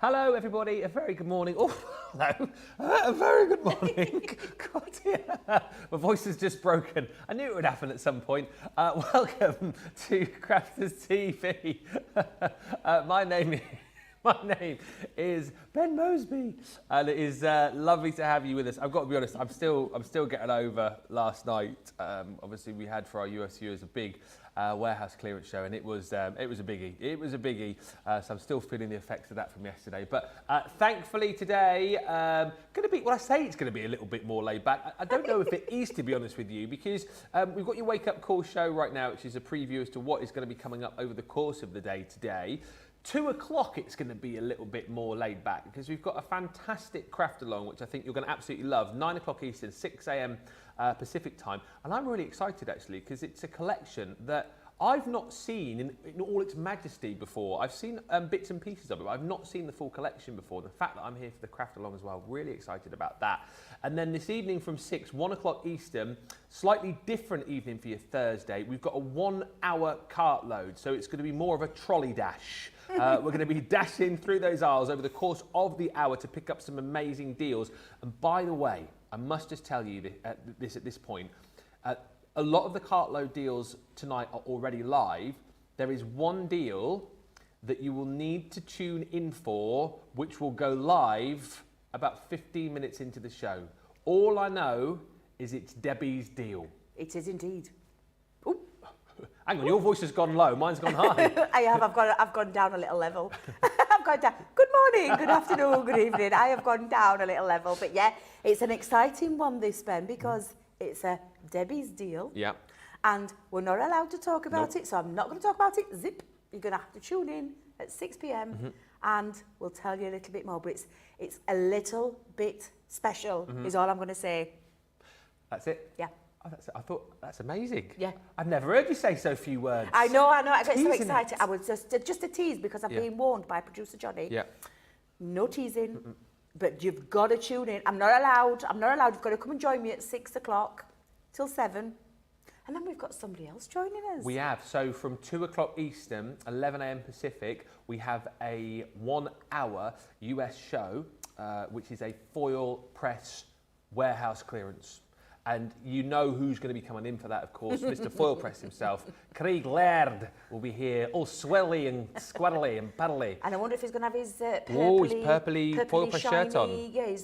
Hello, everybody. A very good morning. Oh, hello. A very good morning. God, yeah. My voice is just broken. I knew it would happen at some point. Welcome to Crafters TV. My name is Ben Moseby, and it is lovely to have you with us. I've got to be honest. I'm still getting over last night. Obviously, we had for our US viewers a big warehouse clearance show, and it was a biggie. It was a biggie. So I'm still feeling the effects of that from yesterday. But thankfully today, going to be. Well, I say it's going to be a little bit more laid back. I don't know if it is, to be honest with you, because we've got your wake up call show right now, which is a preview as to what is going to be coming up over the course of the day today. 2 o'clock, it's going to be a little bit more laid back because we've got a fantastic craft along, which I think you're going to absolutely love. 9 o'clock Eastern, 6 a.m. Pacific time. And I'm really excited actually because it's a collection that I've not seen in all its majesty before. I've seen bits and pieces of it, but I've not seen the full collection before. The fact that I'm here for the craft along as well, really excited about that. And then this evening from 1 o'clock Eastern, slightly different evening for your Thursday. We've got a 1 hour cart load, so it's going to be more of a trolley dash. We're going to be dashing through those aisles over the course of the hour to pick up some amazing deals. And by the way, I must just tell you this at this point, a lot of the cartload deals tonight are already live. There is one deal that you will need to tune in for, which will go live about 15 minutes into the show. All I know is it's Debbie's deal. It is indeed. Ooh. Hang on, your voice has gone low, mine's gone high. I have, I've gone down a little level. I've gone down. Good morning, good afternoon, good evening. I have gone down a little level. But yeah, it's an exciting one this, Ben, because it's a Debbie's deal. Yeah. And we're not allowed to talk about it, so I'm not going to talk about it. Zip. You're going to have to tune in at 6 p.m. And we'll tell you a little bit more. But it's a little bit special, is all I'm going to say. That's it? Yeah. Oh, I thought, that's amazing. Yeah. I've never heard you say so few words. I know. I get so Teasing excited. it. I was just a tease because I've been warned by producer Johnny. Yeah. No teasing, but you've got to tune in. I'm not allowed. You've got to come and join me at 6 o'clock till 7. And then we've got somebody else joining us. We have. So from 2 o'clock Eastern, 11 a.m. Pacific, we have a 1 hour US show, which is a foil press warehouse clearance. And you know who's going to be coming in for that, of course, Mr. Foil Press himself. Craig Laird will be here, all swelly and squirrely and paddly. And I wonder if he's going to have his purpley foil press shiny, shirt on. Yeah,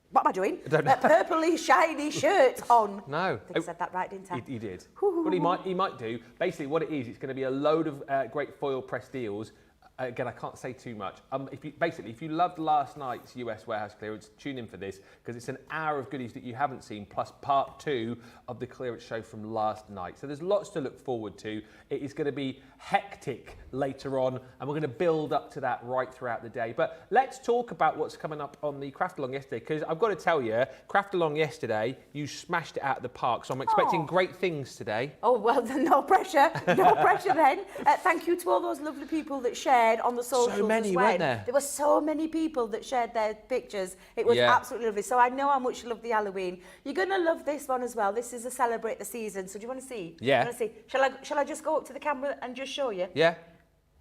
what am I doing? A purpley shiny shirt on. No. I think I said that right, didn't I? He did. Well, he might do. Basically, what it is, it's going to be a load of great foil press deals. Again, I can't say too much. If you loved last night's US warehouse clearance, tune in for this because it's an hour of goodies that you haven't seen, plus part 2 of the clearance show from last night. So there's lots to look forward to. It is going to be hectic later on, and we're going to build up to that right throughout the day. But let's talk about what's coming up on the Craft Along yesterday, because I've got to tell you, Craft Along yesterday, you smashed it out of the park. So I'm expecting great things today. Oh, well, no pressure. No pressure then. Thank you to all those lovely people that shared on the socials. So many, as well. weren't there? There were so many people that shared their pictures. It was absolutely lovely. So I know how much you love the Halloween. You're going to love this one as well. This is a celebrate the season. So do you want to see? Yeah. Do you want to see? Shall I just go up to the camera and just show you? Yeah.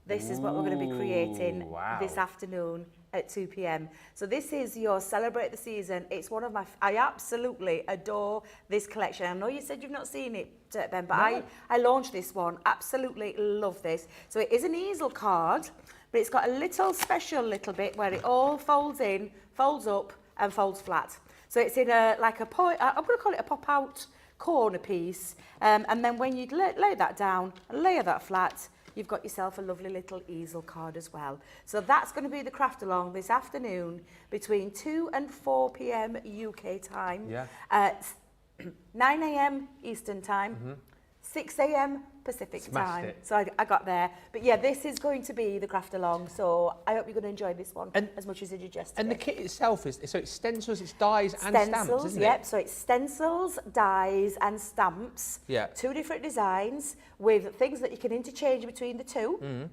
This is what we're going to be creating this afternoon at 2 p.m. So this is your Celebrate the Season. It's one of my, I absolutely adore this collection. I know you said you've not seen it, Ben, but No. I launched this one. Absolutely love this. So it is an easel card, but it's got a little special little bit where it all folds in, folds up and folds flat. So it's in I'm going to call it a pop-out corner piece. And then when you lay that down and layer that flat, you've got yourself a lovely little easel card as well. So that's going to be the craft along this afternoon between 2 and 4 p.m. UK time. Yeah. 9 a.m. Eastern time, 6 a.m. Pacific Smashed time. it. So I got there. But yeah, this is going to be the craft along. So I hope you're going to enjoy this one as much as you did yesterday. And the kit itself so it's stencils, it's dies and stamps, isn't it? Yep. So it's stencils, dies and stamps. Yeah. 2 different designs with things that you can interchange between the two.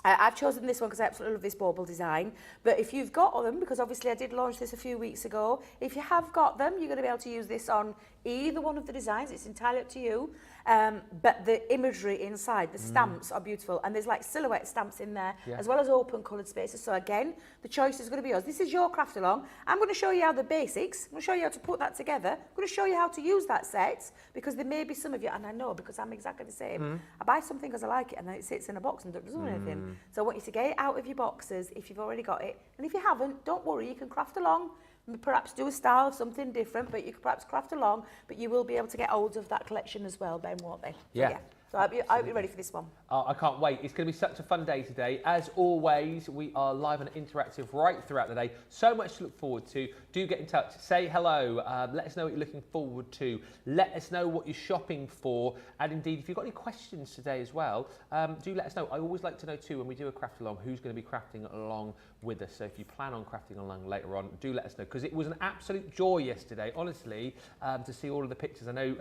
I've chosen this one because I absolutely love this bauble design. But if you've got them, because obviously I did launch this a few weeks ago, if you have got them, you're going to be able to use this on either one of the designs. It's entirely up to you. but the imagery inside, the stamps are beautiful, and there's like silhouette stamps in there, as well as open coloured spaces. So again, the choice is going to be yours. This is your craft along. I'm going to show you how the basics, I'm going to show you how to put that together. I'm going to show you how to use that set, because there may be some of you, and I know because I'm exactly the same. I buy something because I like it, and then it sits in a box and doesn't do anything. So I want you to get it out of your boxes if you've already got it, and if you haven't, don't worry, you can craft along. Perhaps do a style of something different, but you could perhaps craft along, but you will be able to get hold of that collection as well, Ben, won't they? Yeah. So I hope you're ready for this one. Oh, I can't wait. It's going to be such a fun day today. As always, we are live and interactive right throughout the day. So much to look forward to. Do get in touch. Say hello. Let us know what you're looking forward to. Let us know what you're shopping for. And indeed, if you've got any questions today as well, do let us know. I always like to know too, when we do a craft along, who's going to be crafting along with us. So if you plan on crafting along later on, do let us know, because it was an absolute joy yesterday, honestly, to see all of the pictures. I know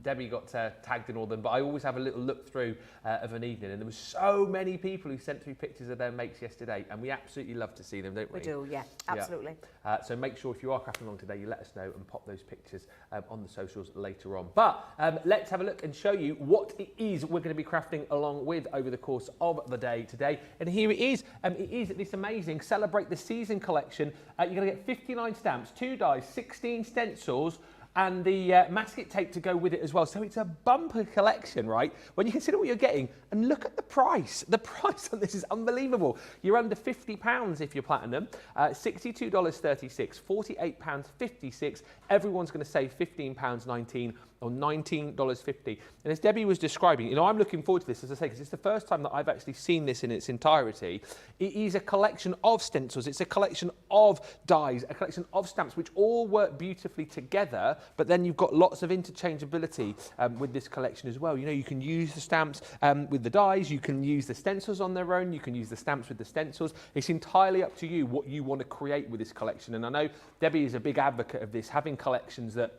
Debbie got tagged in all of them, but I always have a little look through of an evening, and there were so many people who sent through pictures of their mates yesterday, and we absolutely love to see them, don't we? We do, yeah, absolutely. Yeah. So make sure if you are crafting along today, you let us know and pop those pictures on the socials later on. But let's have a look and show you what it is we're going to be crafting along with over the course of the day today. And here it is. It is this amazing Celebrate the Season collection. You're going to get 59 stamps, 2 dies, 16 stencils, and the masking tape to go with it as well. So it's a bumper collection, right? When you consider what you're getting, and look at the price. The price on this is unbelievable. You're under £50 if you're platinum, $62.36, £48.56. Everyone's going to save £15.19 or $19.50. And as Debbie was describing, you know, I'm looking forward to this, as I say, because it's the first time that I've actually seen this in its entirety. It is a collection of stencils, it's a collection of dies, a collection of stamps, which all work beautifully together, but then you've got lots of interchangeability with this collection as well. You know, you can use the stamps with the dies, you can use the stencils on their own, you can use the stamps with the stencils. It's entirely up to you what you want to create with this collection. And I know Debbie is a big advocate of this, having collections that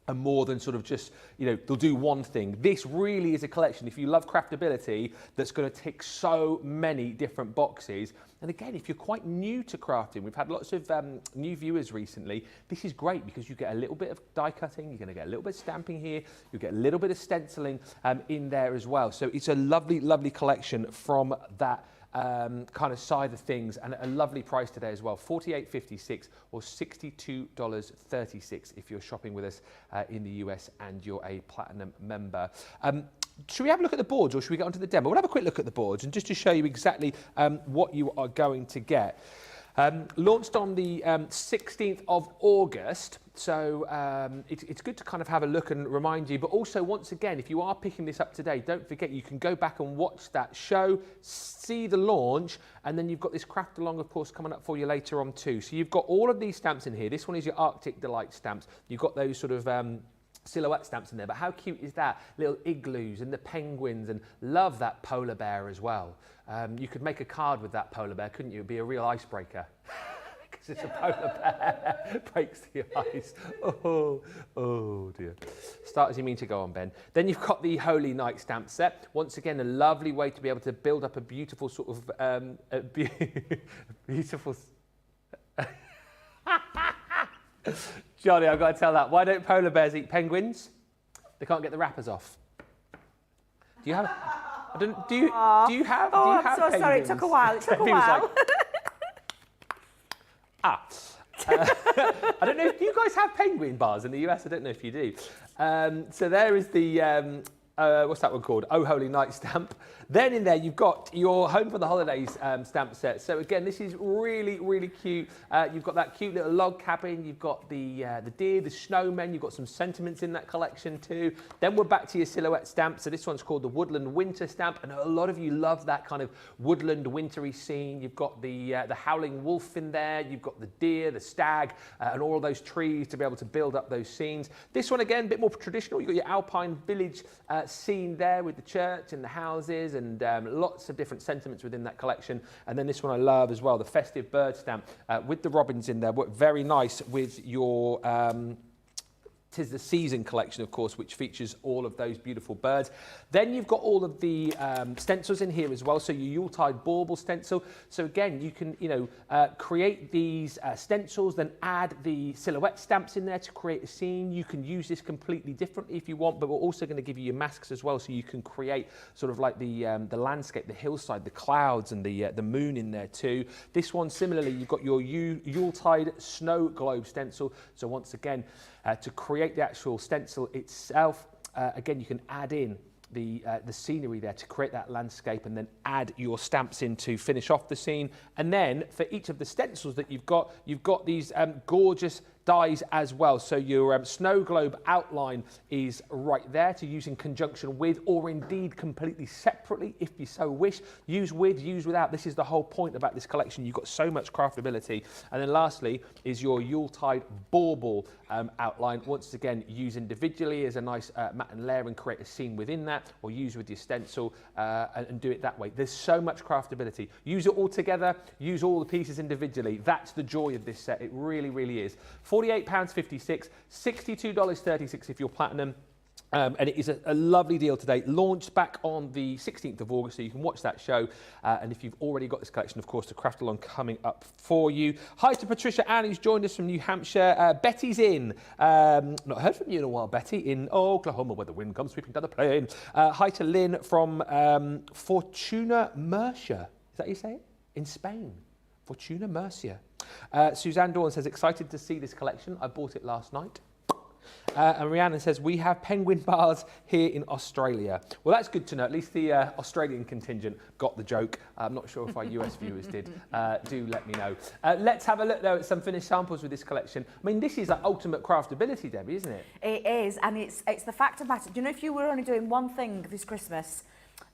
are more than sort of just, you know, they'll do one thing. This really is a collection, if you love craftability, that's going to tick so many different boxes. And again, if you're quite new to crafting, we've had lots of new viewers recently, this is great because you get a little bit of die cutting, you're going to get a little bit of stamping here, you get a little bit of stenciling in there as well. So it's a lovely, lovely collection from that kind of side of things, and a lovely price today as well, $48.56 or $62.36 if you're shopping with us in the US and you're a platinum member. Should we have a look at the boards, or should we get onto the demo? We'll have a quick look at the boards, and just to show you exactly what you are going to get. Launched on the 16th of August, so it's good to kind of have a look and remind you, but also once again, if you are picking this up today, don't forget you can go back and watch that show, see the launch, and then you've got this craft along, of course, coming up for you later on too. So you've got all of these stamps in here. This one is your Arctic Delight stamps. You've got those sort of silhouette stamps in there, but how cute is that? Little igloos and the penguins, and love that polar bear as well. You could make a card with that polar bear, couldn't you? It'd be a real icebreaker. Because it's a polar bear, breaks the ice. Oh dear. Start as you mean to go on, Ben. Then you've got the Holy Night stamp set. Once again, a lovely way to be able to build up a beautiful sort of, beautiful... Johnny, I've got to tell that. Why don't polar bears eat penguins? They can't get the wrappers off. Do you have... Do you have I'm so penguins? sorry, it took a while. It took a while. I don't know, do you guys have penguin bars in the US? I don't know if you do. So there is the, what's that one called? Oh Holy Night stamp. Then in there you've got your Home for the Holidays stamp set. So again, this is really, really cute. You've got that cute little log cabin. You've got the deer, the snowmen. You've got some sentiments in that collection too. Then we're back to your silhouette stamp. So this one's called the Woodland Winter stamp. And a lot of you love that kind of woodland wintry scene. You've got the howling wolf in there. You've got the deer, the stag, and all of those trees to be able to build up those scenes. This one again, a bit more traditional. You've got your alpine village scene there with the church and the houses, and lots of different sentiments within that collection. And then this one I love as well, the festive bird stamp with the robins in there. Work very nice with your 'Tis the Season collection, of course, which features all of those beautiful birds. Then you've got all of the stencils in here as well. So your Yuletide bauble stencil. So again, you can, create these stencils, then add the silhouette stamps in there to create a scene. You can use this completely differently if you want, but we're also going to give you your masks as well, so you can create sort of like the landscape, the hillside, the clouds, and the moon in there too. This one, similarly, you've got your Yuletide snow globe stencil. So once again, to create the actual stencil itself, again, you can add in the scenery there to create that landscape, and then add your stamps in to finish off the scene. And then for each of the stencils that you've got these gorgeous dies as well. So your snow globe outline is right there to use in conjunction with, or indeed completely separately if you so wish. Use with, use without. This is the whole point about this collection. You've got so much craftability. And then lastly is your Yuletide bauble outline. Once again, use individually as a nice mat and layer and create a scene within that, or use with your stencil and do it that way. There's so much craftability. Use it all together, use all the pieces individually. That's the joy of this set. It really, really is. £48.56, $62.36 if you're platinum. And it is a lovely deal today. Launched back on the 16th of August, so you can watch that show. And if you've already got this collection, of course, the craft along coming up for you. Hi to Patricia Ann, who's joined us from New Hampshire. Betty's in. Not heard from you in a while, Betty, in Oklahoma, where the wind comes sweeping down the plain. Hi to Lynn from Fortuna Murcia. Is that how you say it? In Spain. Fortuna Murcia. Suzanne Dawn says, excited to see this collection. I bought it last night. And Rhiannon says, we have penguin bars here in Australia. Well, that's good to know. At least the Australian contingent got the joke. I'm not sure if our US viewers did. Do let me know. Let's have a look, though, at some finished samples with this collection. I mean, this is like ultimate craftability, Debbie, isn't it? It is, and it's the fact of the matter. Do you know, if you were only doing one thing this Christmas,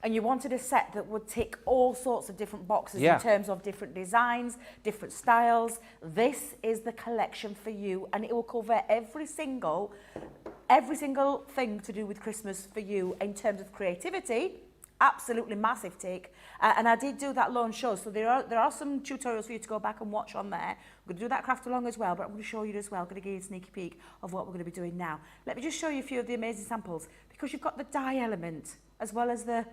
and you wanted a set that would tick all sorts of different boxes in terms of different designs, different styles, this is the collection for you, and it will cover every single thing to do with Christmas for you in terms of creativity. Absolutely massive tick. And I did do that launch show, so there are some tutorials for you to go back and watch on there. I'm going to do that craft along as well, but I'm going to show you as well. I'm going to give you a sneaky peek of what we're going to be doing now. Let me just show you a few of the amazing samples, because you've got the die element as well as the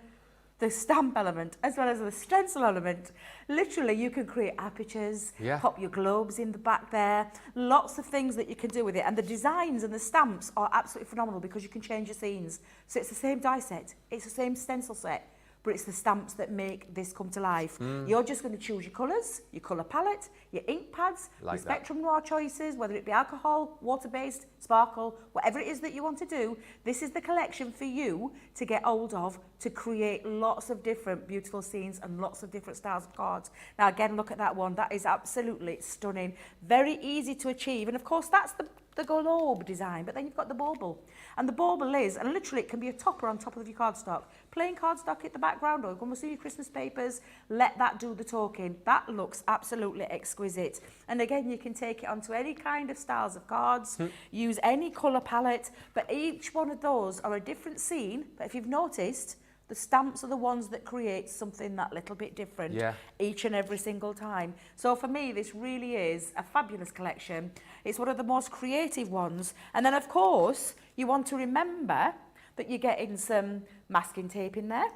stamp element, as well as the stencil element. Literally, you can create apertures, pop your globes in the back there, lots of things that you can do with it. And the designs and the stamps are absolutely phenomenal, because you can change your scenes. So it's the same die set, it's the same stencil set, but it's the stamps that make this come to life. You're just going to choose your colours, your colour palette, your ink pads, your Spectrum Noir choices, whether it be alcohol, water-based, sparkle, whatever it is that you want to do. This is the collection for you to get hold of to create lots of different beautiful scenes and lots of different styles of cards. Now, again, look at that one. That is absolutely stunning. Very easy to achieve. And, of course, that's the globe design, but then you've got the bauble. And the bauble is, and literally it can be a topper on top of your cardstock. Plain cardstock at the background, or when we see your Christmas papers, let that do the talking. That looks absolutely exquisite. And again, you can take it onto any kind of styles of cards, use any colour palette, but each one of those are a different scene. But if you've noticed, the stamps are the ones that create something that little bit different each and every single time. So for me, this really is a fabulous collection. It's one of the most creative ones. And then, of course, you want to remember that you're getting some masking tape in there.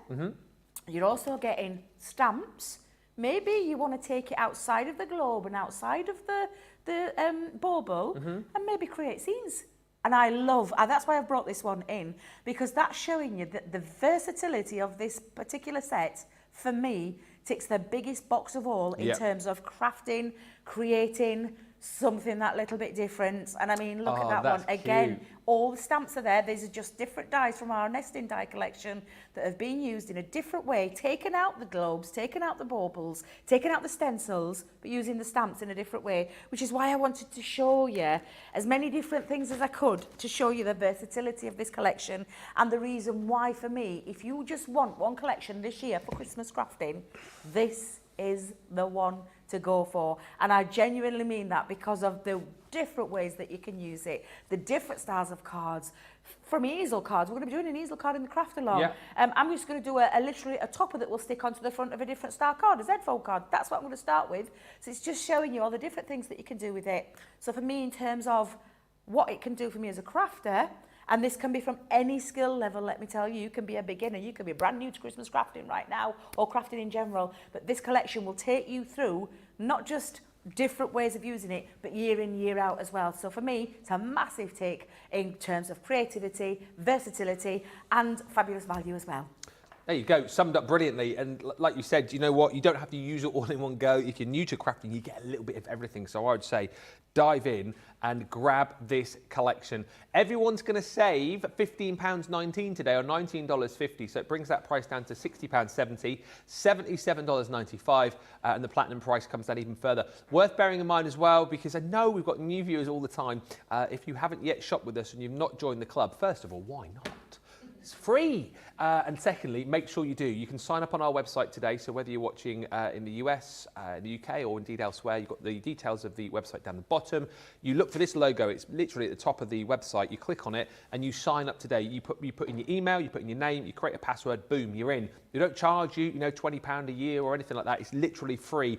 You're also getting stamps. Maybe you want to take it outside of the globe and outside of the bauble and maybe create scenes. And I love, that's why I've brought this one in, because that's showing you that the versatility of this particular set, for me, ticks the biggest box of all in terms of crafting, creating something that little bit different. And I mean, look at that one. Again, all the stamps are there. These are just different dies from our nesting die collection that have been used in a different way, taken out the globes, taken out the baubles, taken out the stencils, but using the stamps in a different way, which is why I wanted to show you as many different things as I could to show you the versatility of this collection, and the reason why, for me, if you just want one collection this year for Christmas crafting, this is the one to go for. And I genuinely mean that, because of the different ways that you can use it, the different styles of cards. From easel cards, we're going to be doing an easel card in the craft along. I'm just going to do literally a topper that will stick onto the front of a different style card, a Z-fold card. That's what I'm going to start with. So it's just showing you all the different things that you can do with it. So for me, in terms of what it can do for me as a crafter. And this can be from any skill level, let me tell you. You can be a beginner, you can be brand new to Christmas crafting right now, or crafting in general. But this collection will take you through not just different ways of using it, but year in, year out as well. So for me, it's a massive tick in terms of creativity, versatility, and fabulous value as well. There you go, summed up brilliantly. And like you said, you know what? You don't have to use it all in one go. If you're new to crafting, you get a little bit of everything. So I would say dive in and grab this collection. Everyone's going to save £15.19 today, or $19.50. So it brings that price down to £60.70, $77.95, and the platinum price comes down even further. Worth bearing in mind as well, because I know we've got new viewers all the time. If you haven't yet shopped with us and you've not joined the club, first of all, why not? It's free. And secondly, make sure you do. You can sign up on our website today. So whether you're watching in the US, in the UK, or indeed elsewhere, you've got the details of the website down the bottom. You look for this logo. It's literally at the top of the website. You click on it and you sign up today. You put in your email, you put in your name, you create a password, boom, you're in. They don't charge you, £20 a year or anything like that. It's literally free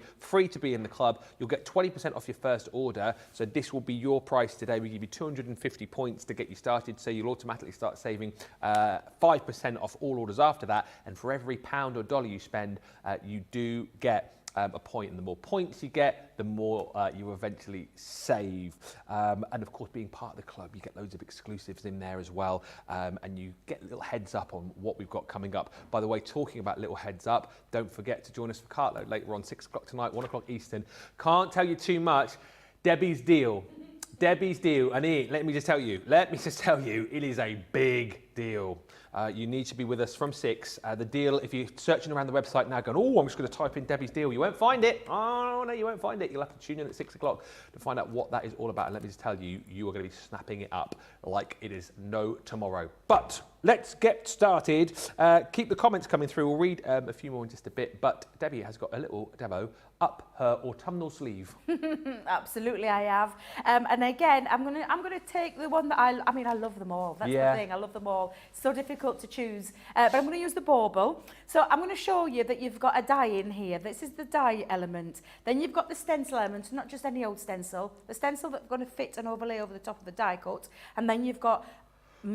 to be in the club. You'll get 20% off your first order. So this will be your price today. We give you 250 points to get you started. So you'll automatically start saving 5% off all orders after that. And for every pound or dollar you spend, you do get a point, and the more points you get, the more you eventually save. And of course, being part of the club, you get loads of exclusives in there as well, and you get a little heads up on what we've got coming up. By the way, talking about little heads up, don't forget to join us for Cartload later on, 6 o'clock tonight, 1 o'clock Eastern. Can't tell you too much. Debbie's deal, and let me just tell you, it is a big deal. You need to be with us from 6. The deal, if you're searching around the website now going, oh, I'm just going to type in Debbie's deal, you won't find it. Oh, no, you won't find it. You'll have to tune in at 6 o'clock to find out what that is all about. And let me just tell you, you are going to be snapping it up like it is no tomorrow. But let's get started. Keep the comments coming through. We'll read a few more in just a bit. But Debbie has got a little demo up her autumnal sleeve. Absolutely, I have. And again, I'm gonna take the one that I love them all. That's the thing. I love them all. It's so difficult to choose. But I'm going to use the bauble. So I'm going to show you that you've got a die in here. This is the die element. Then you've got the stencil element, not just any old stencil. The stencil that's going to fit and overlay over the top of the die cut. And then you've got,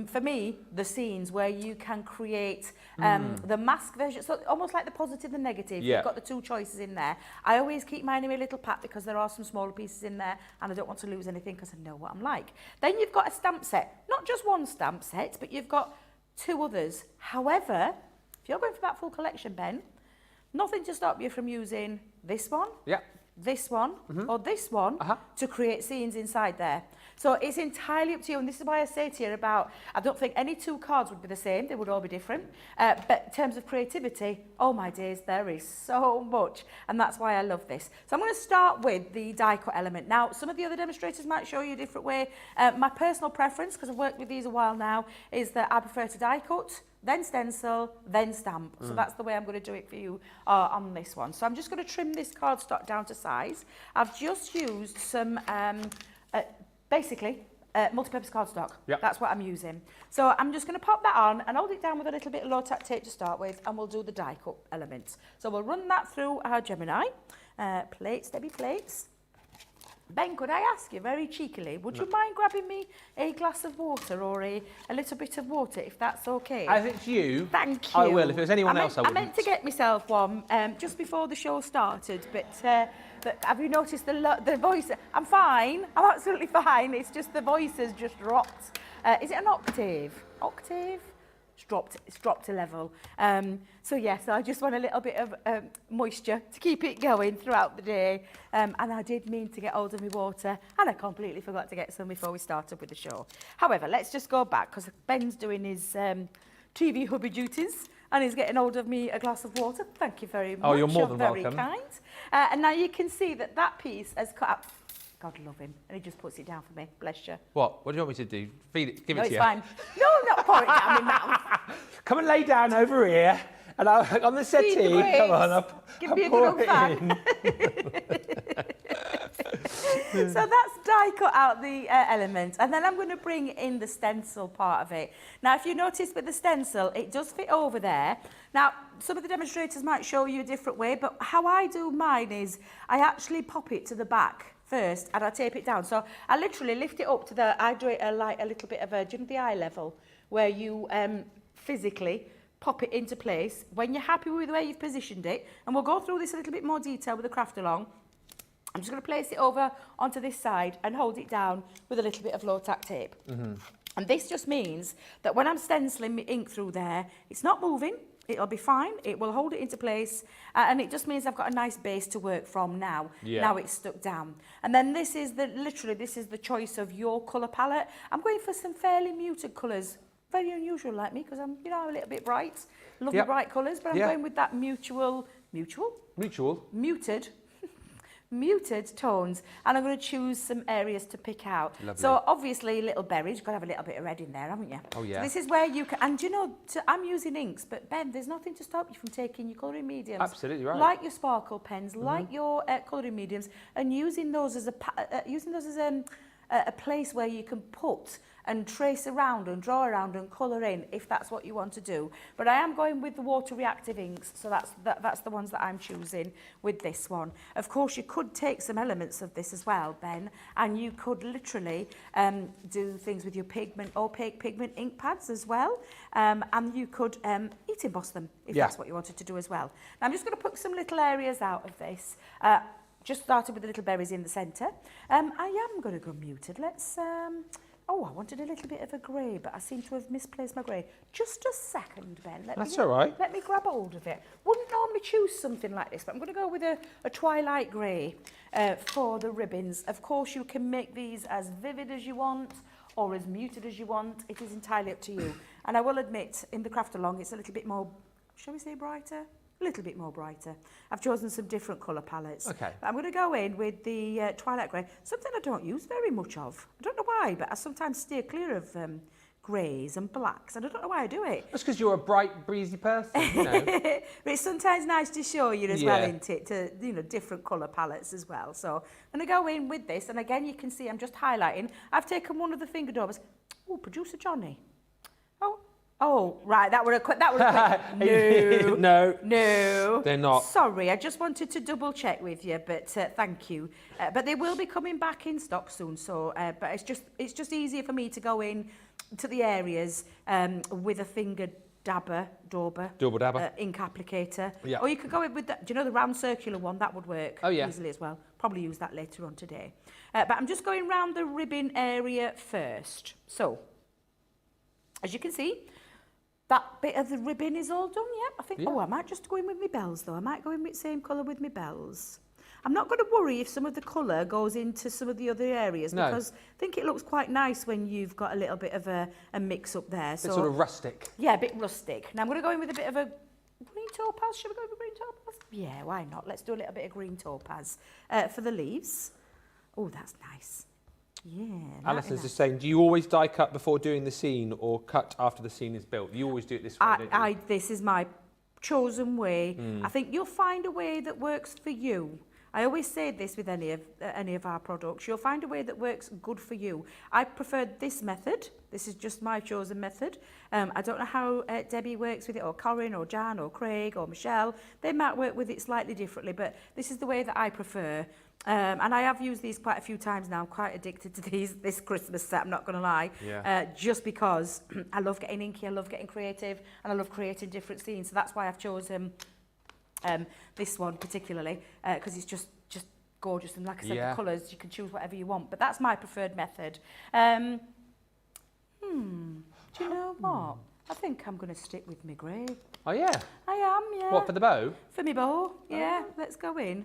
for me, the scenes where you can create the mask version, so almost like the positive and negative. You've got the two choices in there. I always keep mine in my little pack because there are some smaller pieces in there and I don't want to lose anything because I know what I'm like. Then you've got a stamp set, not just one stamp set, but you've got 2 others. However, if you're going for that full collection, Ben, nothing to stop you from using this one, this one, or this one to create scenes inside there. So it's entirely up to you, and this is why I say to you about, I don't think any 2 cards would be the same, they would all be different, but in terms of creativity, oh my days, there is so much, and that's why I love this. So I'm going to start with the die cut element. Now, some of the other demonstrators might show you a different way. My personal preference, because I've worked with these a while now, is that I prefer to die cut, then stencil, then stamp. So that's the way I'm going to do it for you on this one. So I'm just going to trim this cardstock down to size. I've just used some, basically, multi-purpose cardstock. That's what I'm using. So I'm just going to pop that on and hold it down with a little bit of low-tack tape to start with, and we'll do the die cut elements. So we'll run that through our Gemini. Plates, Debbie plates. Ben, could I ask you very cheekily, would you mind grabbing me a glass of water or a little bit of water, if that's okay? As it's you, thank you. I will. If there's anyone else, I wouldn't. I meant to get myself one just before the show started, but have you noticed the voice? I'm fine. I'm absolutely fine. It's just the voice has just dropped. Is it an octave? Octave? It's dropped a level. So I just want a little bit of moisture to keep it going throughout the day. And I did mean to get hold of my water, and I completely forgot to get some before we started with the show. However, let's just go back, because Ben's doing his TV hubby duties, and he's getting hold of me a glass of water. Thank you very much. Oh, you're more than very welcome. Kind. And now you can see that piece has cut out. God love him. And he just puts it down for me. Bless you. What? What do you want me to do? Feed it? Give it to you? No, it's fine. No, not pour it down my mouth. Come and lay down over here. And on the settee. Come on. Give me a good old fan. So that's die cut out the element. And then I'm going to bring in the stencil part of it. Now, if you notice with the stencil, it does fit over there. Now, some of the demonstrators might show you a different way, but how I do mine is I actually pop it to the back first, and I tape it down. So I literally lift it up to I do it like a little bit of do you know the eye level, where you physically pop it into place. When you're happy with the way you've positioned it, and we'll go through this a little bit more detail with the craft along, I'm just going to place it over onto this side and hold it down with a little bit of low-tack tape. And this just means that when I'm stenciling my ink through there, it's not moving. It'll be fine. It will hold it into place. And it just means I've got a nice base to work from now. Yeah. Now it's stuck down. And then this is the choice of your colour palette. I'm going for some fairly muted colours. Very unusual like me, because I'm a little bit bright. Love the bright colours, but I'm going with that muted tones, and I'm going to choose some areas to pick out. Lovely. So obviously little berries, you've got to have a little bit of red in there, haven't you? Oh yeah. So this is where you can, and I'm using inks, but Ben, there's nothing to stop you from taking your colouring mediums. Absolutely right. Like your sparkle pens, like your colouring mediums, and using those as a place where you can put and trace around and draw around and colour in if that's what you want to do. But I am going with the water reactive inks, so that's the ones that I'm choosing with this one. Of course, you could take some elements of this as well, Ben, and you could literally do things with your opaque pigment ink pads as well, and you could heat emboss them if that's what you wanted to do as well. Now I'm just going to put some little areas out of this. Just started with the little berries in the centre. I am going to go muted. Let's... I wanted a little bit of a grey, but I seem to have misplaced my grey. Just a second, Ben. That's all right. Let me grab hold of it. Wouldn't normally choose something like this, but I'm going to go with a twilight grey for the ribbons. Of course, you can make these as vivid as you want or as muted as you want. It is entirely up to you. And I will admit, in the craft along, it's a little bit more, shall we say brighter? A little bit more brighter. I've chosen some different colour palettes. Okay. But I'm going to go in with the twilight grey, something I don't use very much of. I don't know why, but I sometimes steer clear of greys and blacks, and I don't know why I do it. That's because you're a bright, breezy person, you know. But it's sometimes nice to show you as well, isn't it, to different colour palettes as well. So I'm going to go in with this, and again, you can see I'm just highlighting. I've taken one of the finger daubers. Oh, Producer Johnny. Oh, right, that were a quick. No, they're not. Sorry, I just wanted to double check with you, but thank you. But they will be coming back in stock soon. So, but it's just easier for me to go in to the areas with a finger dauber ink applicator. Yeah. Or you could go in with do you know the round circular one? That would work easily as well. Probably use that later on today. But I'm just going round the ribbon area first. So, as you can see, that bit of the ribbon is all done, I think. I might just go in with my bells, though. I might go in with the same colour with my bells. I'm not going to worry if some of the colour goes into some of the other areas, because I think it looks quite nice when you've got a little bit of a mix up there. So, sort of rustic. Yeah, a bit rustic. Now I'm going to go in with a bit of a green topaz. Should we go with green topaz? Yeah, why not? Let's do a little bit of green topaz for the leaves. Oh, that's nice. Yeah. Alison's just saying, do you always die cut before doing the scene or cut after the scene is built? You always do it this way, don't you? This is my chosen way. I think you'll find a way that works for you. I always say this with any of our products. You'll find a way that works good for you. I preferred this method. This is just my chosen method. I don't know how Debbie works with it, or Corinne, or Jan, or Craig, or Michelle. They might work with it slightly differently, but this is the way that I prefer. And I have used these quite a few times now. I'm quite addicted to this Christmas set, I'm not going to lie. Just because I love getting inky, I love getting creative, and I love creating different scenes. So that's why I've chosen this one particularly, because it's just gorgeous. And like I said, the colours, you can choose whatever you want. But that's my preferred method. Do you know what? I think I'm going to stick with my grey. Oh, yeah? I am, yeah. What, for the bow? For my bow, yeah. Let's go in.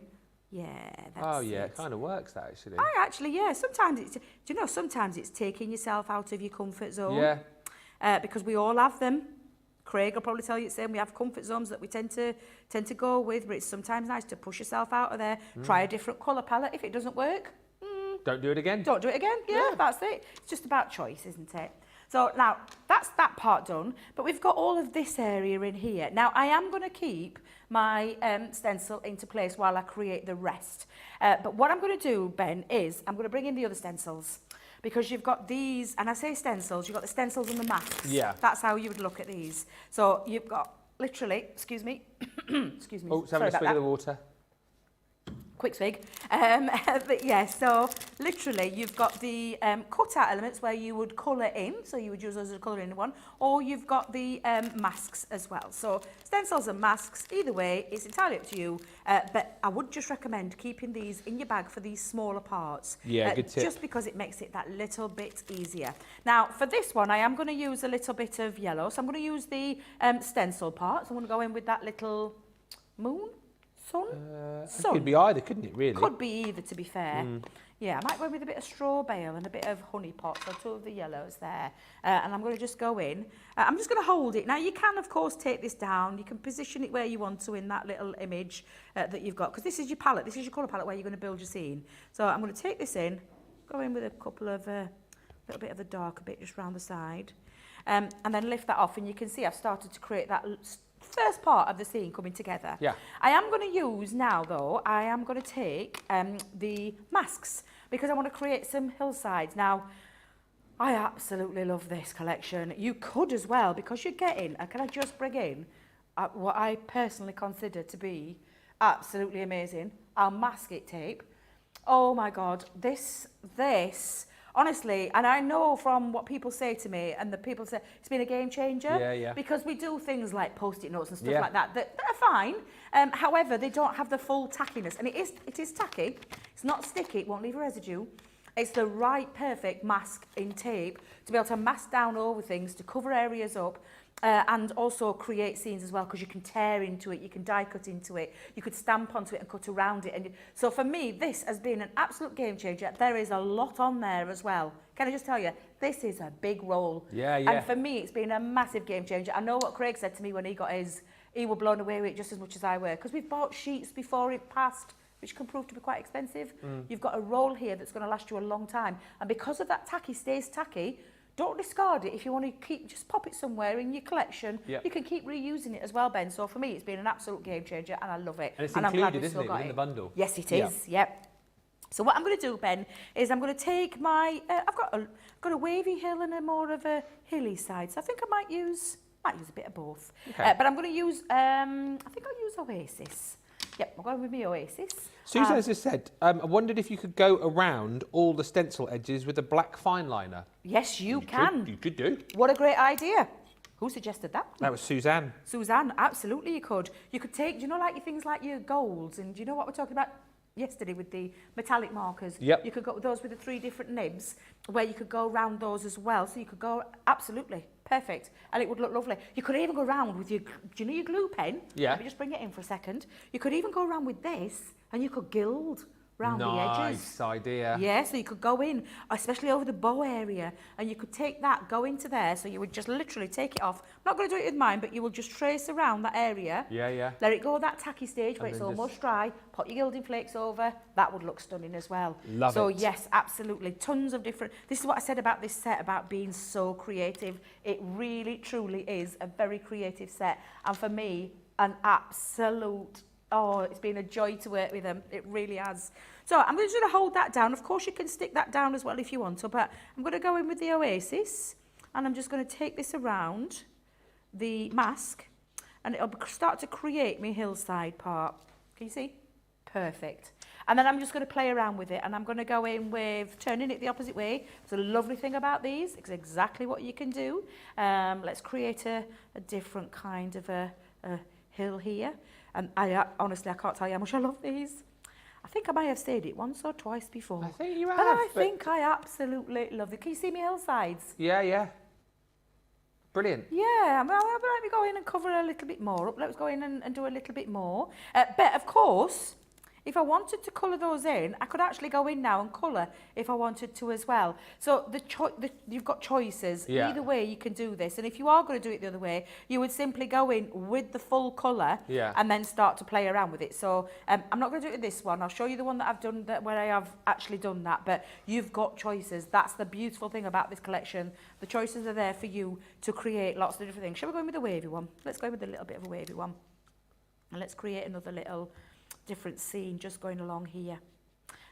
Yeah, that's it kind of works, that, actually. Sometimes it's taking yourself out of your comfort zone. Because we all have them. Craig will probably tell you the same. We have comfort zones that we tend to go with, but it's sometimes nice to push yourself out of there. Try a different colour palette. If it doesn't work, don't do it again. Don't do it again. Yeah, that's it. It's just about choice, isn't it? So now that's that part done, but we've got all of this area in here. Now I am going to keep my stencil into place while I create the rest. But what I'm going to do, Ben, is I'm going to bring in the other stencils, because you've got these, and I say stencils, you've got the stencils and the masks. Yeah. That's how you would look at these. So you've got literally, excuse me, Oh, having a swig of the water. quick swig. But yeah, so literally you've got the cut-out elements where you would colour in, so you would use those as a colouring one, or you've got the masks as well. So stencils and masks, either way, it's entirely up to you. But I would just recommend keeping these in your bag for these smaller parts. Yeah, good tip. Just because it makes it that little bit easier. Now, for this one, I am going to use a little bit of yellow. So I'm going to use the stencil part. So I'm going to go in with that little moon. Sun? It could be either, couldn't it, really? Could be either, to be fair. Yeah, I might go in with a bit of straw bale and a bit of honey pot, so 2 of the yellows there. And I'm going to just go in. I'm just going to hold it. Now, you can, of course, take this down. You can position it where you want to in that little image that you've got, because this is your palette. This is your colour palette where you're going to build your scene. So I'm going to take this in, go in with a couple of, little bit of the darker bit just round the side, and then lift that off. And you can see I've started to create that first part of the scene coming together. Yeah. I am going to use now, though, I am going to take the masks because I want to create some hillsides. Now, I absolutely love this collection. You could as well, because you're getting, can I just bring in what I personally consider to be absolutely amazing, our masking tape. Oh my God, this, honestly, and I know from what people say to me, and the people say it's been a game changer. Yeah. Because we do things like post-it notes and stuff Yeah. like that that are fine. However, they don't have the full tackiness, and it is tacky. It's not sticky. It won't leave a residue. It's the right, perfect mask in tape to be able to mask down over things, to cover areas up. And also create scenes as well, because you can tear into it, you can die cut into it, you could stamp onto it and cut around it. And so for me, this has been an absolute game changer. There is a lot on there as well. Can I just tell you, this is a big roll. Yeah. And for me, it's been a massive game changer. I know what Craig said to me when he got his, he was blown away with it just as much as I were, because we've bought sheets before it passed, which can prove to be quite expensive. You've got a roll here that's going to last you a long time. And because of that tacky stays tacky, don't discard it. If you want to keep, just pop it somewhere in your collection. Yep. You can keep reusing it as well, Ben. So for me, it's been an absolute game changer, and I love it. And it's I'm glad included, we've isn't still it, got within the bundle? Yes, it is. Yep. So what I'm going to do, Ben, is I'm going to take my. I've got a wavy hill and a more of a hilly side. So I think I might use a bit of both. Okay. But I'm going to use. I think I'll use Oasis. Yep, I'm going with my Oasis. Susan has just said, I wondered if you could go around all the stencil edges with a black fine liner. Yes, you can. You could do. What a great idea. Who suggested that? That was Suzanne. Suzanne, absolutely you could. You could take, do you know, like your things like your golds, and do you know what we're talking about yesterday with the metallic markers? Yep. You could go with those with the 3 different nibs, where you could go around those as well. So you could go, absolutely, perfect. And it would look lovely. You could even go around with your, do you know your glue pen? Yeah. Let me just bring it in for a second. You could even go around with this, and you could gild round the edges. Nice idea. Yeah, so you could go in, especially over the bow area, and you could take that, go into there, so you would just literally take it off. I'm not going to do it with mine, but you will just trace around that area. Yeah. Let it go that tacky stage where And it's then almost dry, put your gilding flakes over, that would look stunning as well. Love so it. yes, absolutely, tons of different, this is what I said about this set, about being so creative. It really, truly is a very creative set, and for me, an absolute, oh, it's been a joy to work with them. It really has. So I'm just going to hold that down. Of course, you can stick that down as well if you want to, but I'm going to go in with the Oasis, and I'm just going to take this around the mask, and it'll start to create my hillside part. Can you see? Perfect. And then I'm just going to play around with it, and I'm going to go in with turning it the opposite way. It's a lovely thing about these. It's exactly what you can do. Let's create a different kind of a hill here. And honestly, I can't tell you how much I love these. I think I may have stayed it once or twice before. I think you have. But I think I absolutely love it. Can you see my hillsides? Yeah. Brilliant. Yeah, well, let me go in and cover a little bit more up. Let's go in and do a little bit more. But of course, if I wanted to colour those in, I could actually go in now and colour if I wanted to as well. So you've got choices. Yeah. Either way you can do this. And if you are going to do it the other way, you would simply go in with the full colour and then start to play around with it. So I'm not going to do it with this one. I'll show you the one that I've done, where I have actually done that. But you've got choices. That's the beautiful thing about this collection. The choices are there for you to create lots of different things. Shall we go in with a wavy one? Let's go in with a little bit of a wavy one. And let's create another little different scene just going along here.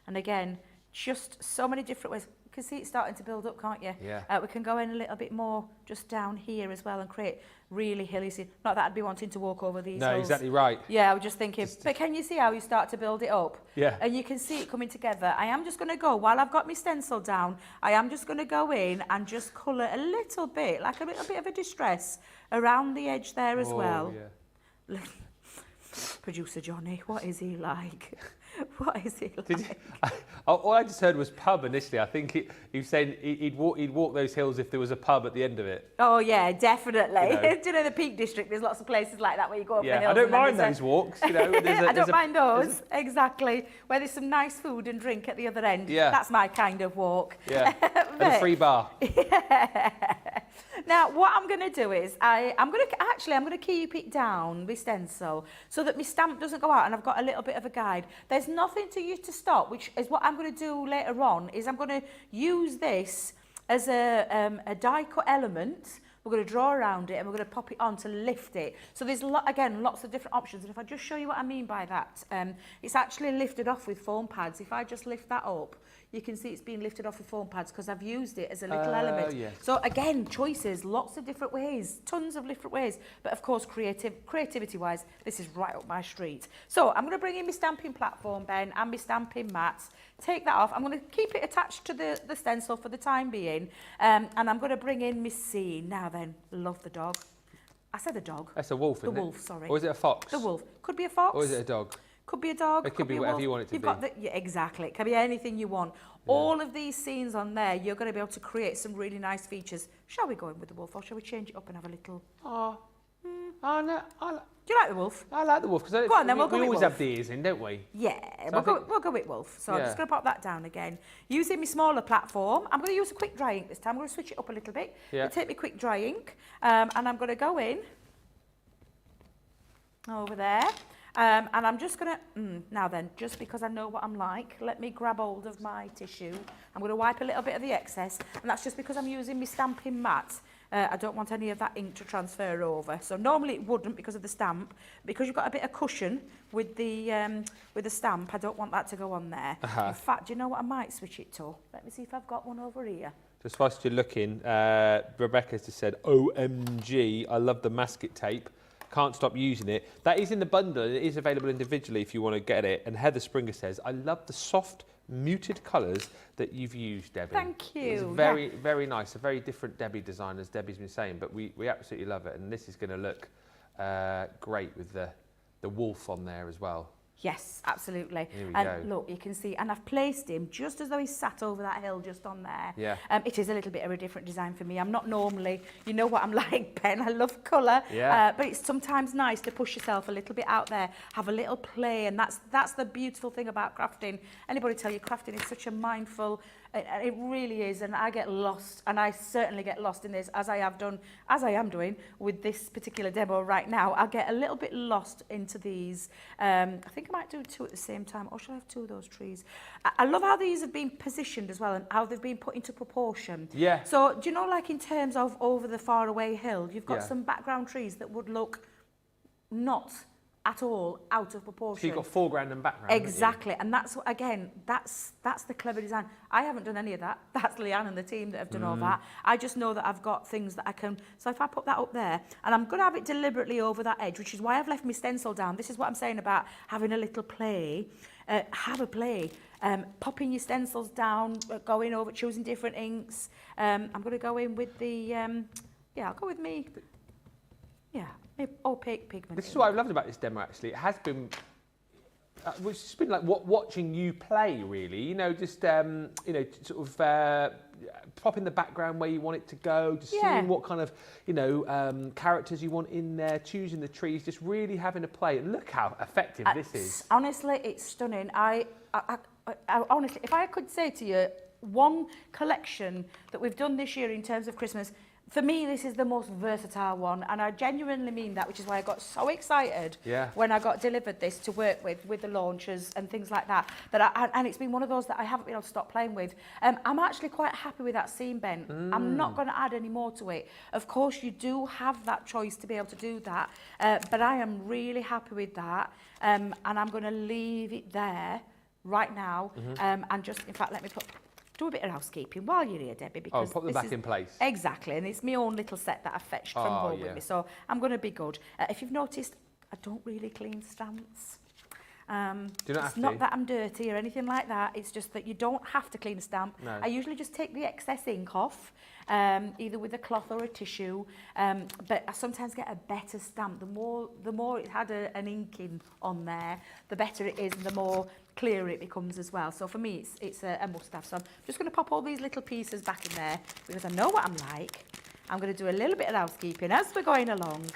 And again, just so many different ways. You can see it's starting to build up, can't you? Yeah. We can go in a little bit more just down here as well and create really hilly scenes. Not that I'd be wanting to walk over these hills. No, exactly right. Yeah, I was just thinking, but can you see how you start to build it up? Yeah. And you can see it coming together. I am just going to go, while I've got my stencil down, I am just going to go in and just colour a little bit, like a little bit of a distress around the edge there as well. Yeah. Producer Johnny, what is he like? What is he like? All I just heard was pub initially. I think he was saying he'd walk those hills if there was a pub at the end of it. Oh yeah, definitely. You know. Do you know the Peak District? There's lots of places like that where you go up the hills. I don't mind those walks. You know, I don't mind those. Exactly. Where there's some nice food and drink at the other end. Yeah. That's my kind of walk. Yeah. And a free bar. Yeah. Now, what I'm going to do is I'm going to keep it down with stencil so that my stamp doesn't go out and I've got a little bit of a guide. There's nothing to use to stop, which is what I'm going to do later on, is I'm going to use this as a die cut element. We're going to draw around it and we're going to pop it on to lift it. So there's, again, lots of different options. And if I just show you what I mean by that, it's actually lifted off with foam pads. If I just lift that up, you can see it's being lifted off with foam pads because I've used it as a little element. Yes. So again, choices, lots of different ways, tons of different ways. But of course, creativity-wise, this is right up my street. So I'm going to bring in my stamping platform, Ben, and my stamping mats. Take that off. I'm going to keep it attached to the stencil for the time being. And I'm going to bring in my scene. Now then, love the dog. I said a dog. That's a wolf, isn't it? The wolf, sorry. Or is it a fox? The wolf. Could be a fox. Or is it a dog? Could be a dog. It could be whatever wolf. you want it to You've be. Got the, yeah, exactly. It can be anything you want. Yeah. All of these scenes on there, you're going to be able to create some really nice features. Shall we go in with the wolf or shall we change it up and have a little... Oh, no. Do you like the wolf? I like the wolf because go on, then, we always wolf. Have the ears in, don't we? Yeah, So we'll go with wolf. So I'm just going to pop that down again. Using my smaller platform, I'm going to use a quick dry ink this time. I'm going to switch it up a little bit. Yeah. Take my quick dry ink and I'm going to go in over there. And I'm just going to, now then, just because I know what I'm like, let me grab hold of my tissue. I'm going to wipe a little bit of the excess, and that's just because I'm using my stamping mat. I don't want any of that ink to transfer over. So normally it wouldn't because of the stamp. Because you've got a bit of cushion with the stamp, I don't want that to go on there. In fact, do you know what I might switch it to? Let me see if I've got one over here. Just whilst you're looking, Rebecca's just said, OMG, I love the masket tape. Can't stop using it. That is in the bundle. It is available individually if you want to get it. And Heather Springer says, I love the soft, muted colours that you've used, Debbie. Thank you. It's very, very nice. A very different Debbie design, as Debbie's been saying. But we absolutely love it. And this is going to look great with the wolf on there as well. Yes, absolutely. Here we and go. Look, you can see, and I've placed him just as though he's sat over that hill just on there. Yeah. It is a little bit of a different design for me. I'm not normally, you know what I'm like, Ben, I love colour. Yeah. But it's sometimes nice to push yourself a little bit out there, have a little play, and that's the beautiful thing about crafting. Anybody tell you crafting is such a mindful, it really is, and I get lost, and I certainly get lost in this, as I am doing with this particular demo right now. I get a little bit lost into these. I think I might do two at the same time, or should I have two of those trees? I love how these have been positioned as well, and how they've been put into proportion. Yeah. So, do you know, like in terms of over the far away hill, you've got Yeah. some background trees that would look not at all out of proportion. So you've got foreground and background. Exactly, and that's what, again, that's the clever design. I haven't done any of that. That's Leanne and the team that have done all that. I just know that I've got things that I can. So if I put that up there, and I'm going to have it deliberately over that edge, which is why I've left my stencil down. This is what I'm saying about having a little play. Have a play. Popping your stencils down, going over, choosing different inks. I'm going to go in with the. I'll go with me. Yeah. Opaque pigment. This is what I've loved about this demo, actually. It has been, it's just been like watching you play, really. You know, just, sort of popping the background where you want it to go, just seeing what kind of, characters you want in there, choosing the trees, just really having a play. And look how effective this is. Honestly, it's stunning. I honestly, if I could say to you, one collection that we've done this year in terms of Christmas, for me, this is the most versatile one, and I genuinely mean that, which is why I got so excited when I got delivered this to work with the launchers and things like that. And it's been one of those that I haven't been able to stop playing with. I'm actually quite happy with that scene, Ben. I'm not going to add any more to it. Of course, you do have that choice to be able to do that, but I am really happy with that, and I'm going to leave it there right now, and just, in fact, let me do a bit of housekeeping while you're here, Debbie, because pop them back in place. Exactly, and it's my own little set that I fetched from home with me, so I'm going to be good. If you've noticed, I don't really clean stamps. It's not that I'm dirty or anything like that. It's just that you don't have to clean a stamp. No. I usually just take the excess ink off, either with a cloth or a tissue. But I sometimes get a better stamp. The more it had an inking on there, the better it is, and the more clear it becomes as well. So for me, it's a must-have. So I'm just going to pop all these little pieces back in there because I know what I'm like. I'm going to do a little bit of housekeeping as we're going along.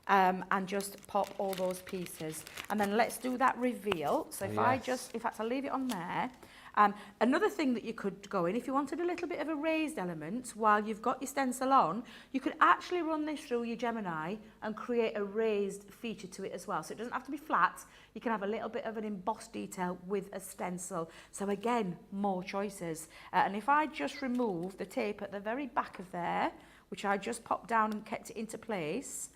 And just pop all those pieces, and then let's do that reveal. So if in fact I'll leave it on there. Another thing that you could go in, if you wanted a little bit of a raised element while you've got your stencil on, you could actually run this through your Gemini and create a raised feature to it as well. So it doesn't have to be flat. You can have a little bit of an embossed detail with a stencil. So again, more choices. And if I just remove the tape at the very back of there, which I just popped down and kept it into place.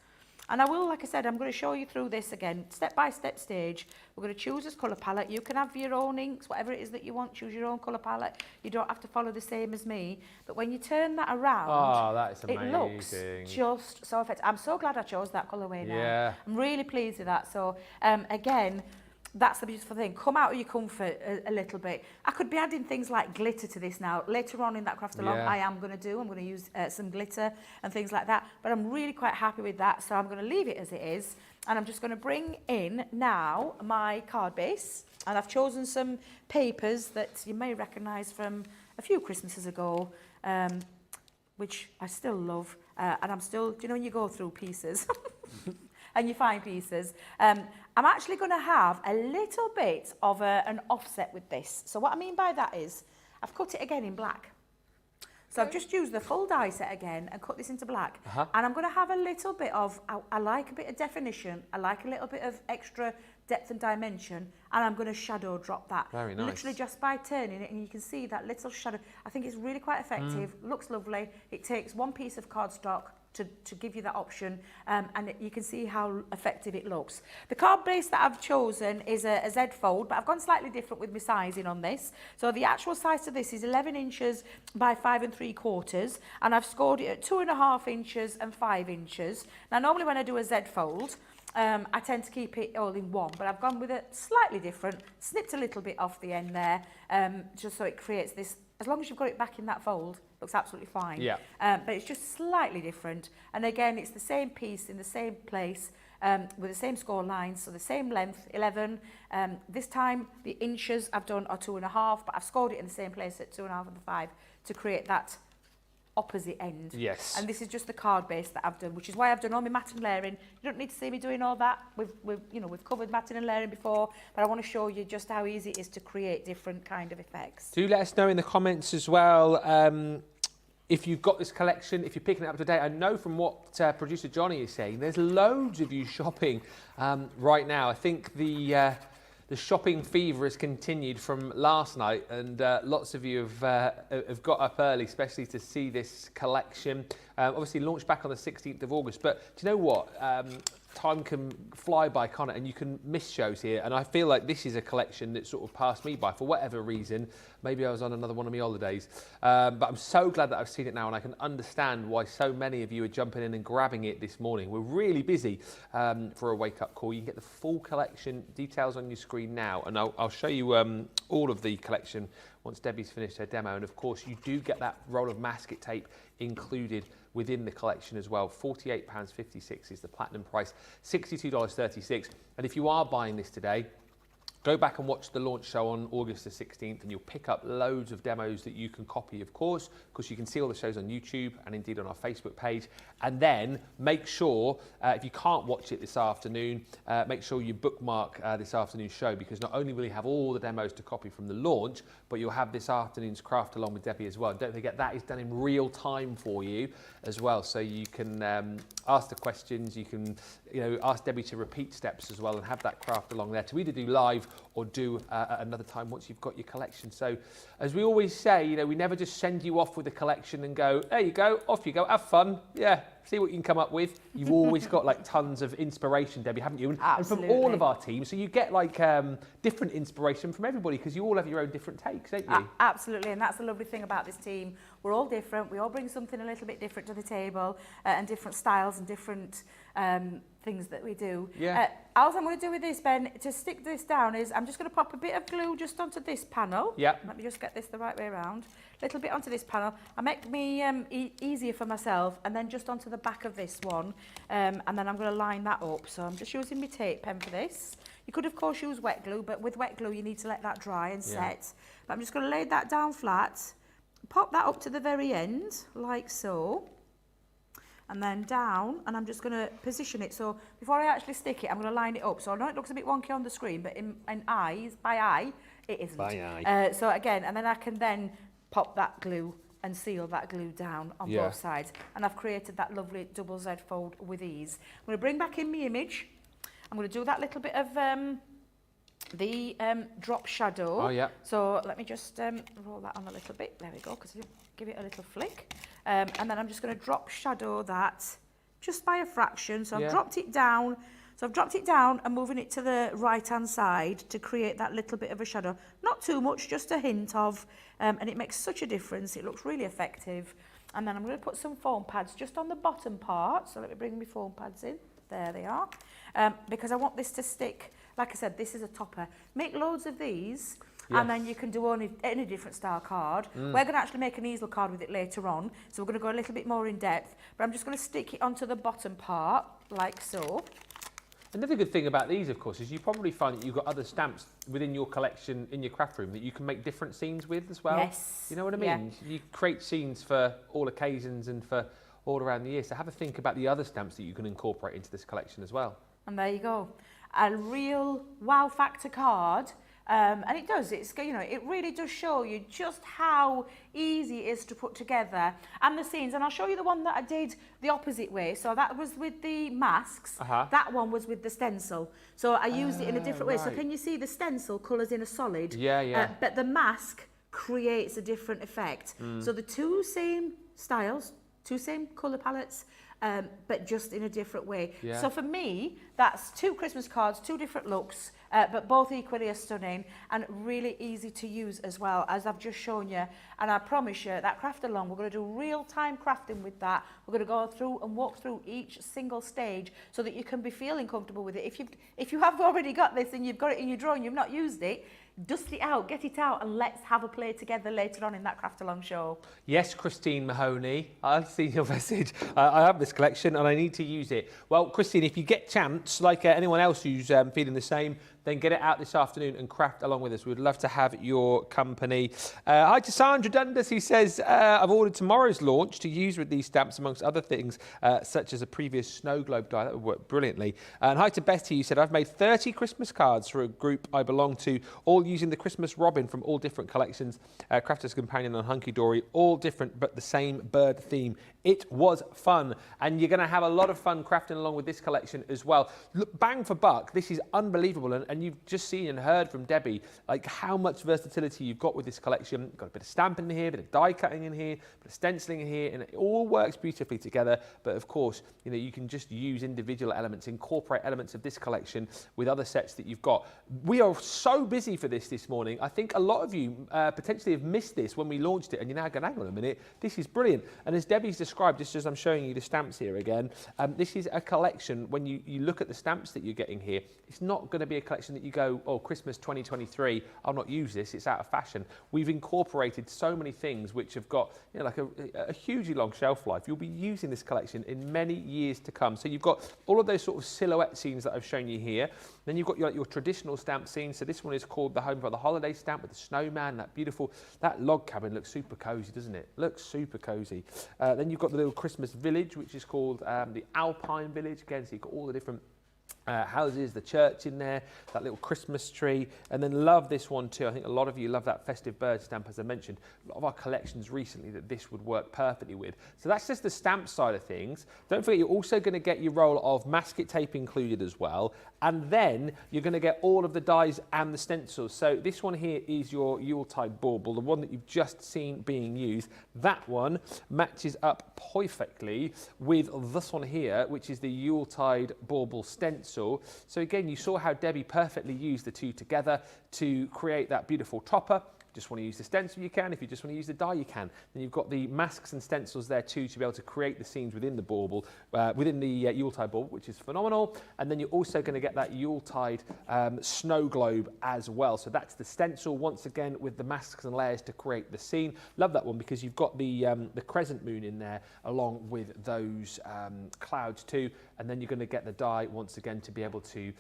And I will, like I said, I'm going to show you through this again, step-by-step stage. We're going to choose this colour palette. You can have your own inks, whatever it is that you want. Choose your own colour palette. You don't have to follow the same as me. But when you turn that around, that is amazing. It looks just so effective. I'm so glad I chose that colourway now. Yeah. I'm really pleased with that. So, again, that's the beautiful thing. Come out of your comfort a little bit. I could be adding things like glitter to this now. Later on in that craft along, I'm going to use some glitter and things like that. But I'm really quite happy with that. So I'm going to leave it as it is. And I'm just going to bring in now my card base. And I've chosen some papers that you may recognise from a few Christmases ago, which I still love. And I'm still, you know, when you go through pieces and you find pieces, I'm actually going to have a little bit of an offset with this. So what I mean by that is I've cut it again in black. So I've just used the full die set again and cut this into black. And I'm going to have a little bit of, I like a bit of definition. I like a little bit of extra depth and dimension. And I'm going to shadow drop that. Very nice. Literally just by turning it, and you can see that little shadow. I think it's really quite effective. Looks lovely. It takes one piece of cardstock to give you that option, and you can see how effective it looks. The card base that I've chosen is a Z fold, but I've gone slightly different with my sizing on this. So the actual size of this is 11 inches by 5 3/4, and I've scored it at 2.5 inches and 5 inches. Now normally when I do a Z fold, I tend to keep it all in one, but I've gone with it slightly different, snipped a little bit off the end there, just so it creates this. As long as you've got it back in that fold, looks absolutely fine. Yeah. But it's just slightly different. And again, it's the same piece in the same place with the same score lines, so the same length, 11. This time, the inches I've done are 2.5, but I've scored it in the same place at 2.5 and 5 to create that opposite end. Yes. And this is just the card base that I've done, which is why I've done all my matting and layering. You don't need to see me doing all that. We've covered matting and layering before, but I want to show you just how easy it is to create different kind of effects. Do let us know in the comments as well if you've got this collection, if you're picking it up today. I know from what producer Johnny is saying, there's loads of you shopping right now. I think the shopping fever has continued from last night, and lots of you have got up early, especially to see this collection. Obviously launched back on the 16th of August, but do you know what? Time can fly by, can't it? And you can miss shows here. And I feel like this is a collection that sort of passed me by for whatever reason. Maybe I was on another one of my holidays. But I'm so glad that I've seen it now, and I can understand why so many of you are jumping in and grabbing it this morning. We're really busy for a wake-up call. You can get the full collection details on your screen now, and I'll show you all of the collection once Debbie's finished her demo. And of course, you do get that roll of masking tape included within the collection as well. £48.56 is the platinum price, $62.36. And if you are buying this today, go back and watch the launch show on August the 16th, and you'll pick up loads of demos that you can copy, of course, because you can see all the shows on YouTube and indeed on our Facebook page. And then make sure, if you can't watch it this afternoon, make sure you bookmark this afternoon's show, because not only will you have all the demos to copy from the launch, but you'll have this afternoon's craft along with Debbie as well. And don't forget, that is done in real time for you as well. So you can ask the questions, you can ask Debbie to repeat steps as well, and have that craft along there to either do live or do another time once you've got your collection. So as we always say, we never just send you off with a collection and go, there you go, off you go, have fun. Yeah, see what you can come up with. You've always got like tons of inspiration, Debbie, haven't you? And from all of our teams, so you get like different inspiration from everybody because you all have your own different takes, don't you? Absolutely, and that's the lovely thing about this team. We're all different. We all bring something a little bit different to the table, and different styles and different things that we do. Yeah. All I'm going to do with this, Ben, to stick this down is I'm just going to pop a bit of glue just onto this panel. Yeah. Let me just get this the right way around. A little bit onto this panel. I make me easier for myself, and then just onto the back of this one, and then I'm going to line that up. So I'm just using my tape pen for this. You could, of course, use wet glue, but with wet glue, you need to let that dry and set. But I'm just going to lay that down flat, pop that up to the very end, like so. And then down, and I'm just going to position it. So before I actually stick it, I'm going to line it up. So I know it looks a bit wonky on the screen, but by eye, it isn't. By eye. So again, and then I can then pop that glue and seal that glue down on both sides. And I've created that lovely double Z fold with ease. I'm going to bring back in my image. I'm going to do that little bit of the drop shadow. Oh, yeah. So let me just roll that on a little bit. There we go, because give it a little flick. And then I'm just going to drop shadow that just by a fraction. So I've dropped it down. So I've dropped it down and moving it to the right-hand side to create that little bit of a shadow. Not too much, just a hint of, and it makes such a difference. It looks really effective. And then I'm going to put some foam pads just on the bottom part. So let me bring my foam pads in. There they are. Because I want this to stick. Like I said, this is a topper. Make loads of these. Yes. And then you can do any different style card. We're going to actually make an easel card with it later on. So we're going to go a little bit more in depth. But I'm just going to stick it onto the bottom part, like so. Another good thing about these, of course, is you probably find that you've got other stamps within your collection, in your craft room, that you can make different scenes with as well. Yes. You know what I mean? Yeah. You create scenes for all occasions and for all around the year. So have a think about the other stamps that you can incorporate into this collection as well. And there you go. A real wow factor card. And it does, it really does show you just how easy it is to put together and the scenes. And I'll show you the one that I did the opposite way. So that was with the masks. That one was with the stencil. So I used it in a different way. So can you see the stencil colours in a solid? Yeah. But the mask creates a different effect. So the two same styles, two same colour palettes, but just in a different way. So for me, that's two Christmas cards, two different looks, but both equally as stunning and really easy to use as well, as I've just shown you. And I promise you that craft along, we're going to do real-time crafting with that. We're going to go through and walk through each single stage so that you can be feeling comfortable with it. If you have already got this and you've got it in your drawer and you've not used it, dust it out, get it out, and let's have a play together later on in that craft along show. Yes, Christine Mahoney, I've seen your message. I have this collection and I need to use it. Well, Christine, if you get chance, like anyone else who's feeling the same, then get it out this afternoon and craft along with us. We'd love to have your company. Hi to Sandra Dundas, who says, I've ordered tomorrow's launch to use with these stamps, amongst other things, such as a previous snow globe die. That would work brilliantly. And hi to Betty, who said, I've made 30 Christmas cards for a group I belong to, all using the Christmas robin from all different collections, Crafter's Companion and Hunky Dory, all different but the same bird theme. It was fun, and you're going to have a lot of fun crafting along with this collection as well. Look, bang for buck, this is unbelievable, and you've just seen and heard from Debbie like how much versatility you've got with this collection. You've got a bit of stamping in here, a bit of die cutting in here, a bit of stenciling in here, and it all works beautifully together. But of course, you can just use individual elements, incorporate elements of this collection with other sets that you've got. We are so busy for this morning. I think a lot of you potentially have missed this when we launched it, and you're now going, hang on a minute, this is brilliant. And as Debbie's described, just as I'm showing you the stamps here again, this is a collection. When you look at the stamps that you're getting here, it's not going to be a collection that you go, oh, Christmas 2023, I'll not use this, it's out of fashion. We've incorporated so many things which have got like a hugely long shelf life. You'll be using this collection in many years to come. So you've got all of those sort of silhouette scenes that I've shown you here. Then you've got your traditional stamp scenes. So this one is called the Home for the Holiday stamp with the snowman, that log cabin looks super cozy, doesn't it? Looks super cozy. Then you've got the little Christmas village, which is called the Alpine Village. Again, so you've got all the different houses, the church in there, that little Christmas tree, and then love this one too. I think a lot of you love that festive bird stamp, as I mentioned. A lot of our collections recently that this would work perfectly with. So that's just the stamp side of things. Don't forget, you're also going to get your roll of masket tape included as well, and then you're going to get all of the dies and the stencils. So this one here is your Yuletide bauble, the one that you've just seen being used. That one matches up perfectly with this one here, which is the Yuletide bauble stencil. So again, you saw how Debbie perfectly used the two together to create that beautiful topper. If you just want to use the stencil, you can. If you just want to use the die, you can. Then you've got the masks and stencils there too to be able to create the scenes within the bauble, within the Yuletide bauble, which is phenomenal. And then you're also going to get that Yuletide snow globe as well. So that's the stencil once again with the masks and layers to create the scene. Love that one because you've got the crescent moon in there along with those clouds too. And then you're going to get the die once again to be able to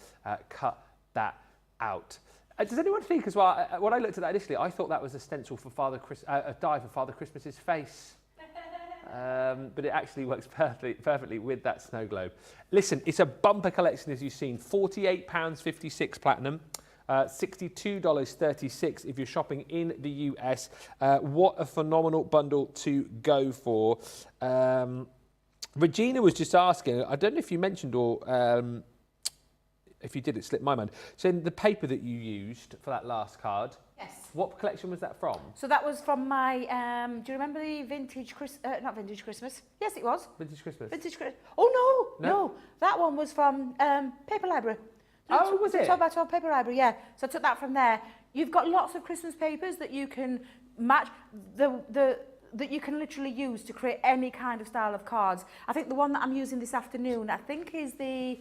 cut that out. Does anyone think as well, when I looked at that initially, I thought that was a stencil for a die for Father Christmas's face. But it actually works perfectly with that snow globe. Listen, it's a bumper collection as you've seen, £48.56 platinum. $62.36 if you're shopping in the US. What a phenomenal bundle to go for. Regina was just asking, I don't know if you mentioned or if you did, it slipped my mind. So in the paper that you used for that last card, Yes. What collection was that from? So that was from my, do you remember the not Vintage Christmas? Yes, it was. Vintage Christmas. Vintage Christmas. Oh, no. That one was from Paper Library. Oh, was it? 12 by 12 Paper Library, yeah. So I took that from there. You've got lots of Christmas papers that you can match, that you can literally use to create any kind of style of cards. I think the one that I'm using this afternoon, I think is the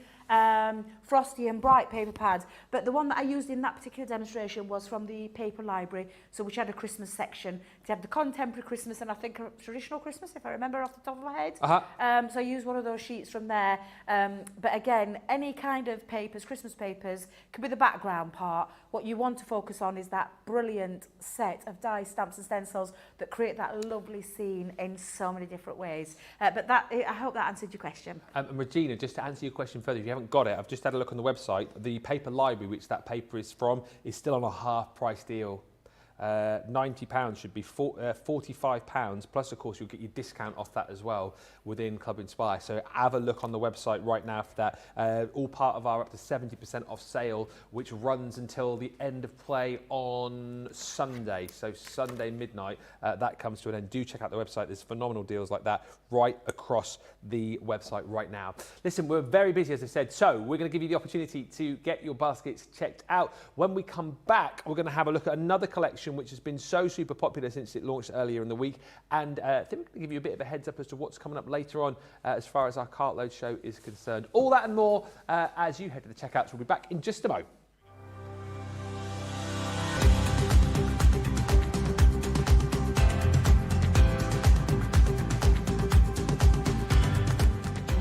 Frosty and Bright paper pads, but the one that I used in that particular demonstration was from the Paper Library, so which had a Christmas section. It had the contemporary Christmas and I think a traditional Christmas, if I remember off the top of my head. So I used one of those sheets from there. But again, any kind of papers, Christmas papers, could be the background part. What you want to focus on is that brilliant set of die stamps and stencils that create that lovely scene in so many different ways. But that, I hope that answered your question. And Regina, just to answer your question further, if you haven't got it, I've just had a look on the website. The Paper Library, which that paper is from, is still on a half-price deal. £90 should be £45, plus of course you'll get your discount off that as well within Club Inspire. So have a look on the website right now for that. All part of our up to 70% off sale, which runs until the end of play on Sunday. So Sunday midnight, that comes to an end. Do check out the website. There's phenomenal deals like that right across the website right now. Listen, we're very busy, as I said, so we're going to give you the opportunity to get your baskets checked out. When we come back, we're going to have a look at another collection which has been so super popular since it launched earlier in the week, and I think we're going to give you a bit of a heads up as to what's coming up later on as far as our Cartload show is concerned. All that and more as you head to the checkouts. We'll be back in just a moment.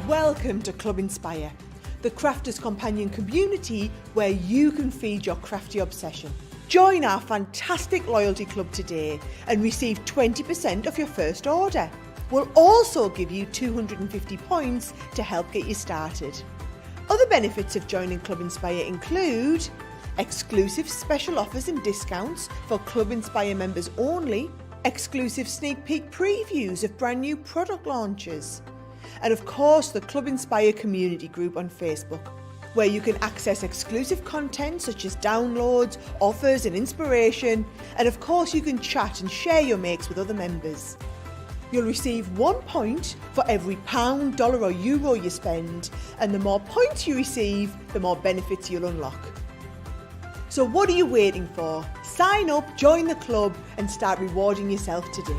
Welcome to Club Inspire, the crafters' companion community where you can feed your crafty obsession. Join our fantastic loyalty club today and receive 20% off your first order. We'll also give you 250 points to help get you started. Other benefits of joining Club Inspire include exclusive special offers and discounts for Club Inspire members only, exclusive sneak peek previews of brand new product launches, and of course the Club Inspire community group on Facebook, where you can access exclusive content such as downloads, offers and inspiration, and of course you can chat and share your makes with other members. You'll receive 1 point for every £1, dollar or euro you spend, and the more points you receive, the more benefits you'll unlock. So what are you waiting for? Sign up, join the club and start rewarding yourself today.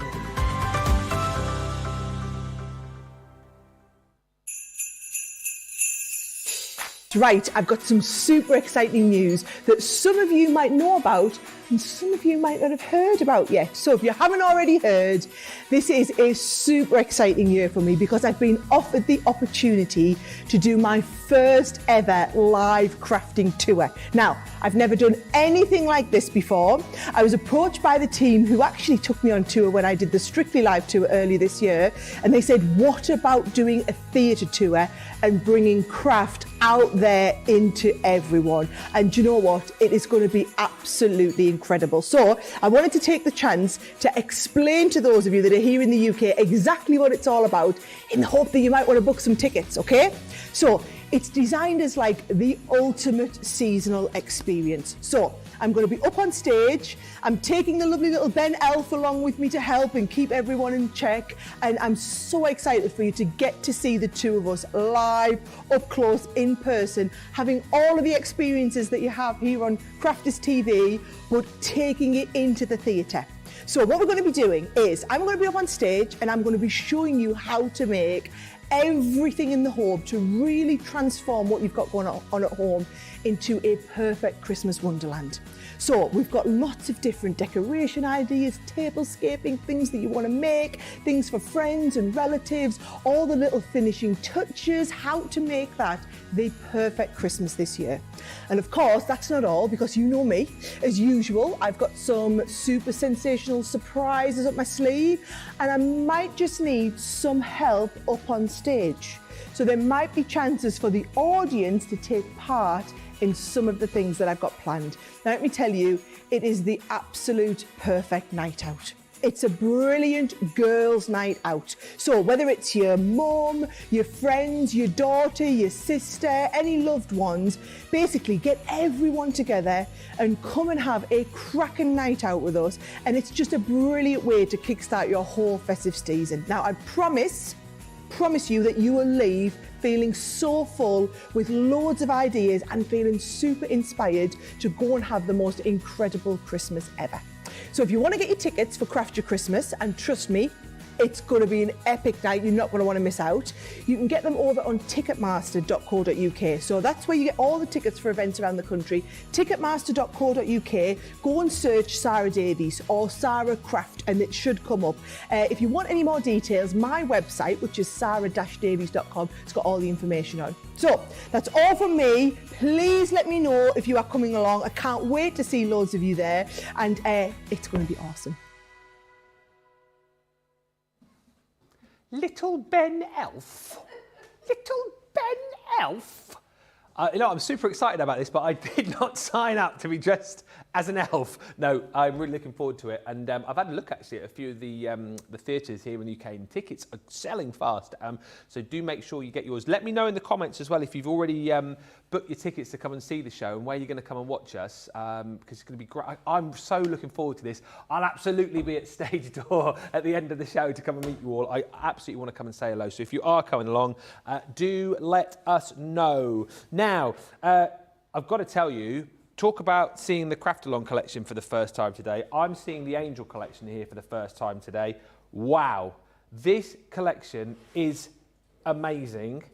Right, I've got some super exciting news that some of you might know about, and some of you might not have heard about yet. So if you haven't already heard, this is a super exciting year for me because I've been offered the opportunity to do my first ever live crafting tour. Now, I've never done anything like this before. I was approached by the team who actually took me on tour when I did the Strictly Live tour earlier this year, and they said, what about doing a theatre tour and bringing craft out there into everyone? And do you know what? It is going to be absolutely incredible. So I wanted to take the chance to explain to those of you that are here in the UK exactly what it's all about, in the hope that you might want to book some tickets, okay? So it's designed as like the ultimate seasonal experience. So I'm going to be up on stage. I'm taking the lovely little Ben Elf along with me to help and keep everyone in check. And I'm so excited for you to get to see the two of us live, up close, in person, having all of the experiences that you have here on Crafters TV, but taking it into the theatre. So what we're going to be doing is I'm going to be up on stage and I'm going to be showing you how to make everything in the home to really transform what you've got going on at home into a perfect Christmas wonderland. So we've got lots of different decoration ideas, tablescaping, things that you want to make, things for friends and relatives, all the little finishing touches, how to make that the perfect Christmas this year. And of course, that's not all, because you know me, as usual, I've got some super sensational surprises up my sleeve, and I might just need some help up on stage. So there might be chances for the audience to take part in some of the things that I've got planned. Now let me tell you, it is the absolute perfect night out. It's a brilliant girls' night out. So whether it's your mum, your friends, your daughter, your sister, any loved ones, basically get everyone together and come and have a cracking night out with us. And it's just a brilliant way to kickstart your whole festive season. Now I promise you that you will leave feeling so full with loads of ideas and feeling super inspired to go and have the most incredible Christmas ever. So if you want to get your tickets for Craft Your Christmas, and trust me, it's going to be an epic night, you're not going to want to miss out, you can get them over on ticketmaster.co.uk. So that's where you get all the tickets for events around the country. Ticketmaster.co.uk, go and search Sarah Davies or Sarah Craft and it should come up. If you want any more details, my website, which is sarah-davies.com, it's got all the information on. So that's all from me. Please let me know if you are coming along. I can't wait to see loads of you there, and it's going to be awesome. Little Ben Elf. Little Ben Elf. I'm super excited about this, but I did not sign up to be dressed as an elf. No, I'm really looking forward to it. And I've had a look actually at a few of the theatres here in the UK, and tickets are selling fast. So do make sure you get yours. Let me know in the comments as well if you've already booked your tickets to come and see the show and where you're going to come and watch us, because it's going to be great. I'm so looking forward to this. I'll absolutely be at stage door at the end of the show to come and meet you all. I absolutely want to come and say hello. So if you are coming along, do let us know. Now, I've got to tell you, talk about seeing the Craft Along collection for the first time today. I'm seeing the Angel collection here for the first time today. Wow, this collection is amazing.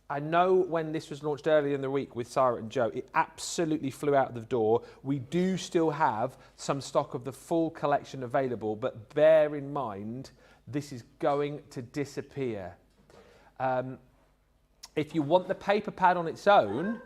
I know when this was launched earlier in the week with Sarah and Joe, it absolutely flew out the door. We do still have some stock of the full collection available, but bear in mind, this is going to disappear. If you want the paper pad on its own,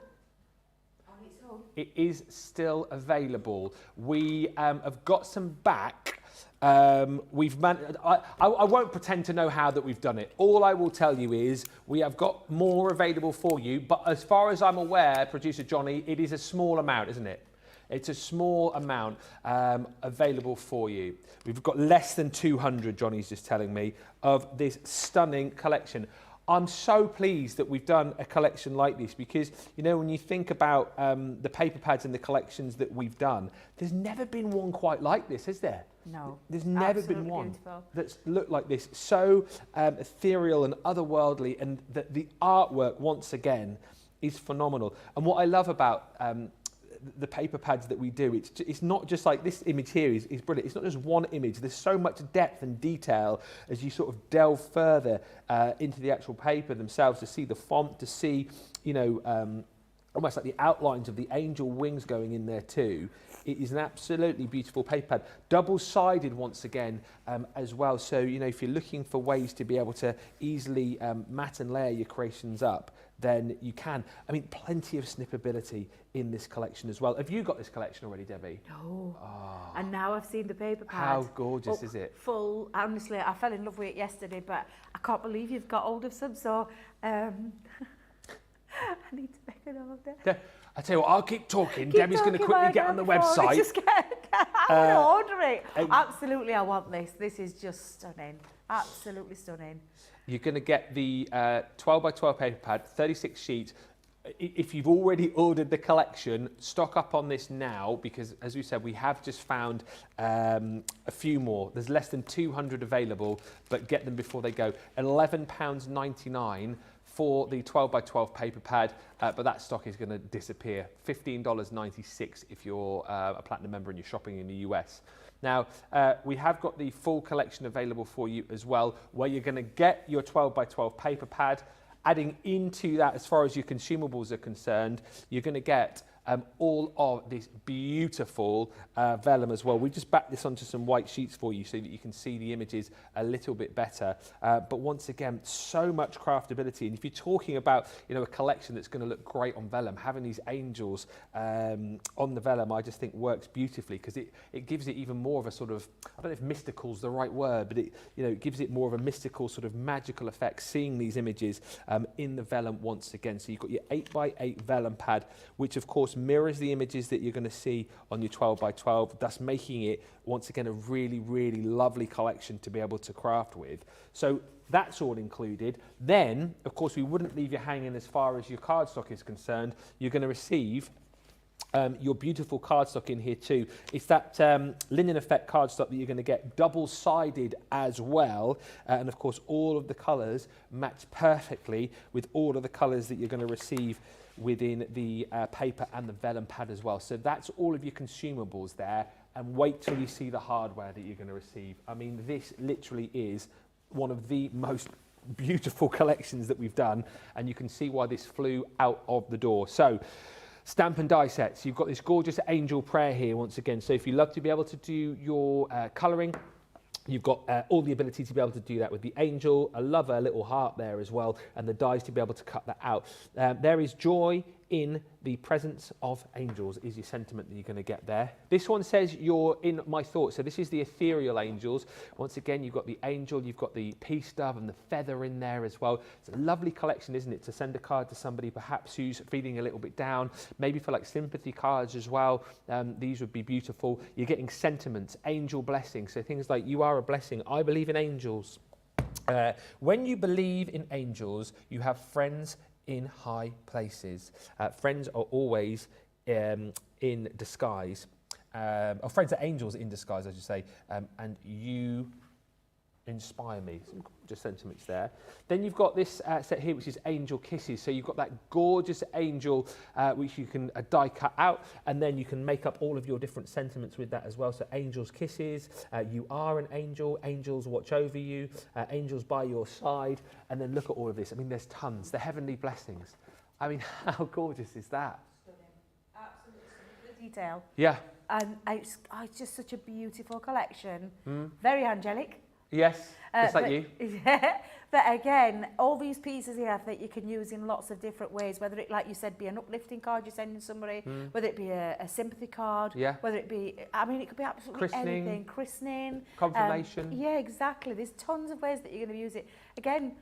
it is still available. We have got some back. I won't pretend to know how that we've done it. All I will tell you is we have got more available for you. But as far as I'm aware, producer Johnny, it is a small amount, isn't it? It's a small amount available for you. We've got less than 200, Johnny's just telling me, of this stunning collection. I'm so pleased that we've done a collection like this because, you know, when you think about the paper pads and the collections that we've done, there's never been one quite like this, has there? No. There's never been one that's looked like this. So ethereal and otherworldly, and the artwork, once again, is phenomenal. And what I love about the paper pads that we do, it's not just like this image here is brilliant. It's not just one image. There's so much depth and detail as you sort of delve further into the actual paper themselves, to see the font, to see, you know, almost like the outlines of the angel wings going in there too. It is an absolutely beautiful paper pad. Double-sided once again as well. So, you know, if you're looking for ways to be able to easily mat and layer your creations up, then you can. I mean, plenty of snippability in this collection as well. Have you got this collection already, Debbie? No. Oh. And now I've seen the paper pad. How gorgeous is it? Full. Honestly, I fell in love with it yesterday, but I can't believe you've got hold of some, so I need to make an order. I tell you what, I'll keep talking. Debbie's going to quickly get on the website. Just I want to order it. Absolutely, I want this. This is just stunning. Absolutely stunning. You're going to get the 12 by 12 paper pad, 36 sheets. If you've already ordered the collection, stock up on this now, because as we said, we have just found a few more. There's less than 200 available, but get them before they go. £11.99 for the 12 by 12 paper pad, but that stock is going to disappear. $15.96 if you're a Platinum member and you're shopping in the US. Now, we have got the full collection available for you as well, where you're going to get your 12 by 12 paper pad. Adding into that, as far as your consumables are concerned, you're going to get all of this beautiful vellum as well. We just backed this onto some white sheets for you so that you can see the images a little bit better. But once again, so much craftability. And if you're talking about, you know, a collection that's going to look great on vellum, having these angels on the vellum, I just think works beautifully, because it gives it even more of a sort of, I don't know if mystical is the right word, but it gives it more of a mystical sort of magical effect, seeing these images in the vellum once again. So you've got your 8 by 8 vellum pad, which of course mirrors the images that you're going to see on your 12 by 12, thus making it once again a really, really lovely collection to be able to craft with. So that's all included. Then, of course, we wouldn't leave you hanging as far as your cardstock is concerned. You're going to receive your beautiful cardstock in here too. It's that linen effect cardstock that you're going to get double-sided as well, and of course all of the colours match perfectly with all of the colours that you're going to receive within the paper and the vellum pad as well. So that's all of your consumables there, and wait till you see the hardware that you're going to receive. I mean, this literally is one of the most beautiful collections that we've done, and you can see why this flew out of the door. So stamp and die sets. You've got this gorgeous angel prayer here once again. So if you love to be able to do your colouring, you've got all the ability to be able to do that with the angel. I love a little heart there as well, and the dies to be able to cut that out. There is joy in the presence of angels is your sentiment that you're going to get there. This one says you're in my thoughts. So this is the ethereal angels. Once again, you've got the angel, you've got the peace dove and the feather in there as well. It's a lovely collection, isn't it, to send a card to somebody perhaps who's feeling a little bit down, maybe for like sympathy cards as well. These would be beautiful. You're getting sentiments, angel blessings. So things like, you are a blessing. I believe in angels. When you believe in angels, you have friends in high places. Friends are always in disguise. Or friends are angels in disguise, I should say. And you inspire me. Some just sentiments there. Then you've got this set here, which is angel kisses. So you've got that gorgeous angel, which you can die cut out, and then you can make up all of your different sentiments with that as well. So angels kisses, you are an angel, angels watch over you, angels by your side, and then look at all of this. I mean, there's tons. The heavenly blessings. I mean, how gorgeous is that? Stunning. Absolutely stunning. The detail. Yeah. And it's just such a beautiful collection. Very angelic. Yes, just like you. Yeah, but again, all these pieces here that you can use in lots of different ways, whether it, like you said, be an uplifting card you're sending somebody, whether it be a sympathy card, whether it be, I mean, it could be absolutely anything. Christening. Confirmation. Yeah, exactly. There's tons of ways that you're going to use it. Again,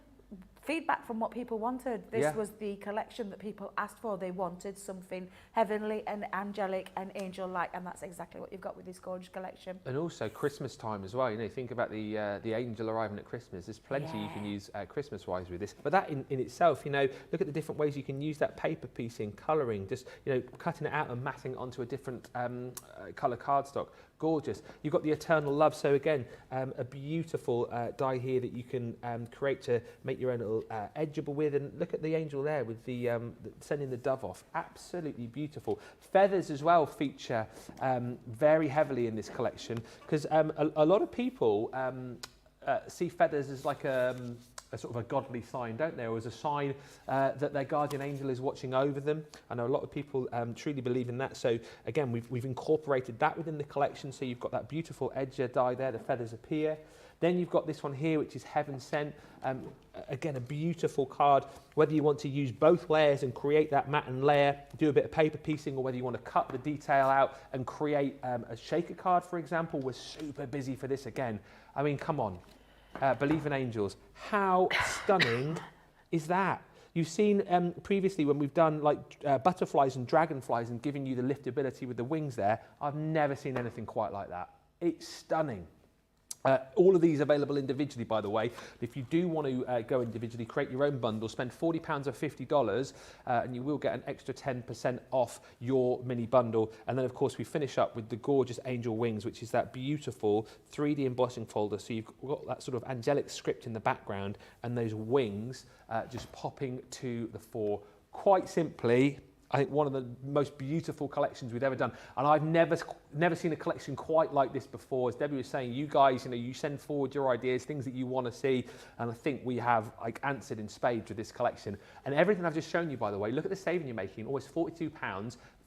feedback from what people wanted. This was the collection that people asked for. They wanted something heavenly and angelic and angel-like, and that's exactly what you've got with this gorgeous collection. And also Christmas time as well. You know, think about the angel arriving at Christmas. There's plenty you can use Christmas-wise with this. But that in itself, you know, look at the different ways you can use that paper piece in colouring, just, you know, cutting it out and matting onto a different colour cardstock. Gorgeous. You've got the eternal love. So again, a beautiful die here that you can create to make your own little edgeable with. And look at the angel there with the sending the dove off. Absolutely beautiful. Feathers as well feature very heavily in this collection, because a lot of people see feathers as like a sort of a godly sign, don't they? Or as a sign that their guardian angel is watching over them. I know a lot of people truly believe in that. So again, we've incorporated that within the collection. So you've got that beautiful edger die there, the feathers appear. Then you've got this one here, which is Heaven Sent. Again, a beautiful card. Whether you want to use both layers and create that matte and layer, do a bit of paper piecing, or whether you want to cut the detail out and create a shaker card, for example, we're super busy for this again. I mean, come on. Believe in angels. How stunning is that? You've seen previously when we've done like butterflies and dragonflies and giving you the liftability with the wings there. I've never seen anything quite like that. It's stunning. All of these available individually, by the way. If you do want to go individually, create your own bundle, spend £40 or $50, and you will get an extra 10% off your mini bundle. And then, of course, we finish up with the gorgeous angel wings, which is that beautiful 3D embossing folder. So you've got that sort of angelic script in the background and those wings just popping to the fore. Quite simply, I think one of the most beautiful collections we've ever done. And I've never seen a collection quite like this before. As Debbie was saying, you guys, you know, you send forward your ideas, things that you want to see. And I think we have like answered in spades with this collection. And everything I've just shown you, by the way, look at the saving you're making, almost £42,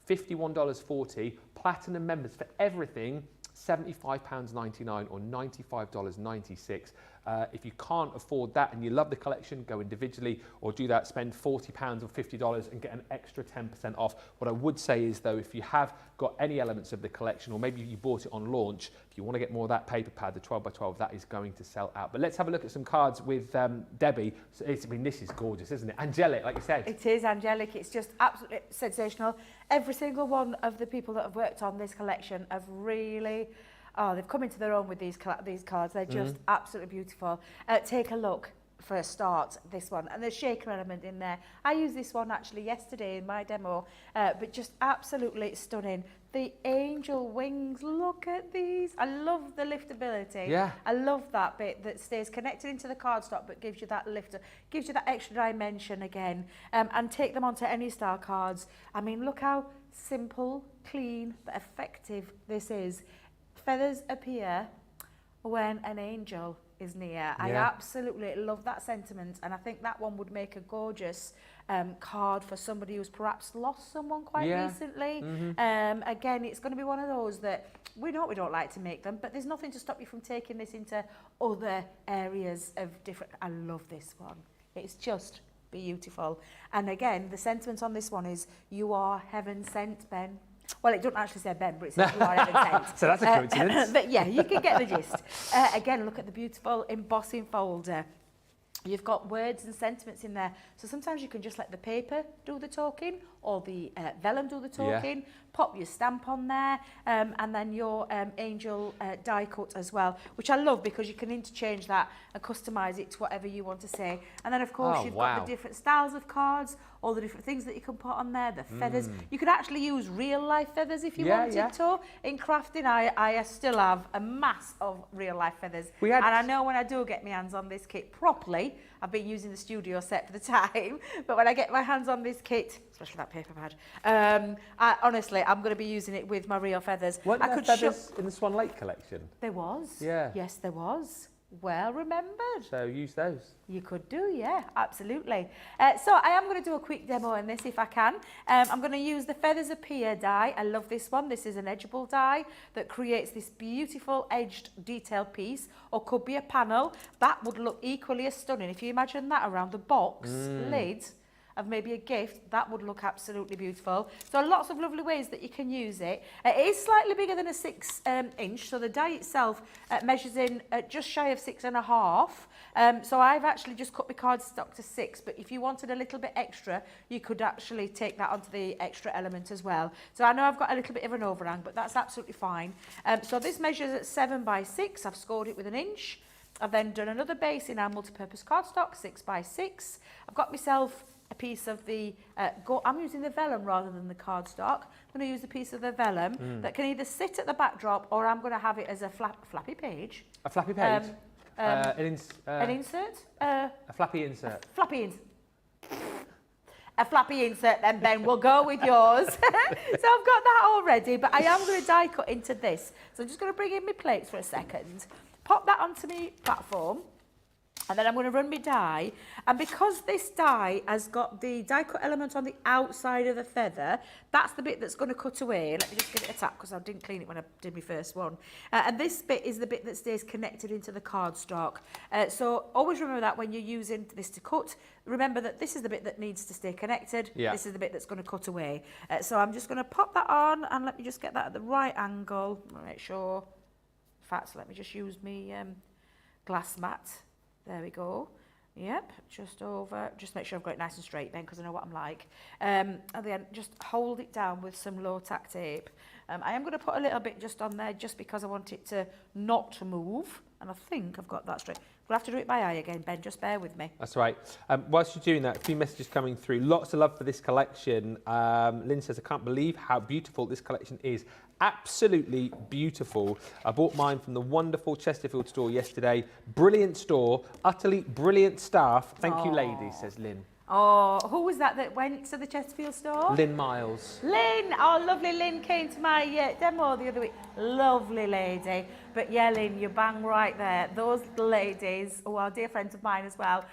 $51.40, platinum members for everything, £75.99 or $95.96. If you can't afford that and you love the collection, go individually or do that, spend £40 or $50 and get an extra 10% off. What I would say is, though, if you have got any elements of the collection, or maybe you bought it on launch, if you want to get more of that paper pad, the 12x12, that is going to sell out. But let's have a look at some cards with Debbie. So I mean, this is gorgeous, isn't it? Angelic, like you said. It is angelic. It's just absolutely sensational. Every single one of the people that have worked on this collection have really... Oh, they've come into their own with these cards. They're just absolutely beautiful. Take a look for a start, this one. And there's shaker element in there. I used this one actually yesterday in my demo, but just absolutely stunning. The angel wings, look at these. I love the liftability. Yeah. I love that bit that stays connected into the cardstock but gives you that lift, gives you that extra dimension again. And take them onto any style cards. I mean, look how simple, clean, but effective this is. Feathers appear when an angel is near. Yeah. I absolutely love that sentiment, and I think that one would make a gorgeous card for somebody who's perhaps lost someone quite recently. Again, it's going to be one of those that we know we don't like to make them, but there's nothing to stop you from taking this into other areas of different... I love this one. It's just beautiful. And again, the sentiment on this one is, you are heaven sent, Ben. Well, it doesn't actually say Ben, but it says you are heaven sent. So that's a coincidence. But yeah, you can get the gist. Again, look at the beautiful embossing folder. You've got words and sentiments in there. So sometimes you can just let the paper do the talking, or the vellum do the talking. Pop your stamp on there, and then your angel die cut as well, which I love because you can interchange that and customise it to whatever you want to say. And then, of course, you've got the different styles of cards, all the different things that you can put on there, the feathers. You could actually use real-life feathers if you wanted to. In crafting, I still have a mass of real-life feathers. And I know when I do get my hands on this kit properly, I've been using the studio set for the time, but when I get my hands on this kit, especially that paper pad, honestly, I'm going to be using it with my real feathers. Weren't there feathers in the Swan Lake collection? There was. Yeah. Yes, there was. Well remembered. So use those. You could do, yeah, absolutely. So I am going to do a quick demo in this if I can. I'm going to use the Feathers Appear die. I love this one. This is an edgeable die that creates this beautiful edged detailed piece, or could be a panel. That would look equally as stunning. If you imagine that around the box lid of maybe a gift, that would look absolutely beautiful. So lots of lovely ways that you can use it. It is slightly bigger than a 6 inch, so the die itself measures in just shy of 6.5. So I've actually just cut my cardstock to 6, but if you wanted a little bit extra, you could actually take that onto the extra element as well. So I know I've got a little bit of an overhang, but that's absolutely fine. So this measures at 7 by 6. I've scored it with an inch. I've then done another base in our multi-purpose cardstock, 6 by 6. I've got myself a piece of the, I'm using the vellum rather than the cardstock. I'm going to use a piece of the vellum that can either sit at the backdrop, or I'm going to have it as a flappy page. A flappy page? An insert? A flappy insert. A flappy insert then, Ben. We'll go with yours. So I've got that already, but I am going to die cut into this. So I'm just going to bring in my plates for a second. Pop that onto my platform. And then I'm going to run my die. And because this die has got the die cut element on the outside of the feather, that's the bit that's going to cut away. Let me just give it a tap because I didn't clean it when I did my first one. And this bit is the bit that stays connected into the cardstock. So always remember that when you're using this to cut, remember that this is the bit that needs to stay connected. Yeah. This is the bit that's going to cut away. So I'm just going to pop that on and let me just get that at the right angle. Make sure. In fact, let me just use my glass mat. There we go. Yep, just over. Just make sure I've got it nice and straight, Ben, because I know what I'm like. And then just hold it down with some low tack tape. I am going to put a little bit just on there just because I want it to not move. And I think I've got that straight. We'll have to do it by eye again, Ben. Just bear with me. That's right. Whilst you're doing that, a few messages coming through. Lots of love for this collection. Lynn says, I can't believe how beautiful this collection is. Absolutely beautiful. I bought mine from the wonderful Chesterfield store yesterday. Brilliant store, utterly brilliant staff. Thank you, ladies, says Lynn. Oh, who was that went to the Chesterfield store? Lynn Miles. Lynn, oh lovely, Lynn came to my demo the other week. Lovely lady. But yeah, Lynn, you're bang right there. Those ladies, who are dear friends of mine as well,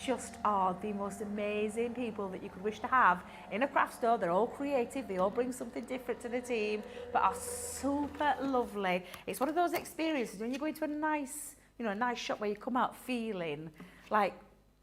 just are the most amazing people that you could wish to have in a craft store. They're all creative, they all bring something different to the team, but are super lovely. It's one of those experiences when you go into a nice, a nice shop where you come out feeling like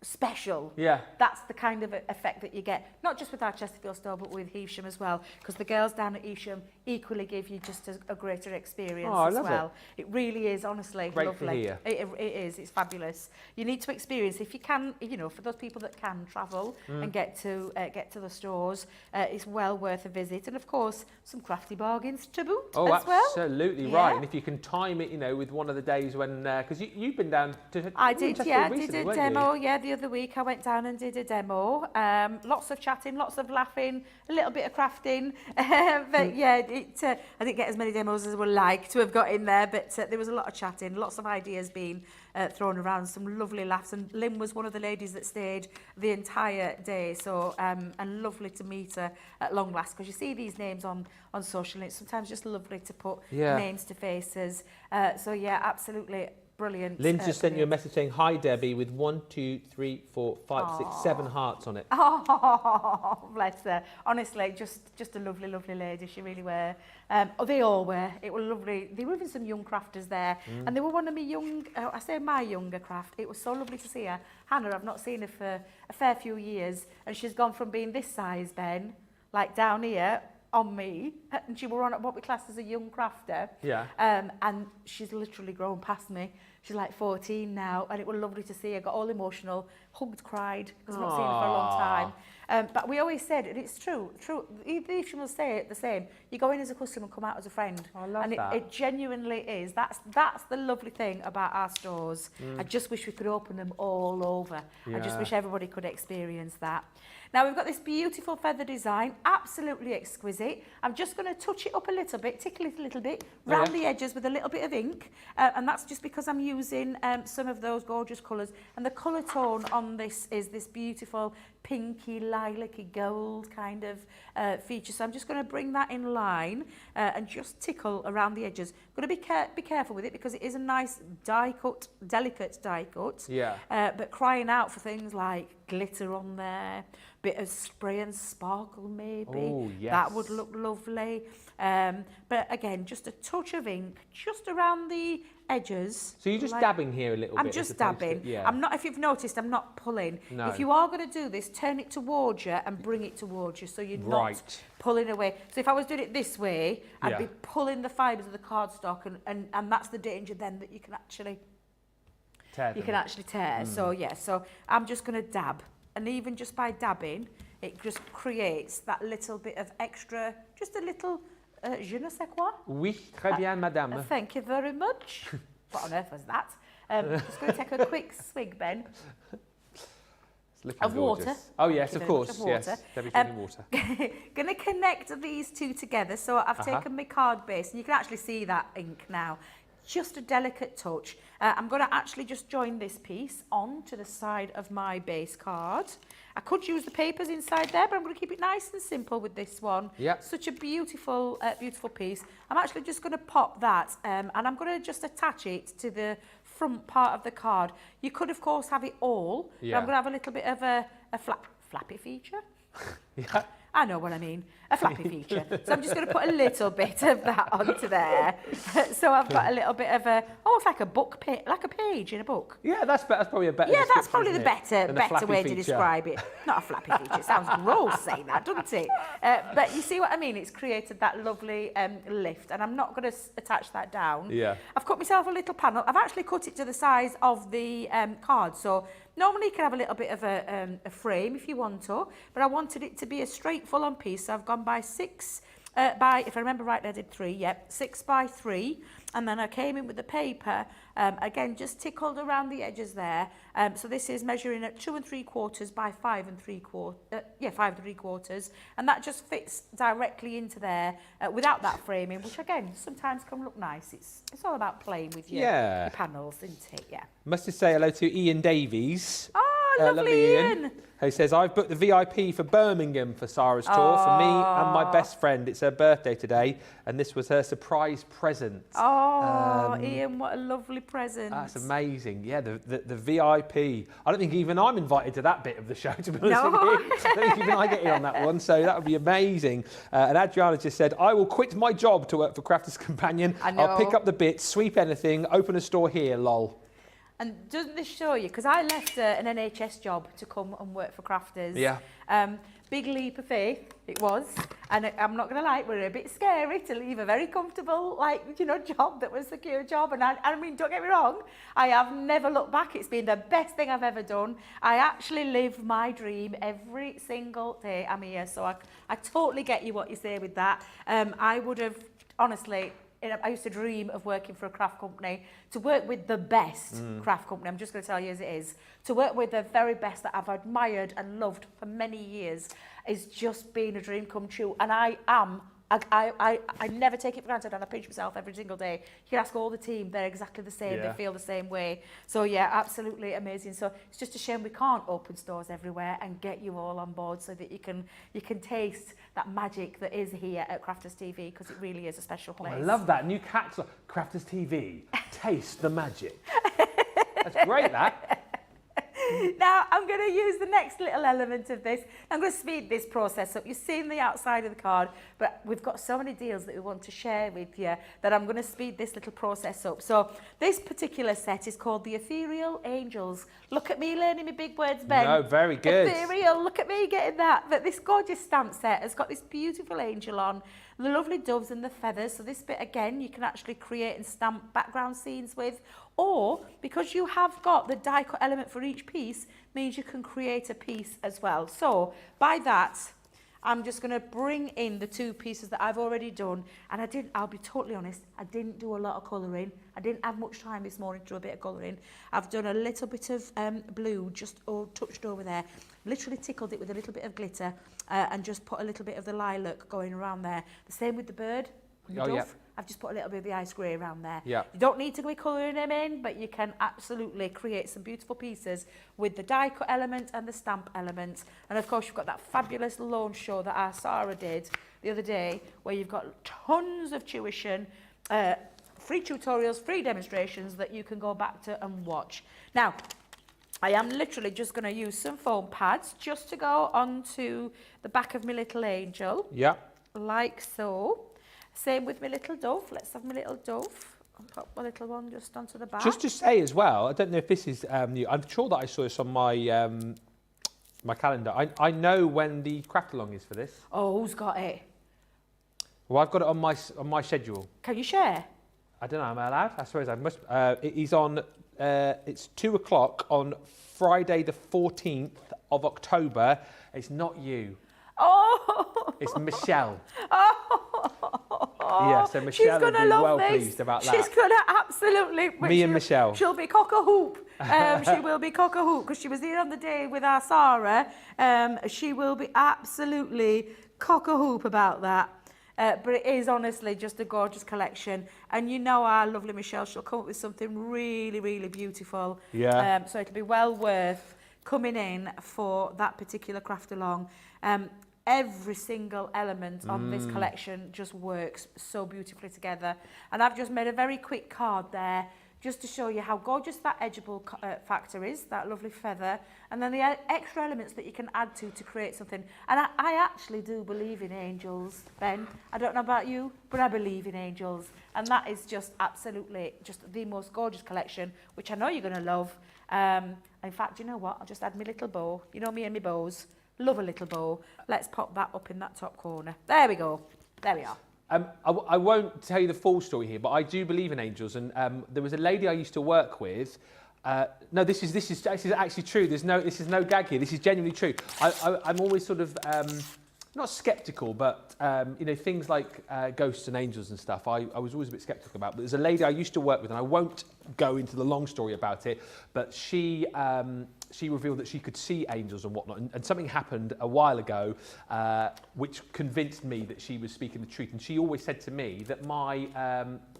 special. Yeah. That's the kind of effect that you get, not just with our Chesterfield store, but with Evesham as well, because the girls down at Evesham equally give you just a greater experience as well. It really is, honestly, great lovely. To hear. It is, it's fabulous. You need to experience, if you can, for those people that can travel and get to the stores, it's well worth a visit. And of course, some crafty bargains to boot as well. Absolutely right. And if you can time it, with one of the days when, because you've been down to I did, yeah, did a demo, the other week I went down and did a demo. Lots of chatting, lots of laughing, a little bit of crafting. But yeah, I didn't get as many demos as I would like to have got in there, but there was a lot of chatting, lots of ideas being thrown around, some lovely laughs. And Lynn was one of the ladies that stayed the entire day. So, and lovely to meet her at long last, because you see these names on social, and it's sometimes just lovely to put names to faces. So yeah, absolutely. Brilliant. Lynn just sent you a message saying, hi, Debbie, with 1, 2, 3, 4, 5, 6, 7 hearts on it. Oh, bless her. Honestly, just a lovely, lovely lady. She really were. They all were. It was lovely. There were even some young crafters there. And they were one of my younger craft. It was so lovely to see her. Hannah, I've not seen her for a fair few years. And she's gone from being this size, Ben, like down here, on me, and she were on at what we class as a young crafter. Yeah. And she's literally grown past me. She's like 14 now, and it was lovely to see her. Got all emotional, hugged, cried, because I've not seen her for a long time. But we always said, and it's true, even if she will say it the same, you go in as a customer and come out as a friend. I love and that. It genuinely is. That's the lovely thing about our stores. I just wish we could open them all over. I just wish everybody could experience that. Now we've got this beautiful feather design, absolutely exquisite. I'm just going to touch it up a little bit, tickle it a little bit, round the edges with a little bit of ink. And that's just because I'm using some of those gorgeous colours. And the colour tone on this is this beautiful pinky, lilac-y gold kind of feature. So I'm just going to bring that in line and just tickle around the edges. Got to be careful with it because it is a nice die cut, delicate die cut. Yeah. But crying out for things like glitter on there, bit of spray and sparkle maybe. Oh, yes. That would look lovely. But again, just a touch of ink just around the edges. So you're just dabbing here a little bit? I'm just dabbing. I'm not, if you've noticed, I'm not pulling. No. If you are going to do this, turn it towards you and bring it towards you so you're not pulling away. So if I was doing it this way, I'd be pulling the fibres of the cardstock, and that's the danger then, that you can actually tear. So yeah, so I'm just going to dab. And even just by dabbing, it just creates that little bit of extra, just a little je ne sais quoi. Oui, très bien, madame. Thank you very much. What on earth was that? Just going to take a quick swig, Ben. Of water. Oh yes, of course. Yes, Debbie's drinking water. Going to connect these two together. So I've taken my card base, and you can actually see that ink now. Just a delicate touch. I'm going to actually just join this piece on to the side of my base card. I could use the papers inside there, but I'm going to keep it nice and simple with this one. Yep. Such a beautiful, beautiful piece. I'm actually just going to pop that, and I'm going to just attach it to the front part of the card. You could, of course, have it all. Yeah. But I'm going to have a little bit of a flappy feature. Yeah. I know what I mean, a flappy feature. So I'm just going to put a little bit of that onto there. So I've got a little bit of almost like a book, like a page in a book. Yeah, that's probably a better. Yeah, that's probably the description, better way to describe it. Not a flappy feature. It sounds gross saying that, doesn't it? But you see what I mean? It's created that lovely lift, and I'm not going to attach that down. Yeah. I've cut myself a little panel. I've actually cut it to the size of the card. So normally you can have a little bit of a frame if you want to, but I wanted it to be a straight full-on piece. So I've gone by 6 by, if I remember rightly, I did 3, yep, 6 by 3, and then I came in with the paper, again, just tickled around the edges there. So this is measuring at 2 3/4 by 5 3/4, 5 3/4, and that just fits directly into there without that framing, which again, sometimes can look nice. It's all about playing with your panels, isn't it? Yeah. Must just say hello to Ian Davies. Oh, lovely Ian. Who says, I've booked the VIP for Birmingham for Sarah's tour for me and my best friend. It's her birthday today, and this was her surprise present. Oh, Ian, what a lovely present. That's amazing. Yeah, the VIP. I don't think even I'm invited to that bit of the show, to be honest with you. I don't think even I get in on that one, so that would be amazing. And Adriana just said, I will quit my job to work for Crafters Companion. I'll pick up the bits, sweep anything, open a store here, lol. And doesn't this show you? Because I left an NHS job to come and work for Crafters. Yeah. Big leap of faith, it was. And I'm not going to lie, it was a bit scary to leave a very comfortable, job that was a secure job. And I mean, don't get me wrong, I have never looked back. It's been the best thing I've ever done. I actually live my dream every single day I'm here. So I totally get you what you say with that. I would have, honestly, I used to dream of working for a craft company, to work with the best craft company. I'm just going to tell you as it is. To work with the very best that I've admired and loved for many years is just been a dream come true. And I never take it for granted, and I pinch myself every single day. You can ask all the team, they're exactly the same, they feel the same way. So yeah, absolutely amazing. So it's just a shame we can't open stores everywhere and get you all on board so that you can taste that magic that is here at Crafters TV, because it really is a special place. I love that. New catch, Crafters TV, taste the magic. That's great, that. Now, I'm going to use the next little element of this. I'm going to speed this process up. You've seen the outside of the card, but we've got so many deals that we want to share with you that I'm going to speed this little process up. So this particular set is called the Ethereal Angels. Look at me learning my big words, Ben. No, very good. Ethereal, look at me getting that. But this gorgeous stamp set has got this beautiful angel on, the lovely doves and the feathers. So this bit, again, you can actually create and stamp background scenes with. Or, because you have got the die cut element for each piece, means you can create a piece as well. So, by that, I'm just going to bring in the 2 pieces that I've already done. And I'll be totally honest, I didn't do a lot of colouring. I didn't have much time this morning to do a bit of colouring. I've done a little bit of blue, just touched over there. Literally tickled it with a little bit of glitter and just put a little bit of the lilac going around there. The same with the bird, the dove. Yeah. I've just put a little bit of the ice grey around there. Yeah. You don't need to be colouring them in, but you can absolutely create some beautiful pieces with the die cut element and the stamp element. And of course, you've got that fabulous launch show that our Sarah did the other day, where you've got tons of tuition, free tutorials, free demonstrations that you can go back to and watch. Now, I am literally just going to use some foam pads just to go onto the back of my little angel. Yeah. Like so. Same with my little dove. Let's have my little dove. I'll put my little one just onto the back. Just to say as well, I don't know if this is new. I'm sure that I saw this on my my calendar. I know when the craft along is for this. Oh, who's got it? Well, I've got it on my schedule. Can you share? I don't know. Am I allowed? I suppose I must. It is on. It's 2 o'clock on Friday, the 14th of October. It's not you. Oh. It's Michelle. Oh. Yeah, so Michelle will be well this. pleased about that. She's going to absolutely... Me and Michelle. She'll be cock-a-hoop. She will be cock-a-hoop because she was here on the day with our Sarah. She will be absolutely cock-a-hoop about that. But it is honestly just a gorgeous collection. And you know our lovely Michelle, she'll come up with something really, really beautiful. Yeah. So it'll be well worth coming in for that particular craft along. Every single element of this collection just works so beautifully together. And I've just made a very quick card there just to show you how gorgeous that edgeable factor is, that lovely feather, and then the extra elements that you can add to create something. And I actually do believe in angels, Ben. I don't know about you, but I believe in angels. And that is just absolutely just the most gorgeous collection, which I know you're going to love. In fact, you know what? I'll just add my little bow. You know me and my bows. Love a little bow. Let's pop that up in that top corner. There we go. There we are. I won't tell you the full story here, but I do believe in angels. And there was a lady I used to work with. No, this is actually true. This is no gag here. This is genuinely true. I'm always sort of not sceptical, but you know, things like ghosts and angels and stuff. I was always a bit sceptical about. But there's a lady I used to work with, and I won't go into the long story about it, but she revealed that she could see angels and whatnot, and something happened a while ago which convinced me that she was speaking the truth. And she always said to me that my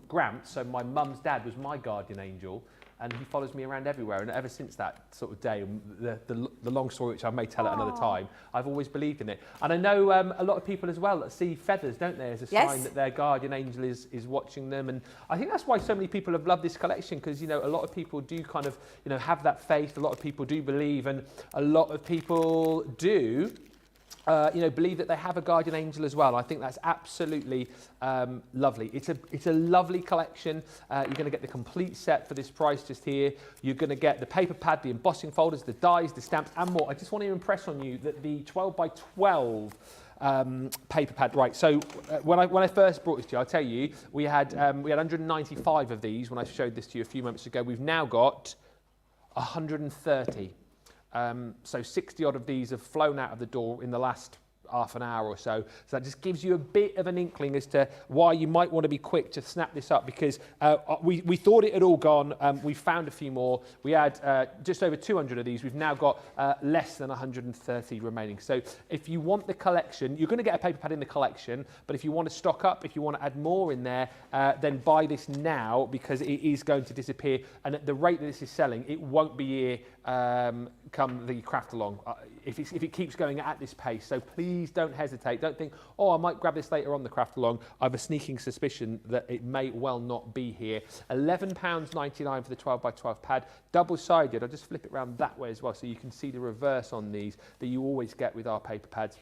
Gramps, so my mum's dad, was my guardian angel, and he follows me around everywhere. And ever since that sort of day, the long story, which I may tell at another time, I've always believed in it. And I know a lot of people as well that see feathers, don't they, as a sign that their guardian angel is watching them. And I think that's why so many people have loved this collection, because, you know, a lot of people do kind of, you know, have that faith. A lot of people do believe, and a lot of people do you know, believe that they have a guardian angel as well. I think that's absolutely lovely. It's a lovely collection. You're going to get the complete set for this price just here. You're going to get the paper pad, the embossing folders, the dies, the stamps, and more. I just want to impress on you that the 12 by 12 paper pad. Right, so when I first brought this to you, I'll tell you, we had 195 of these when I showed this to you a few moments ago. We've now got 130. So 60 odd of these have flown out of the door in the last half an hour or so. So that just gives you a bit of an inkling as to why you might want to be quick to snap this up, because we thought it had all gone. We found a few more. We had just over 200 of these. We've now got less than 130 remaining. So if you want the collection, you're going to get a paper pad in the collection, but if you want to stock up, if you want to add more in there, then buy this now, because it is going to disappear. And at the rate that this is selling, it won't be here come the craft along, if it keeps going at this pace. So please don't hesitate. Don't think, oh, I might grab this later on the craft along. I have a sneaking suspicion that it may well not be here. £11.99 for the 12 by 12 pad, double-sided. I'll just flip it around that way as well, so you can see the reverse on these that you always get with our paper pads.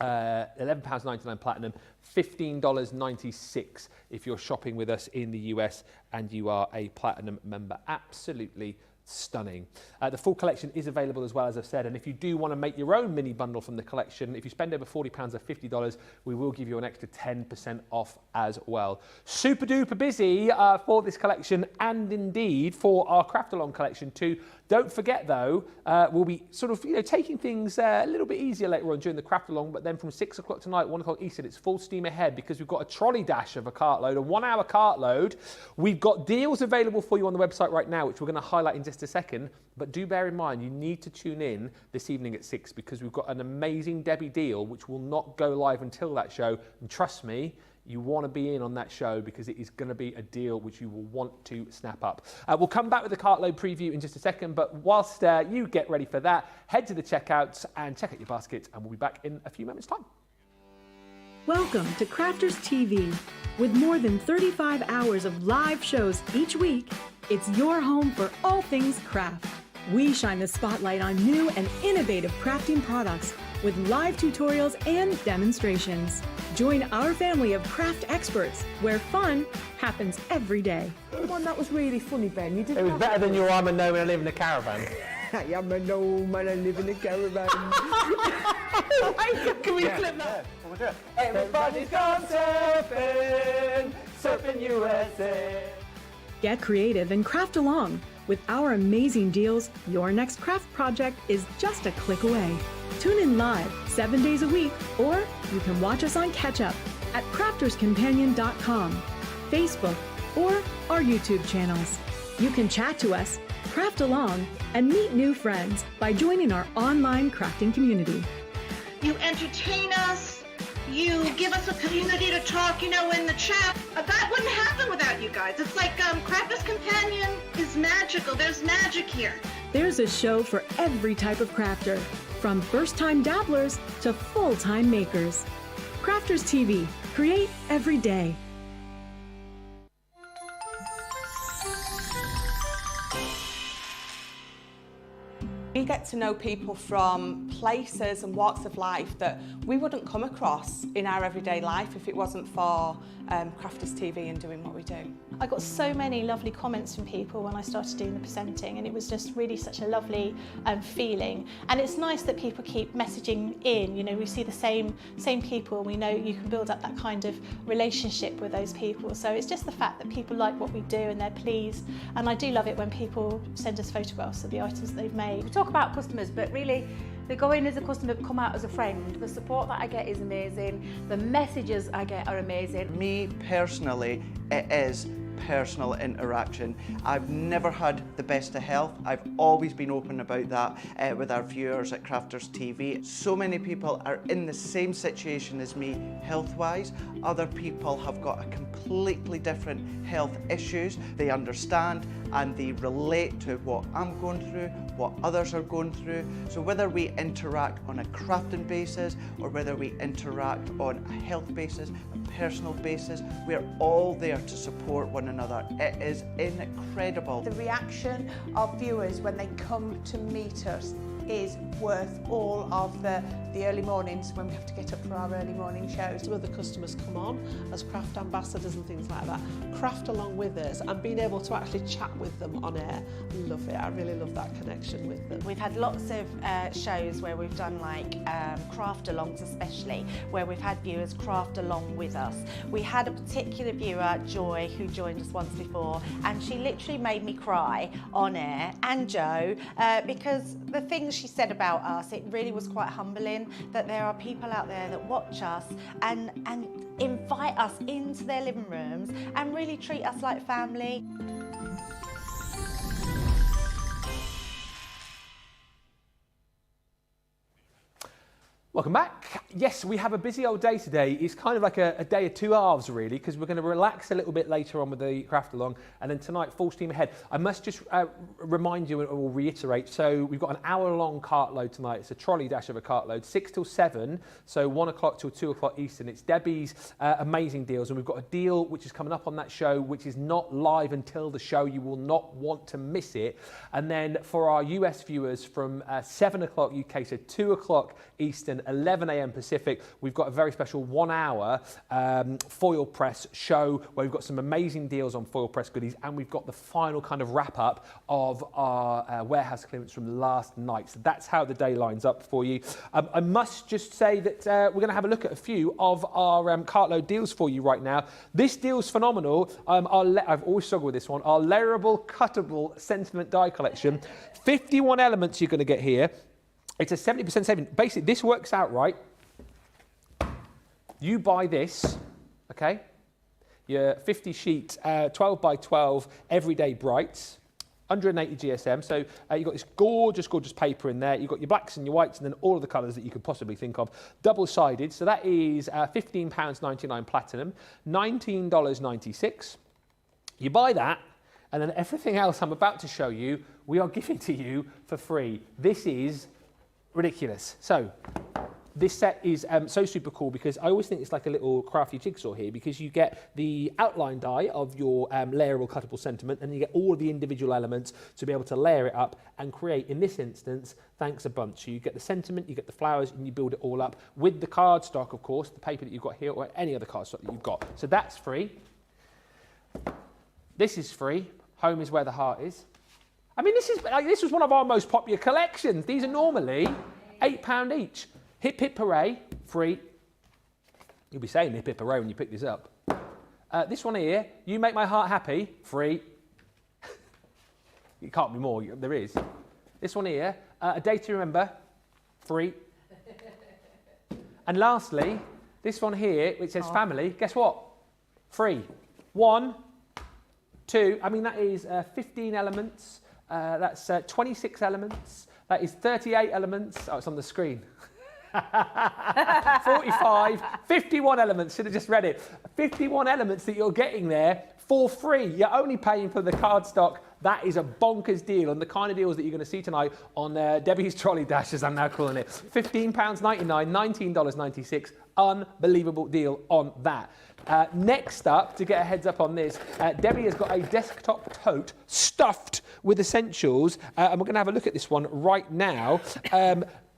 £11.99 platinum, $15.96 if you're shopping with us in the US and you are a platinum member. Absolutely stunning. The full collection is available as well, as I've said, and if you do want to make your own mini bundle from the collection, if you spend over £40 or $50, we will give you an extra 10% off as well. Super duper busy for this collection, and indeed for our craft along collection too. Don't forget though, we'll be sort of, you know, taking things a little bit easier later on during the craft along, but then from 6 o'clock tonight, 1 o'clock Eastern, it's full steam ahead, because we've got a trolley dash of a cartload, a 1 hour cartload. We've got deals available for you on the website right now, which we're going to highlight in just a second, but do bear in mind, you need to tune in this evening at 6, because we've got an amazing Debbie deal, which will not go live until that show, and trust me, you want to be in on that show, because it is going to be a deal which you will want to snap up. We'll come back with the cartload preview in just a second, but whilst you get ready for that, head to the checkouts and check out your baskets, and we'll be back in a few moments' time. Welcome to Crafters TV. With more than 35 hours of live shows each week, it's your home for all things craft. We shine the spotlight on new and innovative crafting products with live tutorials and demonstrations. Join our family of craft experts, where fun happens every day. One that was really funny, Ben. You didn't. It was better than your I'm a gnome and I live in a caravan. I am a gnome and I live in a caravan. Can we clip that? We'll do it. Everybody's gone surfing, surfing USA. Get creative and craft along. With our amazing deals, your next craft project is just a click away. Tune in live 7 days a week, or you can watch us on Catch Up at crafterscompanion.com, Facebook, or our YouTube channels. You can chat to us, craft along, and meet new friends by joining our online crafting community. You entertain us. You give us a community to talk, you know, in the chat. That wouldn't happen without you guys. It's like Crafters Companion is magical. There's magic here. There's a show for every type of crafter, from first-time dabblers to full-time makers. Crafters TV. Create every day. get to know people from places and walks of life that we wouldn't come across in our everyday life if it wasn't for Crafters TV and doing what we do. I got so many lovely comments from people when I started doing the presenting, and it was just really such a lovely feeling. And it's nice that people keep messaging in. You know, we see the same people, and we know you can build up that kind of relationship with those people. So it's just the fact that people like what we do and they're pleased. And I do love it when people send us photographs of the items that they've made. We talk about customers, but really they go in as a customer, come out as a friend. The support that I get is amazing. The messages I get are amazing. Me personally, it is personal interaction. I've never had the best of health. I've always been open about that with our viewers at Crafters TV. So many people are in the same situation as me health-wise. Other people have got a completely different health issues. They understand and they relate to what I'm going through, what others are going through. So whether we interact on a crafting basis or whether we interact on a health basis, a personal basis, we're all there to support one another. It is incredible. The reaction of viewers when they come to meet us is worth all of the early mornings when we have to get up for our early morning shows. Some of the customers come on as craft ambassadors and things like that, craft along with us, and being able to actually chat with them on air. I love it. I really love that connection with them. We've had lots of shows where we've done like craft alongs, especially where we've had viewers craft along with us. We had a particular viewer, Joy, who joined us once before, and she literally made me cry on air, and Joe, because the things she said about us, it really was quite humbling that there are people out there that watch us and invite us into their living rooms and really treat us like family. Welcome back. Yes, we have a busy old day today. It's kind of like a day of two halves, really, because we're going to relax a little bit later on with the craft along, and then tonight, full steam ahead. I must just remind you or reiterate, so we've got an hour-long cart load tonight. It's a trolley dash of a cart load, 6 till 7, so 1 o'clock till 2 o'clock Eastern. It's Debbie's amazing deals, and we've got a deal which is coming up on that show, which is not live until the show. You will not want to miss it. And then for our US viewers from 7 o'clock UK, so 2 o'clock Eastern, 11 a.m. Pacific, we've got a very special 1 hour foil press show where we've got some amazing deals on foil press goodies, and we've got the final kind of wrap up of our warehouse clearance from last night. So that's how the day lines up for you. I must just say that we're going to have a look at a few of our cartload deals for you right now. This deal's phenomenal. I've always struggled with this one. Our layerable, cuttable sentiment die collection. 51 elements you're going to get here. It's a 70% saving. Basically, this works out right. You buy this, okay? Your 50 sheet, 12 by 12 everyday brights, 180 GSM. So you've got this gorgeous, gorgeous paper in there. You've got your blacks and your whites and then all of the colours that you could possibly think of. Double-sided, so that is £15.99 platinum, $19.96. You buy that, and then everything else I'm about to show you, we are giving to you for free. This is ridiculous. So this set is so super cool because I always think it's like a little crafty jigsaw here, because you get the outline die of your layerable cuttable sentiment, and you get all of the individual elements to be able to layer it up and create, in this instance, thanks a bunch. So you get the sentiment, you get the flowers, and you build it all up with the cardstock, of course, the paper that you've got here, or any other cardstock that you've got. So that's free. This is free. Home is where the heart is. I mean, this was one of our most popular collections. These are normally £8 each. Hip hip hooray, free. You'll be saying hip hip hooray when you pick this up. This one here, you make my heart happy, free. It can't be more, there is. This one here, a day to remember, free. And lastly, this one here, which says family, guess what? Free. 1, 2, I mean that is 15 elements. That's 26 elements. That is 38 elements. Oh, it's on the screen. 45, 51 elements, should have just read it. 51 elements that you're getting there for free. You're only paying for the cardstock. That is a bonkers deal, and the kind of deals that you're going to see tonight on Debbie's Trolley Dash, as I'm now calling it. £15.99, $19.96. Unbelievable deal on that. Next up, to get a heads up on this, Debbie has got a desktop tote stuffed with essentials, and we're going to have a look at this one right now.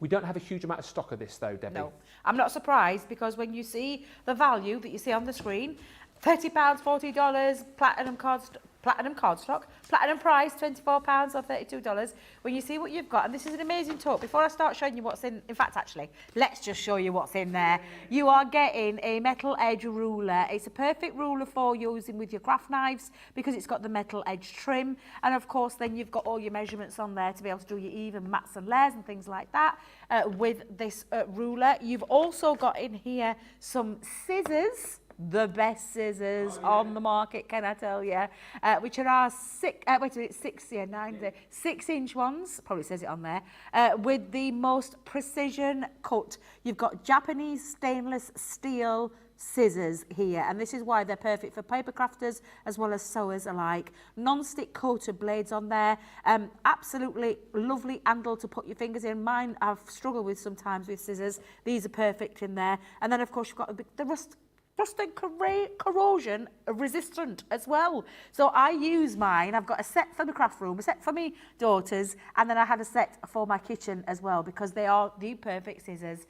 We don't have a huge amount of stock of this, though, Debbie. No, I'm not surprised, because when you see the value that you see on the screen, £30, $40, platinum cardstock, platinum price, £24 or $32. When you see what you've got, and this is an amazing tote. Before I start showing you what's in fact, actually, let's just show you what's in there. You are getting a metal edge ruler. It's a perfect ruler for using with your craft knives, because it's got the metal edge trim. And of course, then you've got all your measurements on there to be able to do your even mats and layers and things like that with this ruler. You've also got in here some scissors. The best scissors on the market, can I tell you? Which are our 6-inch ones, probably says it on there, with the most precision cut. You've got Japanese stainless steel scissors here, and this is why they're perfect for paper crafters as well as sewers alike. Non-stick coated blades on there, absolutely lovely handle to put your fingers in. Mine I've struggled with sometimes with scissors. These are perfect in there. And then of course you've got the rust and corrosion resistant as well. So I use mine. I've got a set for the craft room, a set for my daughters, and then I had a set for my kitchen as well, because they are the perfect scissors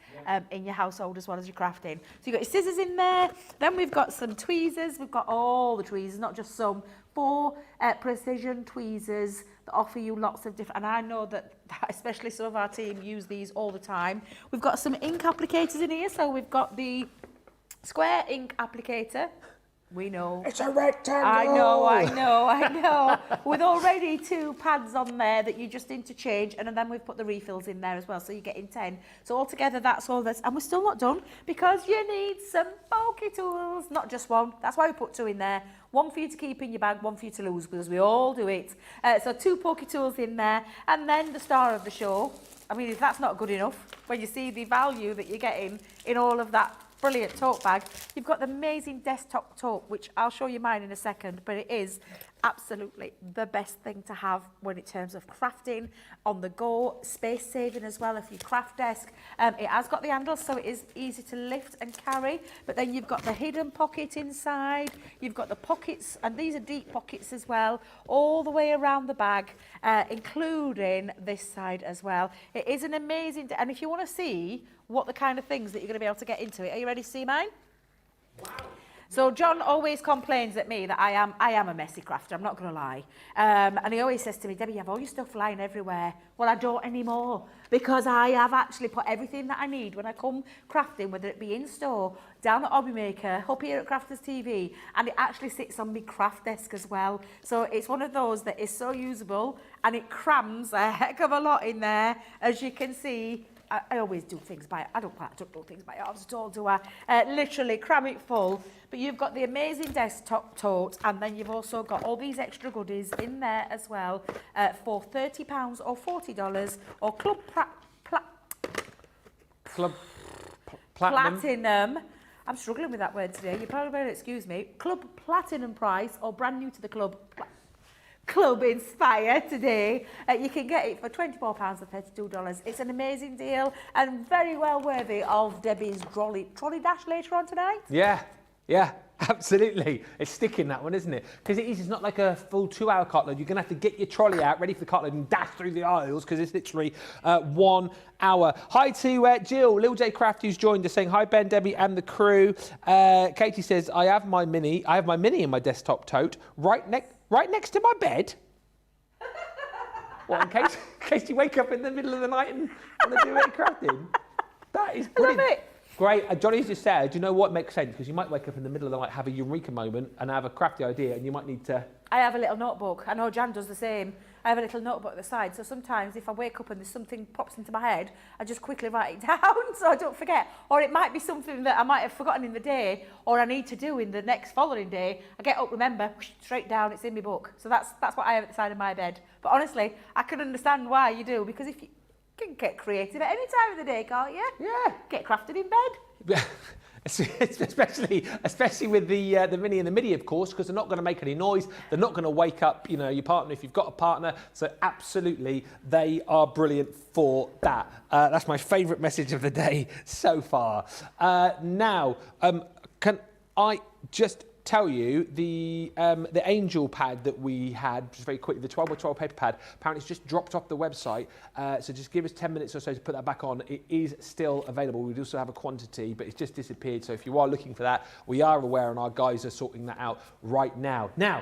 in your household as well as your crafting. So you've got your scissors in there. Then we've got some tweezers. We've got all the tweezers, not just some. 4 precision tweezers that offer you lots of different, and I know that especially some of our team use these all the time. We've got some ink applicators in here. So we've got the square ink applicator. We know. It's a rectangle. I know. With already 2 pads on there that you just interchange, and then we've put the refills in there as well, so you're getting 10. So altogether, that's all this. And we're still not done, because you need some pokey tools, not just one. That's why we put 2 in there. 1 for you to keep in your bag, 1 for you to lose, because we all do it. So 2 pokey tools in there, and then the star of the show. I mean, if that's not good enough, when you see the value that you're getting in all of that brilliant tote bag, you've got the amazing desktop tote, which I'll show you mine in a second, but it is absolutely the best thing to have when in terms of crafting on the go, space saving as well if you craft desk. It has got the handle, so it is easy to lift and carry, but then you've got the hidden pocket inside, you've got the pockets, and these are deep pockets as well, all the way around the bag, including this side as well. It is an amazing, and if you want to see what the kind of things that you're going to be able to get into it, are you ready to see mine? Wow. So John always complains at me that I am a messy crafter, I'm not going to lie. And he always says to me, Debbie, you have all your stuff lying everywhere. Well, I don't anymore, because I have actually put everything that I need when I come crafting, whether it be in store, down at Hobby Maker, up here at Crafters TV, and it actually sits on my craft desk as well. So it's one of those that is so usable, and it crams a heck of a lot in there, as you can see. I always do things by, I don't do things by halves at all, do I? Literally cram it full. But you've got the amazing desktop tote, and then you've also got all these extra goodies in there as well for £30 or $40, or Platinum. I'm struggling with that word today. You probably better excuse me. Club Platinum price, or brand new to the club Inspire today. You can get it for £24 or $32. It's an amazing deal, and very well worthy of Debbie's trolley dash later on tonight. Yeah, absolutely. It's sticking, that one, isn't it? Because it's not like a full 2-hour cartload. You're going to have to get your trolley out, ready for the cartload, and dash through the aisles, because it's literally 1 hour. Hi to Jill, Lil J Craft, who's joined us, saying, hi, Ben, Debbie, and the crew. Katie says, I have my mini in my desktop tote, right next to my bed. What, in case you wake up in the middle of the night and want to do any crafting? That is brilliant. I love it. Great. Johnny's just said, you know what makes sense? Because you might wake up in the middle of the night, have a eureka moment, and have a crafty idea, and you might need to... I have a little notebook. I know Jan does the same. I have a little notebook at the side, so sometimes if I wake up and there's something pops into my head, I just quickly write it down so I don't forget. Or it might be something that I might have forgotten in the day, or I need to do in the next following day. I get up, remember, straight down, it's in my book. So that's what I have at the side of my bed. But honestly, I can understand why you do, because if you can get creative at any time of the day, can't you? Yeah. Get crafted in bed. especially with the mini and the midi, of course, because they're not going to make any noise. They're not going to wake up, your partner if you've got a partner. So absolutely, they are brilliant for that. That's my favourite message of the day so far. Now, can I just tell you the Angel pad that we had, just very quickly, the 12x12 paper pad, apparently it's just dropped off the website, so just give us 10 minutes or so to put that back on. It is still available. We do also have a quantity, but it's just disappeared, so if you are looking for that, we are aware and our guys are sorting that out right now. Now,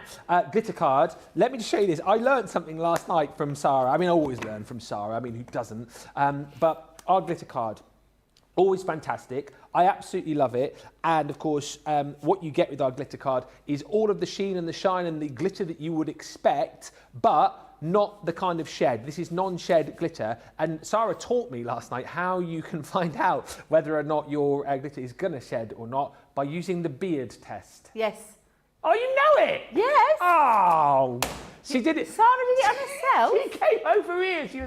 glitter card, let me just show you this. I learned something last night from Sarah. I mean, I always learn from Sarah, I mean, who doesn't? But our glitter card, always fantastic. I absolutely love it. And of course, what you get with our glitter card is all of the sheen and the shine and the glitter that you would expect, but not the kind of shed. This is non-shed glitter. And Sarah taught me last night how you can find out whether or not your glitter is gonna shed or not by using the beard test. Yes. Oh, you know it? Yes. Oh. She did it. Sarah did it on herself. She came over here. She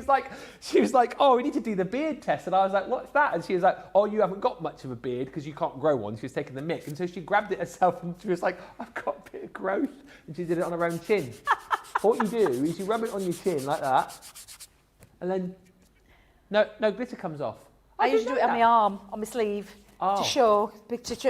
was like, oh, we need to do the beard test. And I was like, what's that? And she was like, oh, you haven't got much of a beard because you can't grow one. She was taking the mick. And so she grabbed it herself and she was like, I've got a bit of growth. And she did it on her own chin. What you do is you rub it on your chin like that. And then, no glitter comes off. I usually do it on my arm, on my sleeve. Oh. To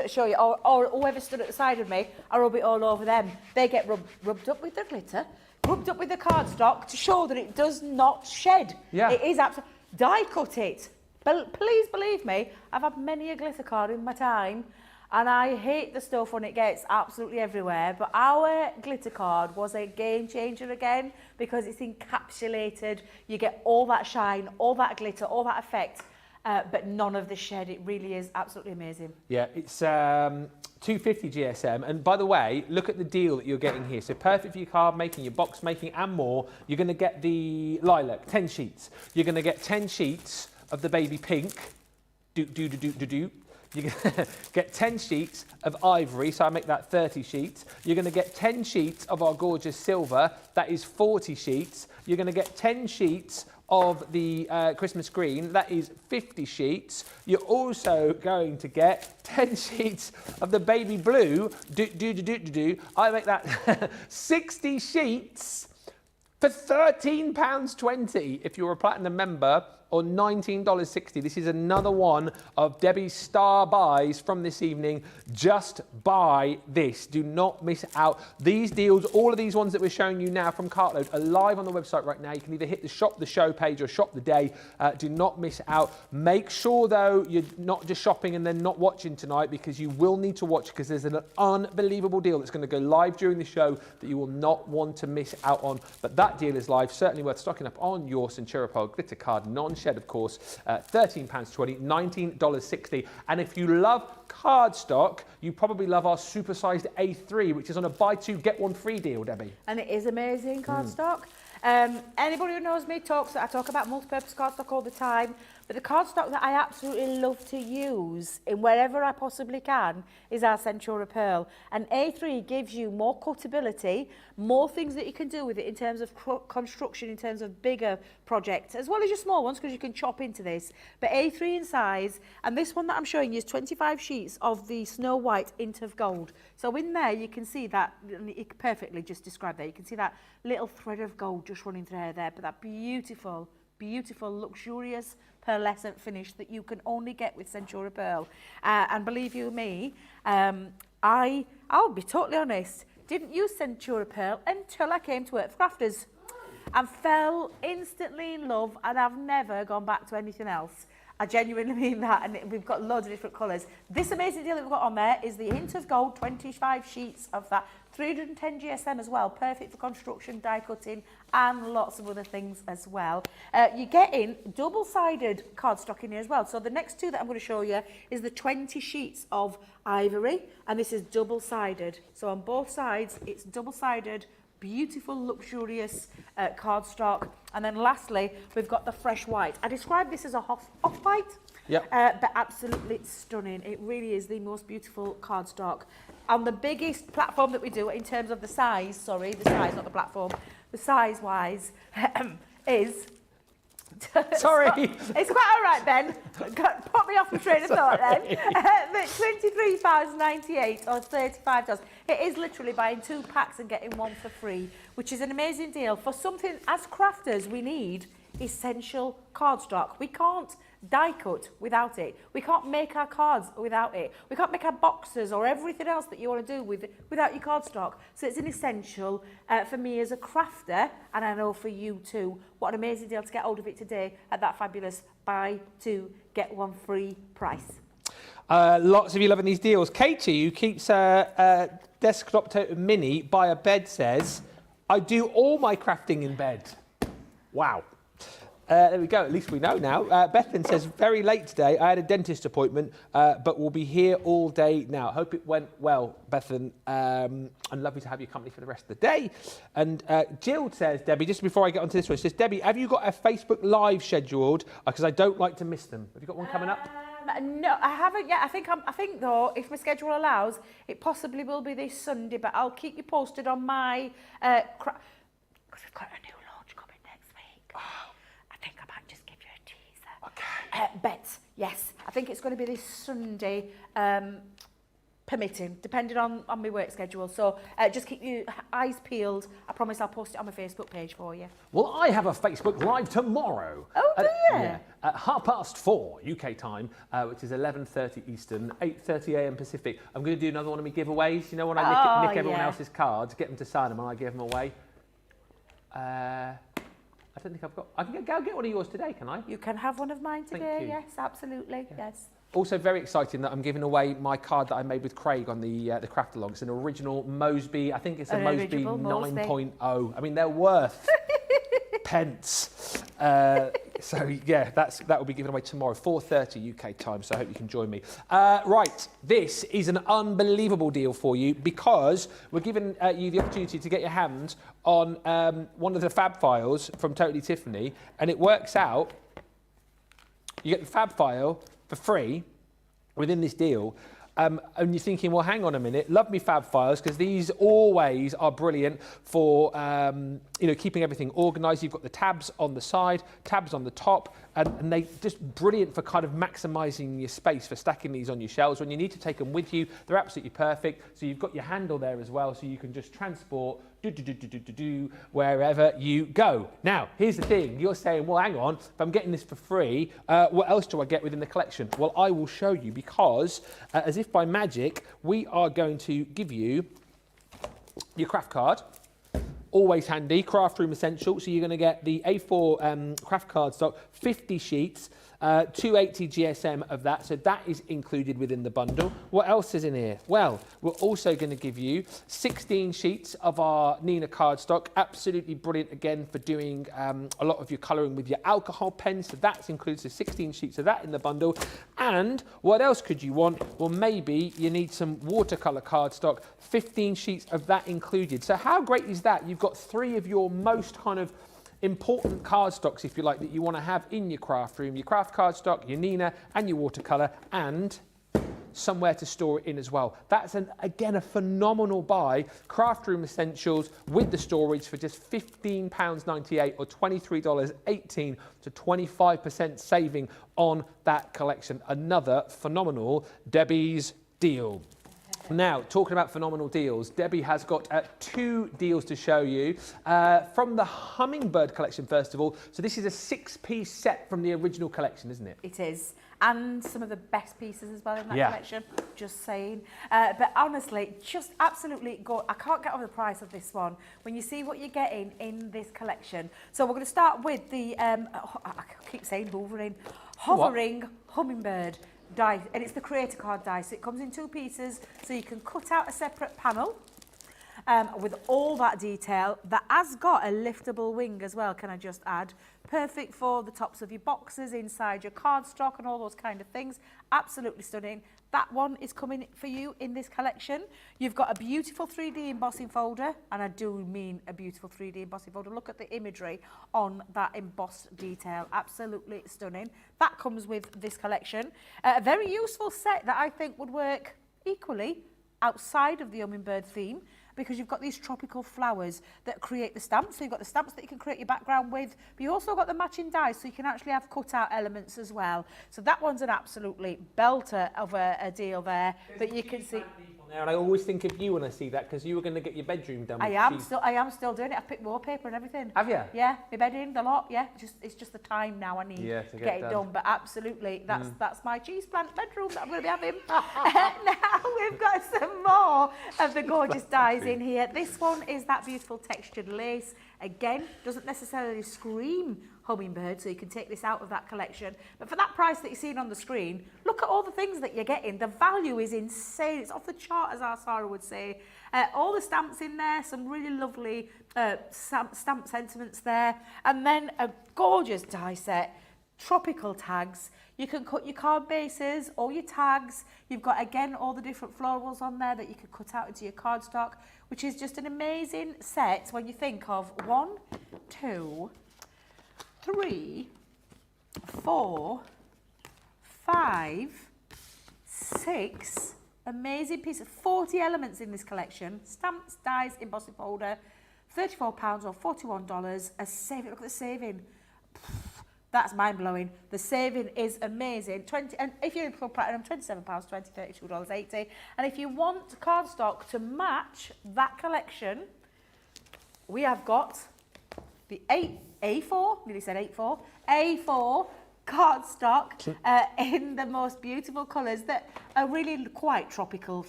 show you, or whoever stood at the side of me, I rub it all over them. They get rubbed up with the glitter, rubbed up with the cardstock to show that it does not shed. Yeah. It is absolutely, die cut it. Please believe me, I've had many a glitter card in my time, and I hate the stuff when it gets absolutely everywhere, but our glitter card was a game changer again, because it's encapsulated. You get all that shine, all that glitter, all that effect, but none of the shed. It really is absolutely amazing. Yeah, it's 250 GSM. And by the way, look at the deal that you're getting here. So perfect for your card making, your box making and more. You're going to get the lilac, 10 sheets. You're going to get 10 sheets of the baby pink. You're going to get 10 sheets of ivory, so I make that 30 sheets. You're going to get 10 sheets of our gorgeous silver, that is 40 sheets. You're going to get 10 sheets of the Christmas green, that is 50 sheets. You're also going to get 10 sheets of the baby blue, I make that 60 sheets for £13.20 if you're a platinum member, or $19.60. This is another one of Debbie's star buys from this evening. Just buy this. Do not miss out. These deals, all of these ones that we're showing you now from Cartload are live on the website right now. You can either hit the shop the show page or shop the day. Do not miss out. Make sure though you're not just shopping and then not watching tonight, because you will need to watch, because there's an unbelievable deal that's going to go live during the show that you will not want to miss out on. But that deal is live, certainly worth stocking up on your Centura Pearl glitter card, non-shed of course, £13.20, $19.60. And if you love cardstock, you probably love our supersized A3, which is on a buy two get one free deal, Debbie. And it is amazing cardstock. Anybody who knows me I talk about multi-purpose cardstock all the time, but the cardstock that I absolutely love to use in wherever I possibly can is our Centura Pearl. And A3 gives you more cutability, more things that you can do with it in terms of construction, in terms of bigger projects, as well as your small ones, because you can chop into this. But A3 in size, and this one that I'm showing you is 25 sheets of the Snow White Hint of Gold. So in there you can see that, it perfectly just described there, you can see that little thread of gold just running through there, but that beautiful, luxurious pearlescent finish that you can only get with Centura Pearl. And believe you me, I'll be totally honest, didn't use Centura Pearl until I came to work for Crafters and fell instantly in love, and I've never gone back to anything else. I genuinely mean that, and we've got loads of different colours. This amazing deal that we've got on there is the Hint of Gold, 25 sheets of that, 310 GSM as well, perfect for construction, die cutting, and lots of other things as well. You're getting double-sided cardstock in here as well. So the next two that I'm going to show you is the 20 sheets of ivory, and this is double-sided. So on both sides, it's double-sided, beautiful, luxurious cardstock. And then lastly, we've got the fresh white. I describe this as a off-white, but absolutely stunning. It really is the most beautiful cardstock. And the biggest platform that we do in terms of the size, sorry, the size, not the platform, the size-wise, is Sorry. It's quite all right, Ben. Put me off my train of thought then. But £23.98 or $35. It is literally buying 2 packs and getting 1 for free, which is an amazing deal for something as crafters we need essential cardstock. We can't die cut without it. We can't make our cards without it. We can't make our boxes or everything else that you want to do without your cardstock. So it's an essential for me as a crafter, and I know for you too. What an amazing deal to get hold of it today at that fabulous buy 2 get 1 free price. Lots of you loving these deals. Katie, who keeps a desktop tote mini by a bed, says, I do all my crafting in bed. Wow. There we go, at least we know now. Bethan says, very late today. I had a dentist appointment, but we'll be here all day now. Hope it went well, Bethan. And lovely to have your company for the rest of the day. And Jill says, Debbie, just before I get onto this one, she says, Debbie, have you got a Facebook Live scheduled? Because I don't like to miss them. Have you got one coming up? No, I haven't yet. I think though, if my schedule allows, it possibly will be this Sunday, but I'll keep you posted on my... because we've got a new launch coming next week. I think I might just give you a teaser. Okay. Bet, yes. I think it's going to be this Sunday, permitting, depending on my work schedule. So just keep your eyes peeled. I promise I'll post it on my Facebook page for you. Well, I have a Facebook Live tomorrow. Oh, do you? Yeah, at 4:30 UK time, which is 11:30 Eastern, 8:30 AM Pacific. I'm going to do another one of my giveaways. You know, when I nick everyone else's cards, get them to sign them, and I give them away. I don't think I've got... I can go get one of yours today, can I? You can have one of mine today, yes, absolutely, yes. Also very exciting that I'm giving away my card that I made with Craig on the Craft Along. It's an original Moseby, I think it's a Moseby 9.0. I mean, they're worth pence. So yeah, that will be given away tomorrow, 4:30 UK time, so I hope you can join me. Right, this is an unbelievable deal for you because we're giving you the opportunity to get your hands on one of the fab files from Totally Tiffany, and it works out, you get the fab file for free within this deal. And you're thinking, well, hang on a minute, love me fab files, because these always are brilliant for keeping everything organised. You've got the tabs on the side, tabs on the top, and they just brilliant for kind of maximising your space for stacking these on your shelves. When you need to take them with you, they're absolutely perfect. So you've got your handle there as well, so you can just transport wherever you go. Now, here's the thing. You're saying, well, hang on, if I'm getting this for free, what else do I get within the collection? Well, I will show you, because as if by magic, we are going to give you your craft card. Always handy, craft room essential. So you're going to get the A4 craft cardstock, 50 sheets, 280 GSM of that. So that is included within the bundle. What else is in here? Well, we're also going to give you 16 sheets of our Nina cardstock. Absolutely brilliant, again, for doing a lot of your colouring with your alcohol pens. So that's included, so 16 sheets of that in the bundle. And what else could you want? Well, maybe you need some watercolour cardstock, 15 sheets of that included. So how great is that? You've got 3 of your most kind of important cardstocks, if you like, that you want to have in your craft room. Your craft cardstock, your Nina, and your watercolour, and somewhere to store it in as well. That's, again, a phenomenal buy. Craft room essentials with the storage for just £15.98 or $23.18 to 25% saving on that collection. Another phenomenal Debbie's deal. Now, talking about phenomenal deals, Debbie has got 2 deals to show you. From the Hummingbird Collection, first of all. So this is a 6-piece set from the original collection, isn't it? It is. And some of the best pieces as well in that collection. Just saying. But honestly, just absolutely go. I can't get over the price of this one when you see what you're getting in this collection. So we're going to start with the, I keep saying hovering Hummingbird die, and it's the creator card die. So it comes in 2 pieces, so you can cut out a separate panel with all that detail. That has got a liftable wing as well, can I just add. Perfect for the tops of your boxes, inside your cardstock and all those kind of things. Absolutely stunning. That one is coming for you in this collection. You've got a beautiful 3D embossing folder, and I do mean a beautiful 3D embossing folder. Look at the imagery on that embossed detail. Absolutely stunning. That comes with this collection. A very useful set that I think would work equally outside of the Hummingbird theme, because you've got these tropical flowers that create the stamps. So you've got the stamps that you can create your background with, but you also got the matching dies, so you can actually have cut-out elements as well. So that one's an absolutely belter of a deal there. But you can see... There, and I always think of you when I see that, because you were going to get your bedroom done. I am still doing it. I've picked wallpaper and everything. Have you? Yeah, my bedding, the lot. Yeah, it's just the time now I need to get it done. But absolutely, that's my cheese plant bedroom that I'm going to be having. Now we've got some more of the gorgeous dies in here. This one is that beautiful textured lace. Again, doesn't necessarily scream Hummingbird, so you can take this out of that collection. But for that price that you're seeing on the screen, look at all the things that you're getting. The value is insane. It's off the chart, as our Sarah would say. All the stamps in there, some really lovely stamp sentiments there. And then a gorgeous die set, tropical tags. You can cut your card bases or your tags. You've got, again, all the different florals on there that you can cut out into your cardstock, which is just an amazing set when you think of 1, 2, 3, 4, 5, 6 amazing pieces, 40 elements in this collection. Stamps, dies, embossing folder, £34 or $41. A saving, look at the saving. That's mind-blowing. The saving is amazing. And if you're in full platinum, £27, $20, $32.80. And if you want cardstock to match that collection, we have got the A4, nearly said A4 cardstock in the most beautiful colours that are really quite tropical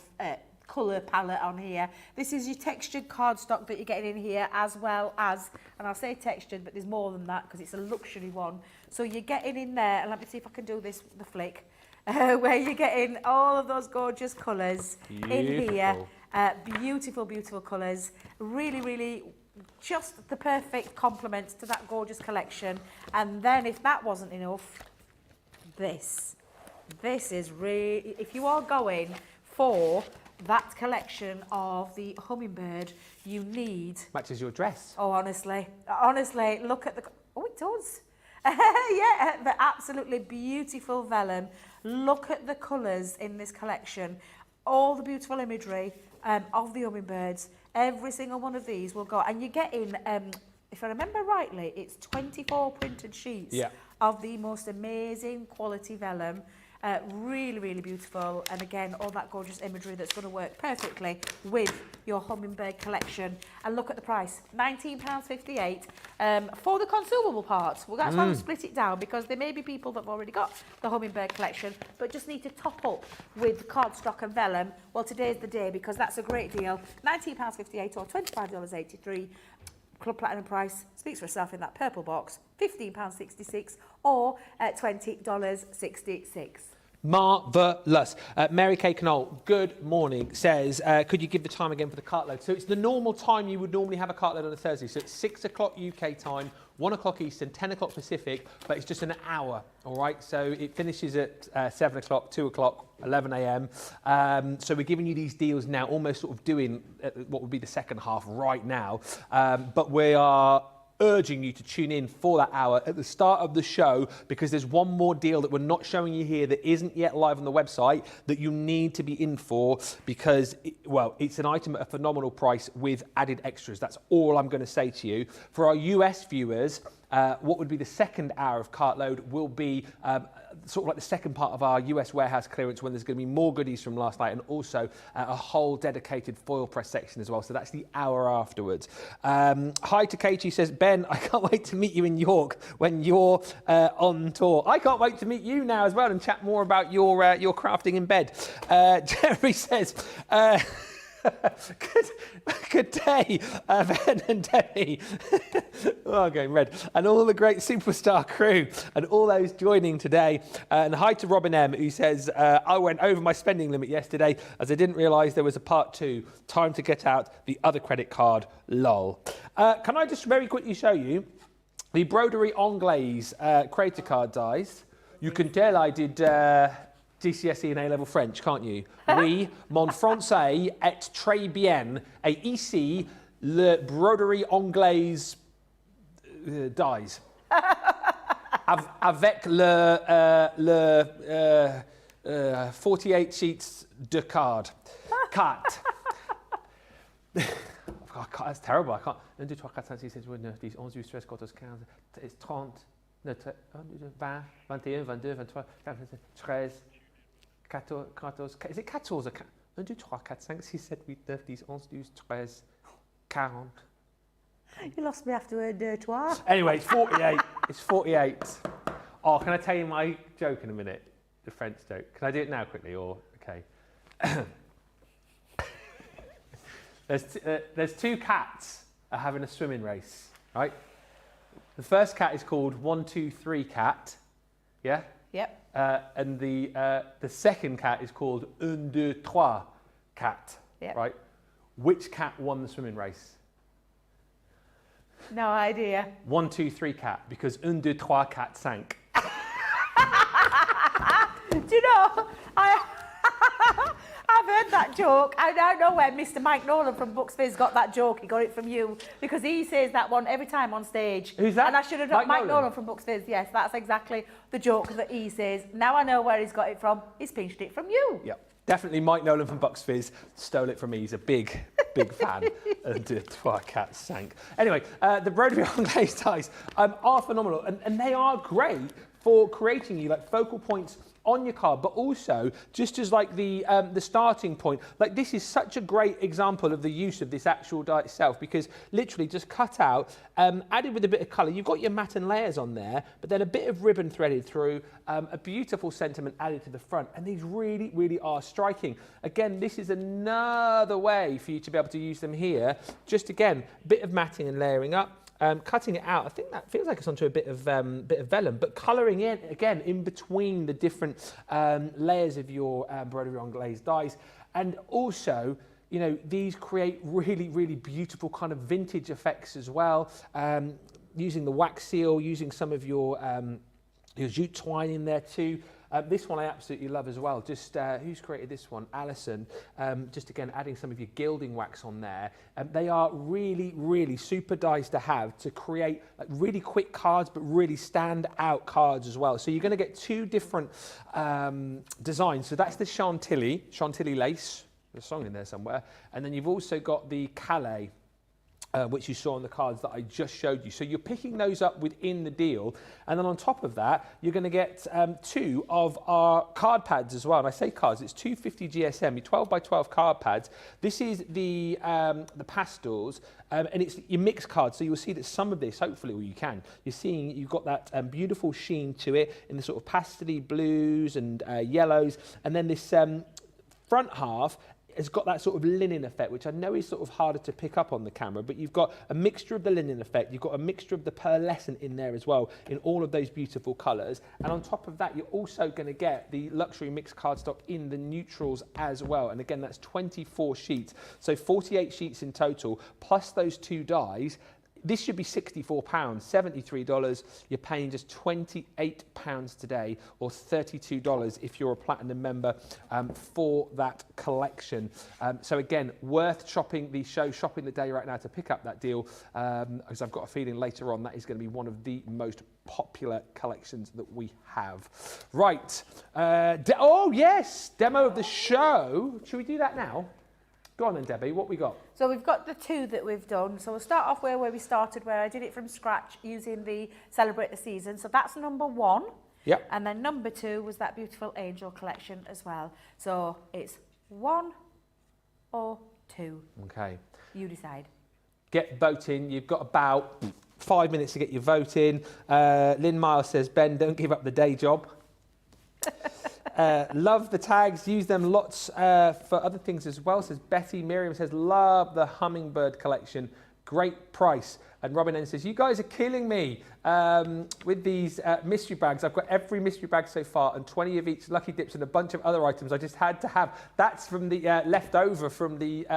colour palette on here. This is your textured cardstock that you're getting in here, as well as, and I'll say textured, but there's more than that because it's a luxury one. So you're getting in there, and let me see if I can do this with the flick, where you're getting all of those gorgeous colours in here. Beautiful, beautiful colours. Really, really just the perfect complement to that gorgeous collection. And then if that wasn't enough, this is really, if you are going for that collection of the Hummingbird, you need... Matches your dress. Oh, honestly, look at the... Oh, it does. Yeah, the absolutely beautiful vellum. Look at the colours in this collection. All the beautiful imagery of the Hummingbirds. Every single one of these will go. And you're getting, if I remember rightly, it's 24 printed sheets of the most amazing quality vellum. Really, really beautiful. And again, all that gorgeous imagery that's going to work perfectly with your Hummingbird collection. And look at the price, £19.58 for the consumable parts. Well, that's why we split it down, because there may be people that have already got the Hummingbird collection but just need to top up with cardstock and vellum. Well, today's the day, because that's a great deal. £19.58 or $25.83. Club Platinum price speaks for itself in that purple box. £15.66 or $20.66. Marvellous. Mary Kay Knoll, good morning, says, could you give the time again for the cartload? So it's the normal time you would normally have a cartload on a Thursday. So it's 6 o'clock UK time, 1 o'clock Eastern, 10 o'clock Pacific, but it's just an hour, all right? So it finishes at 7 o'clock, 2 o'clock, 11 a.m. So we're giving you these deals now, almost sort of doing what would be the second half right now. But we are urging you to tune in for that hour at the start of the show, because there's one more deal that we're not showing you here that isn't yet live on the website that you need to be in for, because, it's an item at a phenomenal price with added extras. That's all I'm going to say to you. For our US viewers, what would be the second hour of Cartload will be sort of like the second part of our US warehouse clearance, when there's going to be more goodies from last night, and also a whole dedicated foil press section as well. So that's the hour afterwards. Hi to Katie, says, Ben, I can't wait to meet you in York when you're on tour. I can't wait to meet you now as well and chat more about your crafting in bed. Jerry says, good day, Ben and Debbie. Oh, I'm going red. And all the great superstar crew and all those joining today. And hi to Robin M, who says, I went over my spending limit yesterday as I didn't realise there was a part 2. Time to get out the other credit card, lol. Can I just very quickly show you the Broderie Anglaise creator card dies? You can tell I did... GCSE and A-level French, can't you? Oui, mon français est très bien, et ici, le broderie anglaise dies. Avec le 48 sheets de card. cat. Oh, that's terrible. I can't. 1, 2, 3, 4, 5, 6, 7, 8, 9, 10, 11, 12, 13, 14, 15, 16, 30, 20, 21, 22, 23, 24, 13, 14. Is it 14 or 1, 2, 3, 4, 5, 6, 7, 8, 9, 10, 11, 12, 13, 40. You lost me after word deux, trois. Anyway, it's 48. It's 48. Oh, can I tell you my joke in a minute? The French joke. Can I do it now quickly or okay? There's 2 cats are having a swimming race, right? The first cat is called 1, 2, 3 cat, yeah? Yep. And the second cat is called 1, 2, 3 cat, Yep. right? Which cat won the swimming race? No idea. 1, 2, 3 cat, because 1, 2, 3 cat sank. Do you know, I've heard that joke. I now know where Mr. Mike Nolan from Bucks Fizz got that joke. He got it from you because he says that one every time on stage. Who's that? And I should have known Mike Nolan from Bucks Fizz. Yes, that's exactly the joke that he says. Now I know where he's got it from. He's pinched it from you. Yep. Definitely Mike Nolan from Bucks Fizz stole it from me. He's a big fan. And the cat sank. Anyway, the Broderick Anglaise dies are phenomenal, and they are great for creating you like focal points on your card, but also just as like the starting point. Like this is such a great example of the use of this actual die itself, because literally just cut out, added with a bit of colour. You've got your matte and layers on there, but then a bit of ribbon threaded through, a beautiful sentiment added to the front, and these really, really are striking. Again, this is another way for you to be able to use them here. Just again, a bit of matting and layering up. Cutting it out, I think that feels like it's onto a bit of vellum, but colouring in, again, in between the different layers of your Broderick Anglaise dies. And also, you know, these create really, really beautiful kind of vintage effects as well. Using the wax seal, using some of your jute twine in there too. This one I absolutely love as well. Just who's created this one? Alison. Just again adding some of your gilding wax on there. They are really, really super dies to have to create like really quick cards, but really stand out cards as well. So you're going to get 2 different designs. So that's the Chantilly lace. There's a song in there somewhere. And then you've also got the Calais. Which you saw on the cards that I just showed you. So you're picking those up within the deal. And then on top of that, you're going to get 2 of our card pads as well. And I say cards, it's 250 GSM, your 12 by 12 card pads. This is the pastels, and it's your mixed cards. So you'll see that some of this, hopefully, well, you can. You're seeing you've got that beautiful sheen to it in the sort of pastel blues and yellows. And then this front half has got that sort of linen effect, which I know is sort of harder to pick up on the camera, but you've got a mixture of the linen effect, you've got a mixture of the pearlescent in there as well, in all of those beautiful colours. And on top of that, you're also going to get the luxury mixed cardstock in the neutrals as well. And again, that's 24 sheets. So 48 sheets in total, plus those 2 dies. This should be £64, $73. You're paying just £28 today, or $32 if you're a platinum member for that collection. So again, worth shopping the show, shopping the day right now to pick up that deal, because I've got a feeling later on that is going to be one of the most popular collections that we have. Right. Oh yes, demo of the show. Should we do that now? Go on then, Debbie, what we got? So we've got the 2 that we've done. So we'll start off where we started, where I did it from scratch using the Celebrate the Season. So that's number 1. Yep. And then number 2 was that beautiful Angel collection as well. So it's 1 or 2. Okay. You decide. Get voting. You've got about 5 minutes to get your vote in. Lynn Miles says, Ben, don't give up the day job. Love the tags, use them lots for other things as well, says Betty. Miriam says, love the Hummingbird collection, great price. And Robin N says, you guys are killing me with these mystery bags. I've got every mystery bag so far and 20 of each lucky dips and a bunch of other items I just had to have. That's from the leftover from the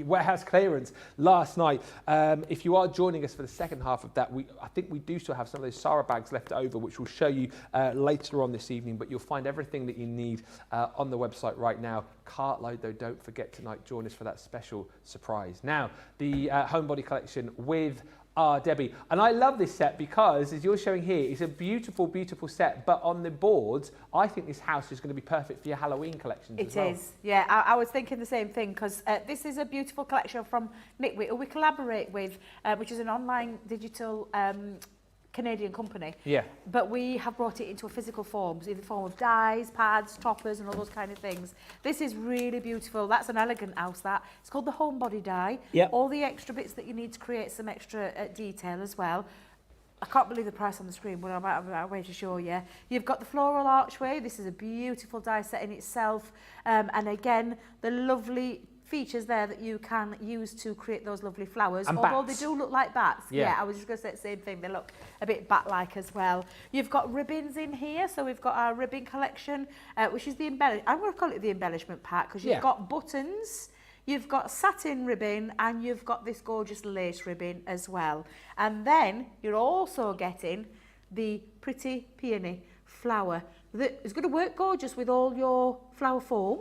warehouse clearance last night. If you are joining us for the second half of that, I think we do still have some of those Sarah bags left over, which we'll show you later on this evening, but you'll find everything that you need on the website right now. Cartload though, don't forget tonight, join us for that special surprise. Now, the Homebody collection with Ah, Debbie. And I love this set because, as you're showing here, it's a beautiful, beautiful set. But on the boards, I think this house is going to be perfect for your Halloween collections as well. It is, yeah. I was thinking the same thing because this is a beautiful collection from Nitwit, who we collaborate with, which is an online digital Canadian company. Yeah. But we have brought it into a physical form, in the form of dies, pads, toppers and all those kind of things. This is really beautiful. That's an elegant house, that. It's called the Homebody die. Yep. All the extra bits that you need to create some extra detail as well. I can't believe the price on the screen, but I'm out of way to show you. You've got the floral archway. This is a beautiful die set in itself. And again, the lovely features there that you can use to create those lovely flowers. And although bats. they do look like bats. Yeah. I was just going to say the same thing. They look a bit bat-like as well. You've got ribbons in here. So we've got our ribbon collection, which is the I'm going to call it the embellishment pack because you've got buttons, you've got satin ribbon, and you've got this gorgeous lace ribbon as well. And then you're also getting the pretty peony flower that is going to work gorgeous with all your flower foam.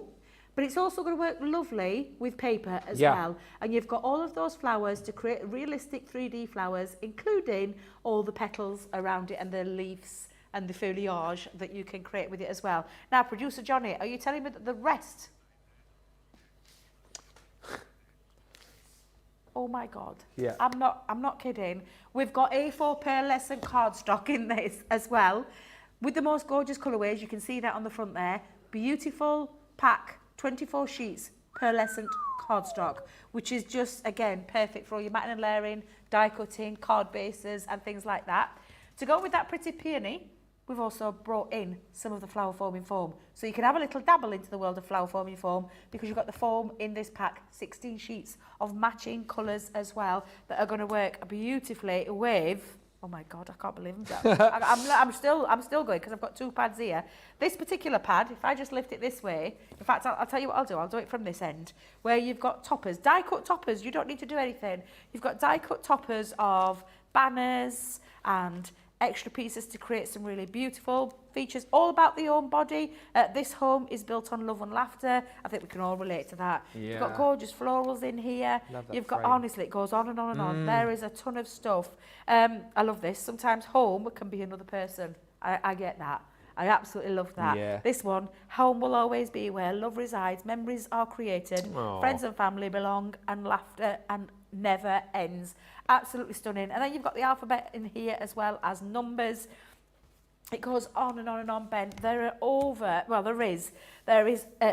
But it's also going to work lovely with paper as well. And you've got all of those flowers to create realistic 3D flowers, including all the petals around it and the leaves and the foliage that you can create with it as well. Now, producer Johnny, are you telling me that the rest... Oh my God. Yeah. I'm not kidding. We've got A4 pearlescent cardstock in this as well, with the most gorgeous colourways. You can see that on the front there. Beautiful pack. 24 sheets pearlescent cardstock, which is just, again, perfect for all your matting and layering, die cutting, card bases and things like that. To go with that pretty peony, we've also brought in some of the flower foaming foam. So you can have a little dabble into the world of flower foaming foam because you've got the foam in this pack, 16 sheets of matching colours as well that are going to work beautifully with... Oh my God, I can't believe I'm still going because I've got 2 pads here. This particular pad, if I just lift it this way, in fact, I'll tell you what I'll do it from this end, where you've got toppers, die-cut toppers. You don't need to do anything. You've got die-cut toppers of banners and extra pieces to create some really beautiful features, all about the Homebody. This home is built on love and laughter. I think we can all relate to that. Yeah. You've got gorgeous florals in here. Love that You've got, frame. honestly, it goes on and on and on. There is a ton of stuff. I love this. Sometimes home can be another person. I get that. I absolutely love that. Yeah. This one, home will always be where love resides, memories are created, Aww. friends and family belong, and laughter and never ends. Absolutely stunning. And then you've got the alphabet in here as well as numbers. It goes on and on and on, Ben. There is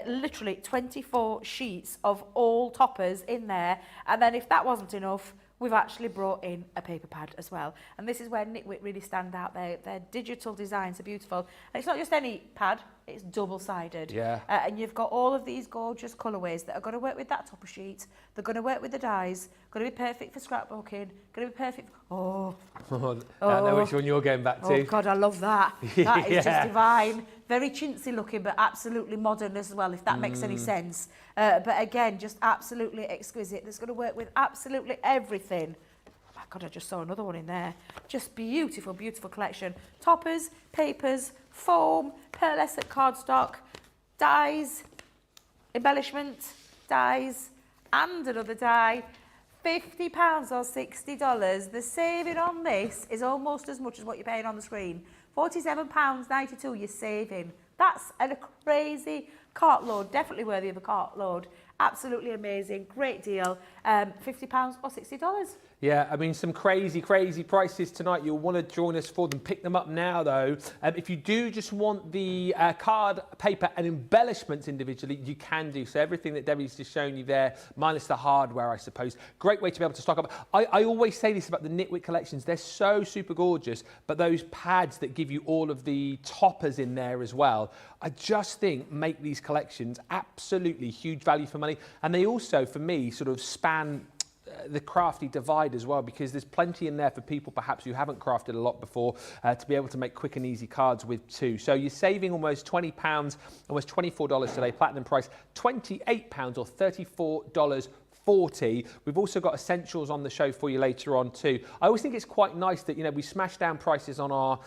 literally 24 sheets of all toppers in there. And then if that wasn't enough, we've actually brought in a paper pad as well. And this is where Nitwit really stand out. Their digital designs are beautiful. And it's not just any pad, it's double-sided. Yeah. And you've got all of these gorgeous colourways that are going to work with that topper sheet. They're going to work with the dies. Going to be perfect for scrapbooking. Going to be perfect for... I know which one you're going back to. Oh God, I love that. That is just divine. Very chintzy looking, but absolutely modern as well, if that makes any sense. But again, just absolutely exquisite. That's going to work with absolutely everything. Oh my God, I just saw another one in there. Just beautiful, beautiful collection. Toppers, papers, foam, pearlescent cardstock, dies, embellishment, dies, and another die. £50 or $60. The saving on this is almost as much as what you're paying on the screen. £47.92 you're saving. That's a crazy cart load, definitely worthy of a cart load. Absolutely amazing, great deal. £50 or $60. Yeah, I mean, some crazy, crazy prices tonight. You'll want to join us for them. Pick them up now, though. If you do just want the card, paper and embellishments individually, you can do. So everything that Debbie's just shown you there, minus the hardware, I suppose. Great way to be able to stock up. I always say this about the Nitwit collections. They're so super gorgeous, but those pads that give you all of the toppers in there as well, I just think make these collections absolutely huge value for money. And they also, for me, sort of span the crafty divide as well, because there's plenty in there for people perhaps who haven't crafted a lot before to be able to make quick and easy cards with too. So you're saving almost £20, almost $24 today, platinum price, £28 or $34.40. We've also got essentials on the show for you later on too. I always think it's quite nice that, you know, we smash down prices on our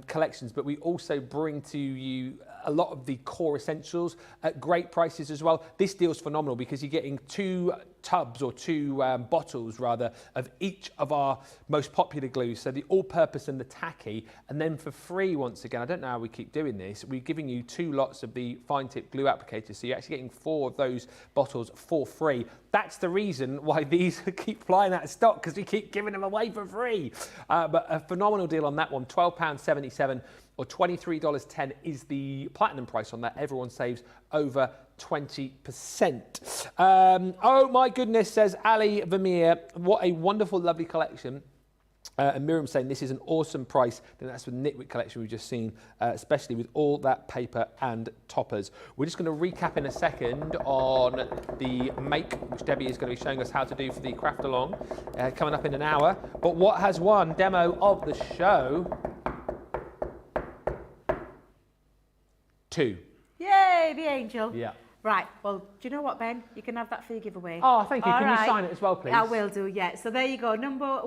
collections, but we also bring to you a lot of the core essentials at great prices as well. This deal's phenomenal because you're getting 2 tubs or 2 bottles rather of each of our most popular glues, so the all-purpose and the tacky, and then for free, once again, I don't know how we keep doing this, we're giving you 2 lots of the fine tip glue applicators, so you're actually getting 4 of those bottles for free. That's the reason why these keep flying out of stock, because we keep giving them away for free. But a phenomenal deal on that one, £12.77 or $23.10 is the platinum price on that. Everyone saves over 20%. Oh my goodness, says Ali Vermeer, what a wonderful, lovely collection. And Miriam saying this is an awesome price. Then that's the Nitwit collection we've just seen, especially with all that paper and toppers. We're just going to recap in a second on the make, which Debbie is going to be showing us how to do for the craft along, coming up in an hour. But what has won demo of the show? 2. Yay, the angel. Yeah. Right, well, do you know what, Ben? You can have that for your giveaway. Oh, thank you. All Can right. you sign it as well, please? I will do, yeah. So there you go. Number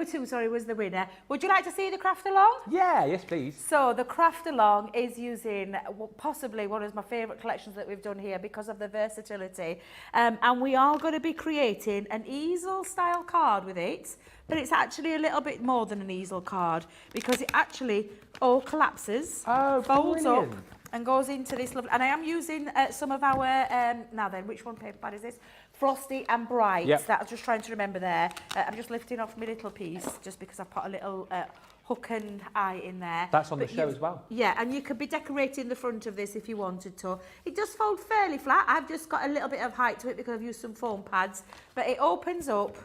2, sorry, was the winner. Would you like to see the craft along? Yeah, yes, please. So the craft along is using possibly one of my favourite collections that we've done here because of the versatility. And we are going to be creating an easel style card with it, but it's actually a little bit more than an easel card because it actually all collapses, folds up, and goes into this lovely, and I am using some of our, now then, which one paper pad is this? Frosty and Bright. Yep. That I was just trying to remember there. I'm just lifting off my little piece, just because I've put a little hook and eye in there. That's on the show as well. Yeah, and you could be decorating the front of this if you wanted to. It does fold fairly flat. I've just got a little bit of height to it because I've used some foam pads, but it opens up,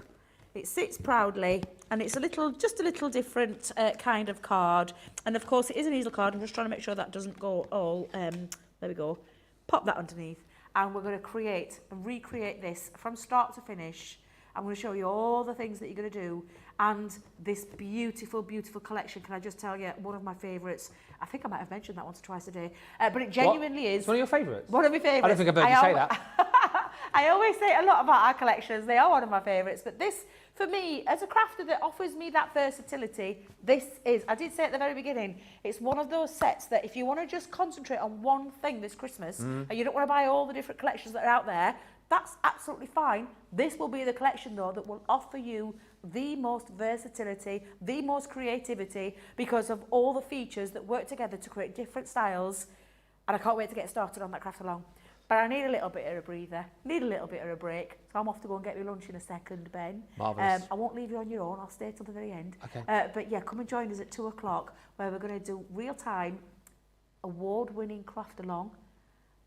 it sits proudly, and it's just a little different kind of card. And of course it is an easel card. I'm just trying to make sure that doesn't go all, there we go. Pop that underneath. And we're going to create and recreate this from start to finish. I'm going to show you all the things that you're going to do. And this beautiful, beautiful collection, can I just tell you, one of my favourites. I think I might have mentioned that once or twice a day. But it genuinely is. It's one of your favourites? One of my favourites. I don't think I've heard you say that. I always say a lot about our collections. They are one of my favourites. But this, for me, as a crafter that offers me that versatility, this is, I did say at the very beginning, it's one of those sets that if you want to just concentrate on one thing this Christmas, and you don't want to buy all the different collections that are out there, that's absolutely fine. This will be the collection, though, that will offer you the most versatility, the most creativity, because of all the features that work together to create different styles. And I can't wait to get started on that craft along. But I need a little bit of a breather, need a little bit of a break. So I'm off to go and get me lunch in a second, Ben. Marvellous. I won't leave you on your own, I'll stay till the very end. Okay. But yeah, come and join us at 2 o'clock, where we're going to do real-time, award-winning craft along,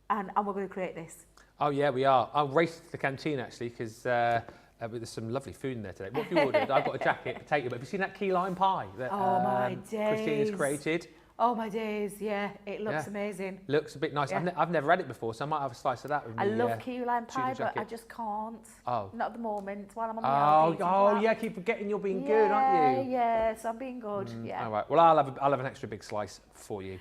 and we're going to create this. Oh yeah, we are. I'll race to the canteen actually, because there's some lovely food in there today. What have you ordered? I've got a jacket, potato, but have you seen that key lime pie that my Christina's days. created? Oh my days, yeah, it looks amazing. Looks a bit nice. Yeah. I've never had it before, so I might have a slice of that with me. I love key lime pie, but jacket. I just can't. Oh. Not at the moment, while I'm on the Oh, yeah, keep forgetting you're being good, aren't you? Yeah, so I'm being good, yeah. All right, well, I'll have an extra big slice for you.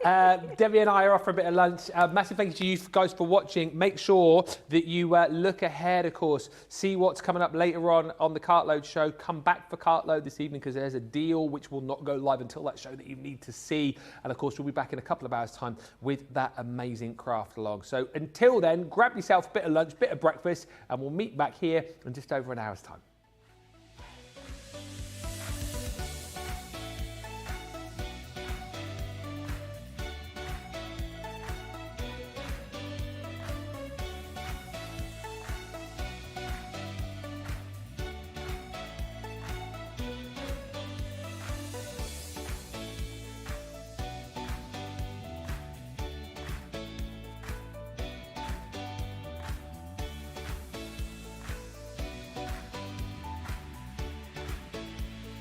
Debbie and I are off for a bit of lunch. Massive thank you to you guys for watching. Make sure that you look ahead, of course, see what's coming up later on the Cartload show. Come back for Cartload this evening because there's a deal which will not go live until that show that you need to see. And of course, we'll be back in a couple of hours' time with that amazing craft along. So until then, grab yourself a bit of lunch, bit of breakfast, and we'll meet back here in just over an hour's time.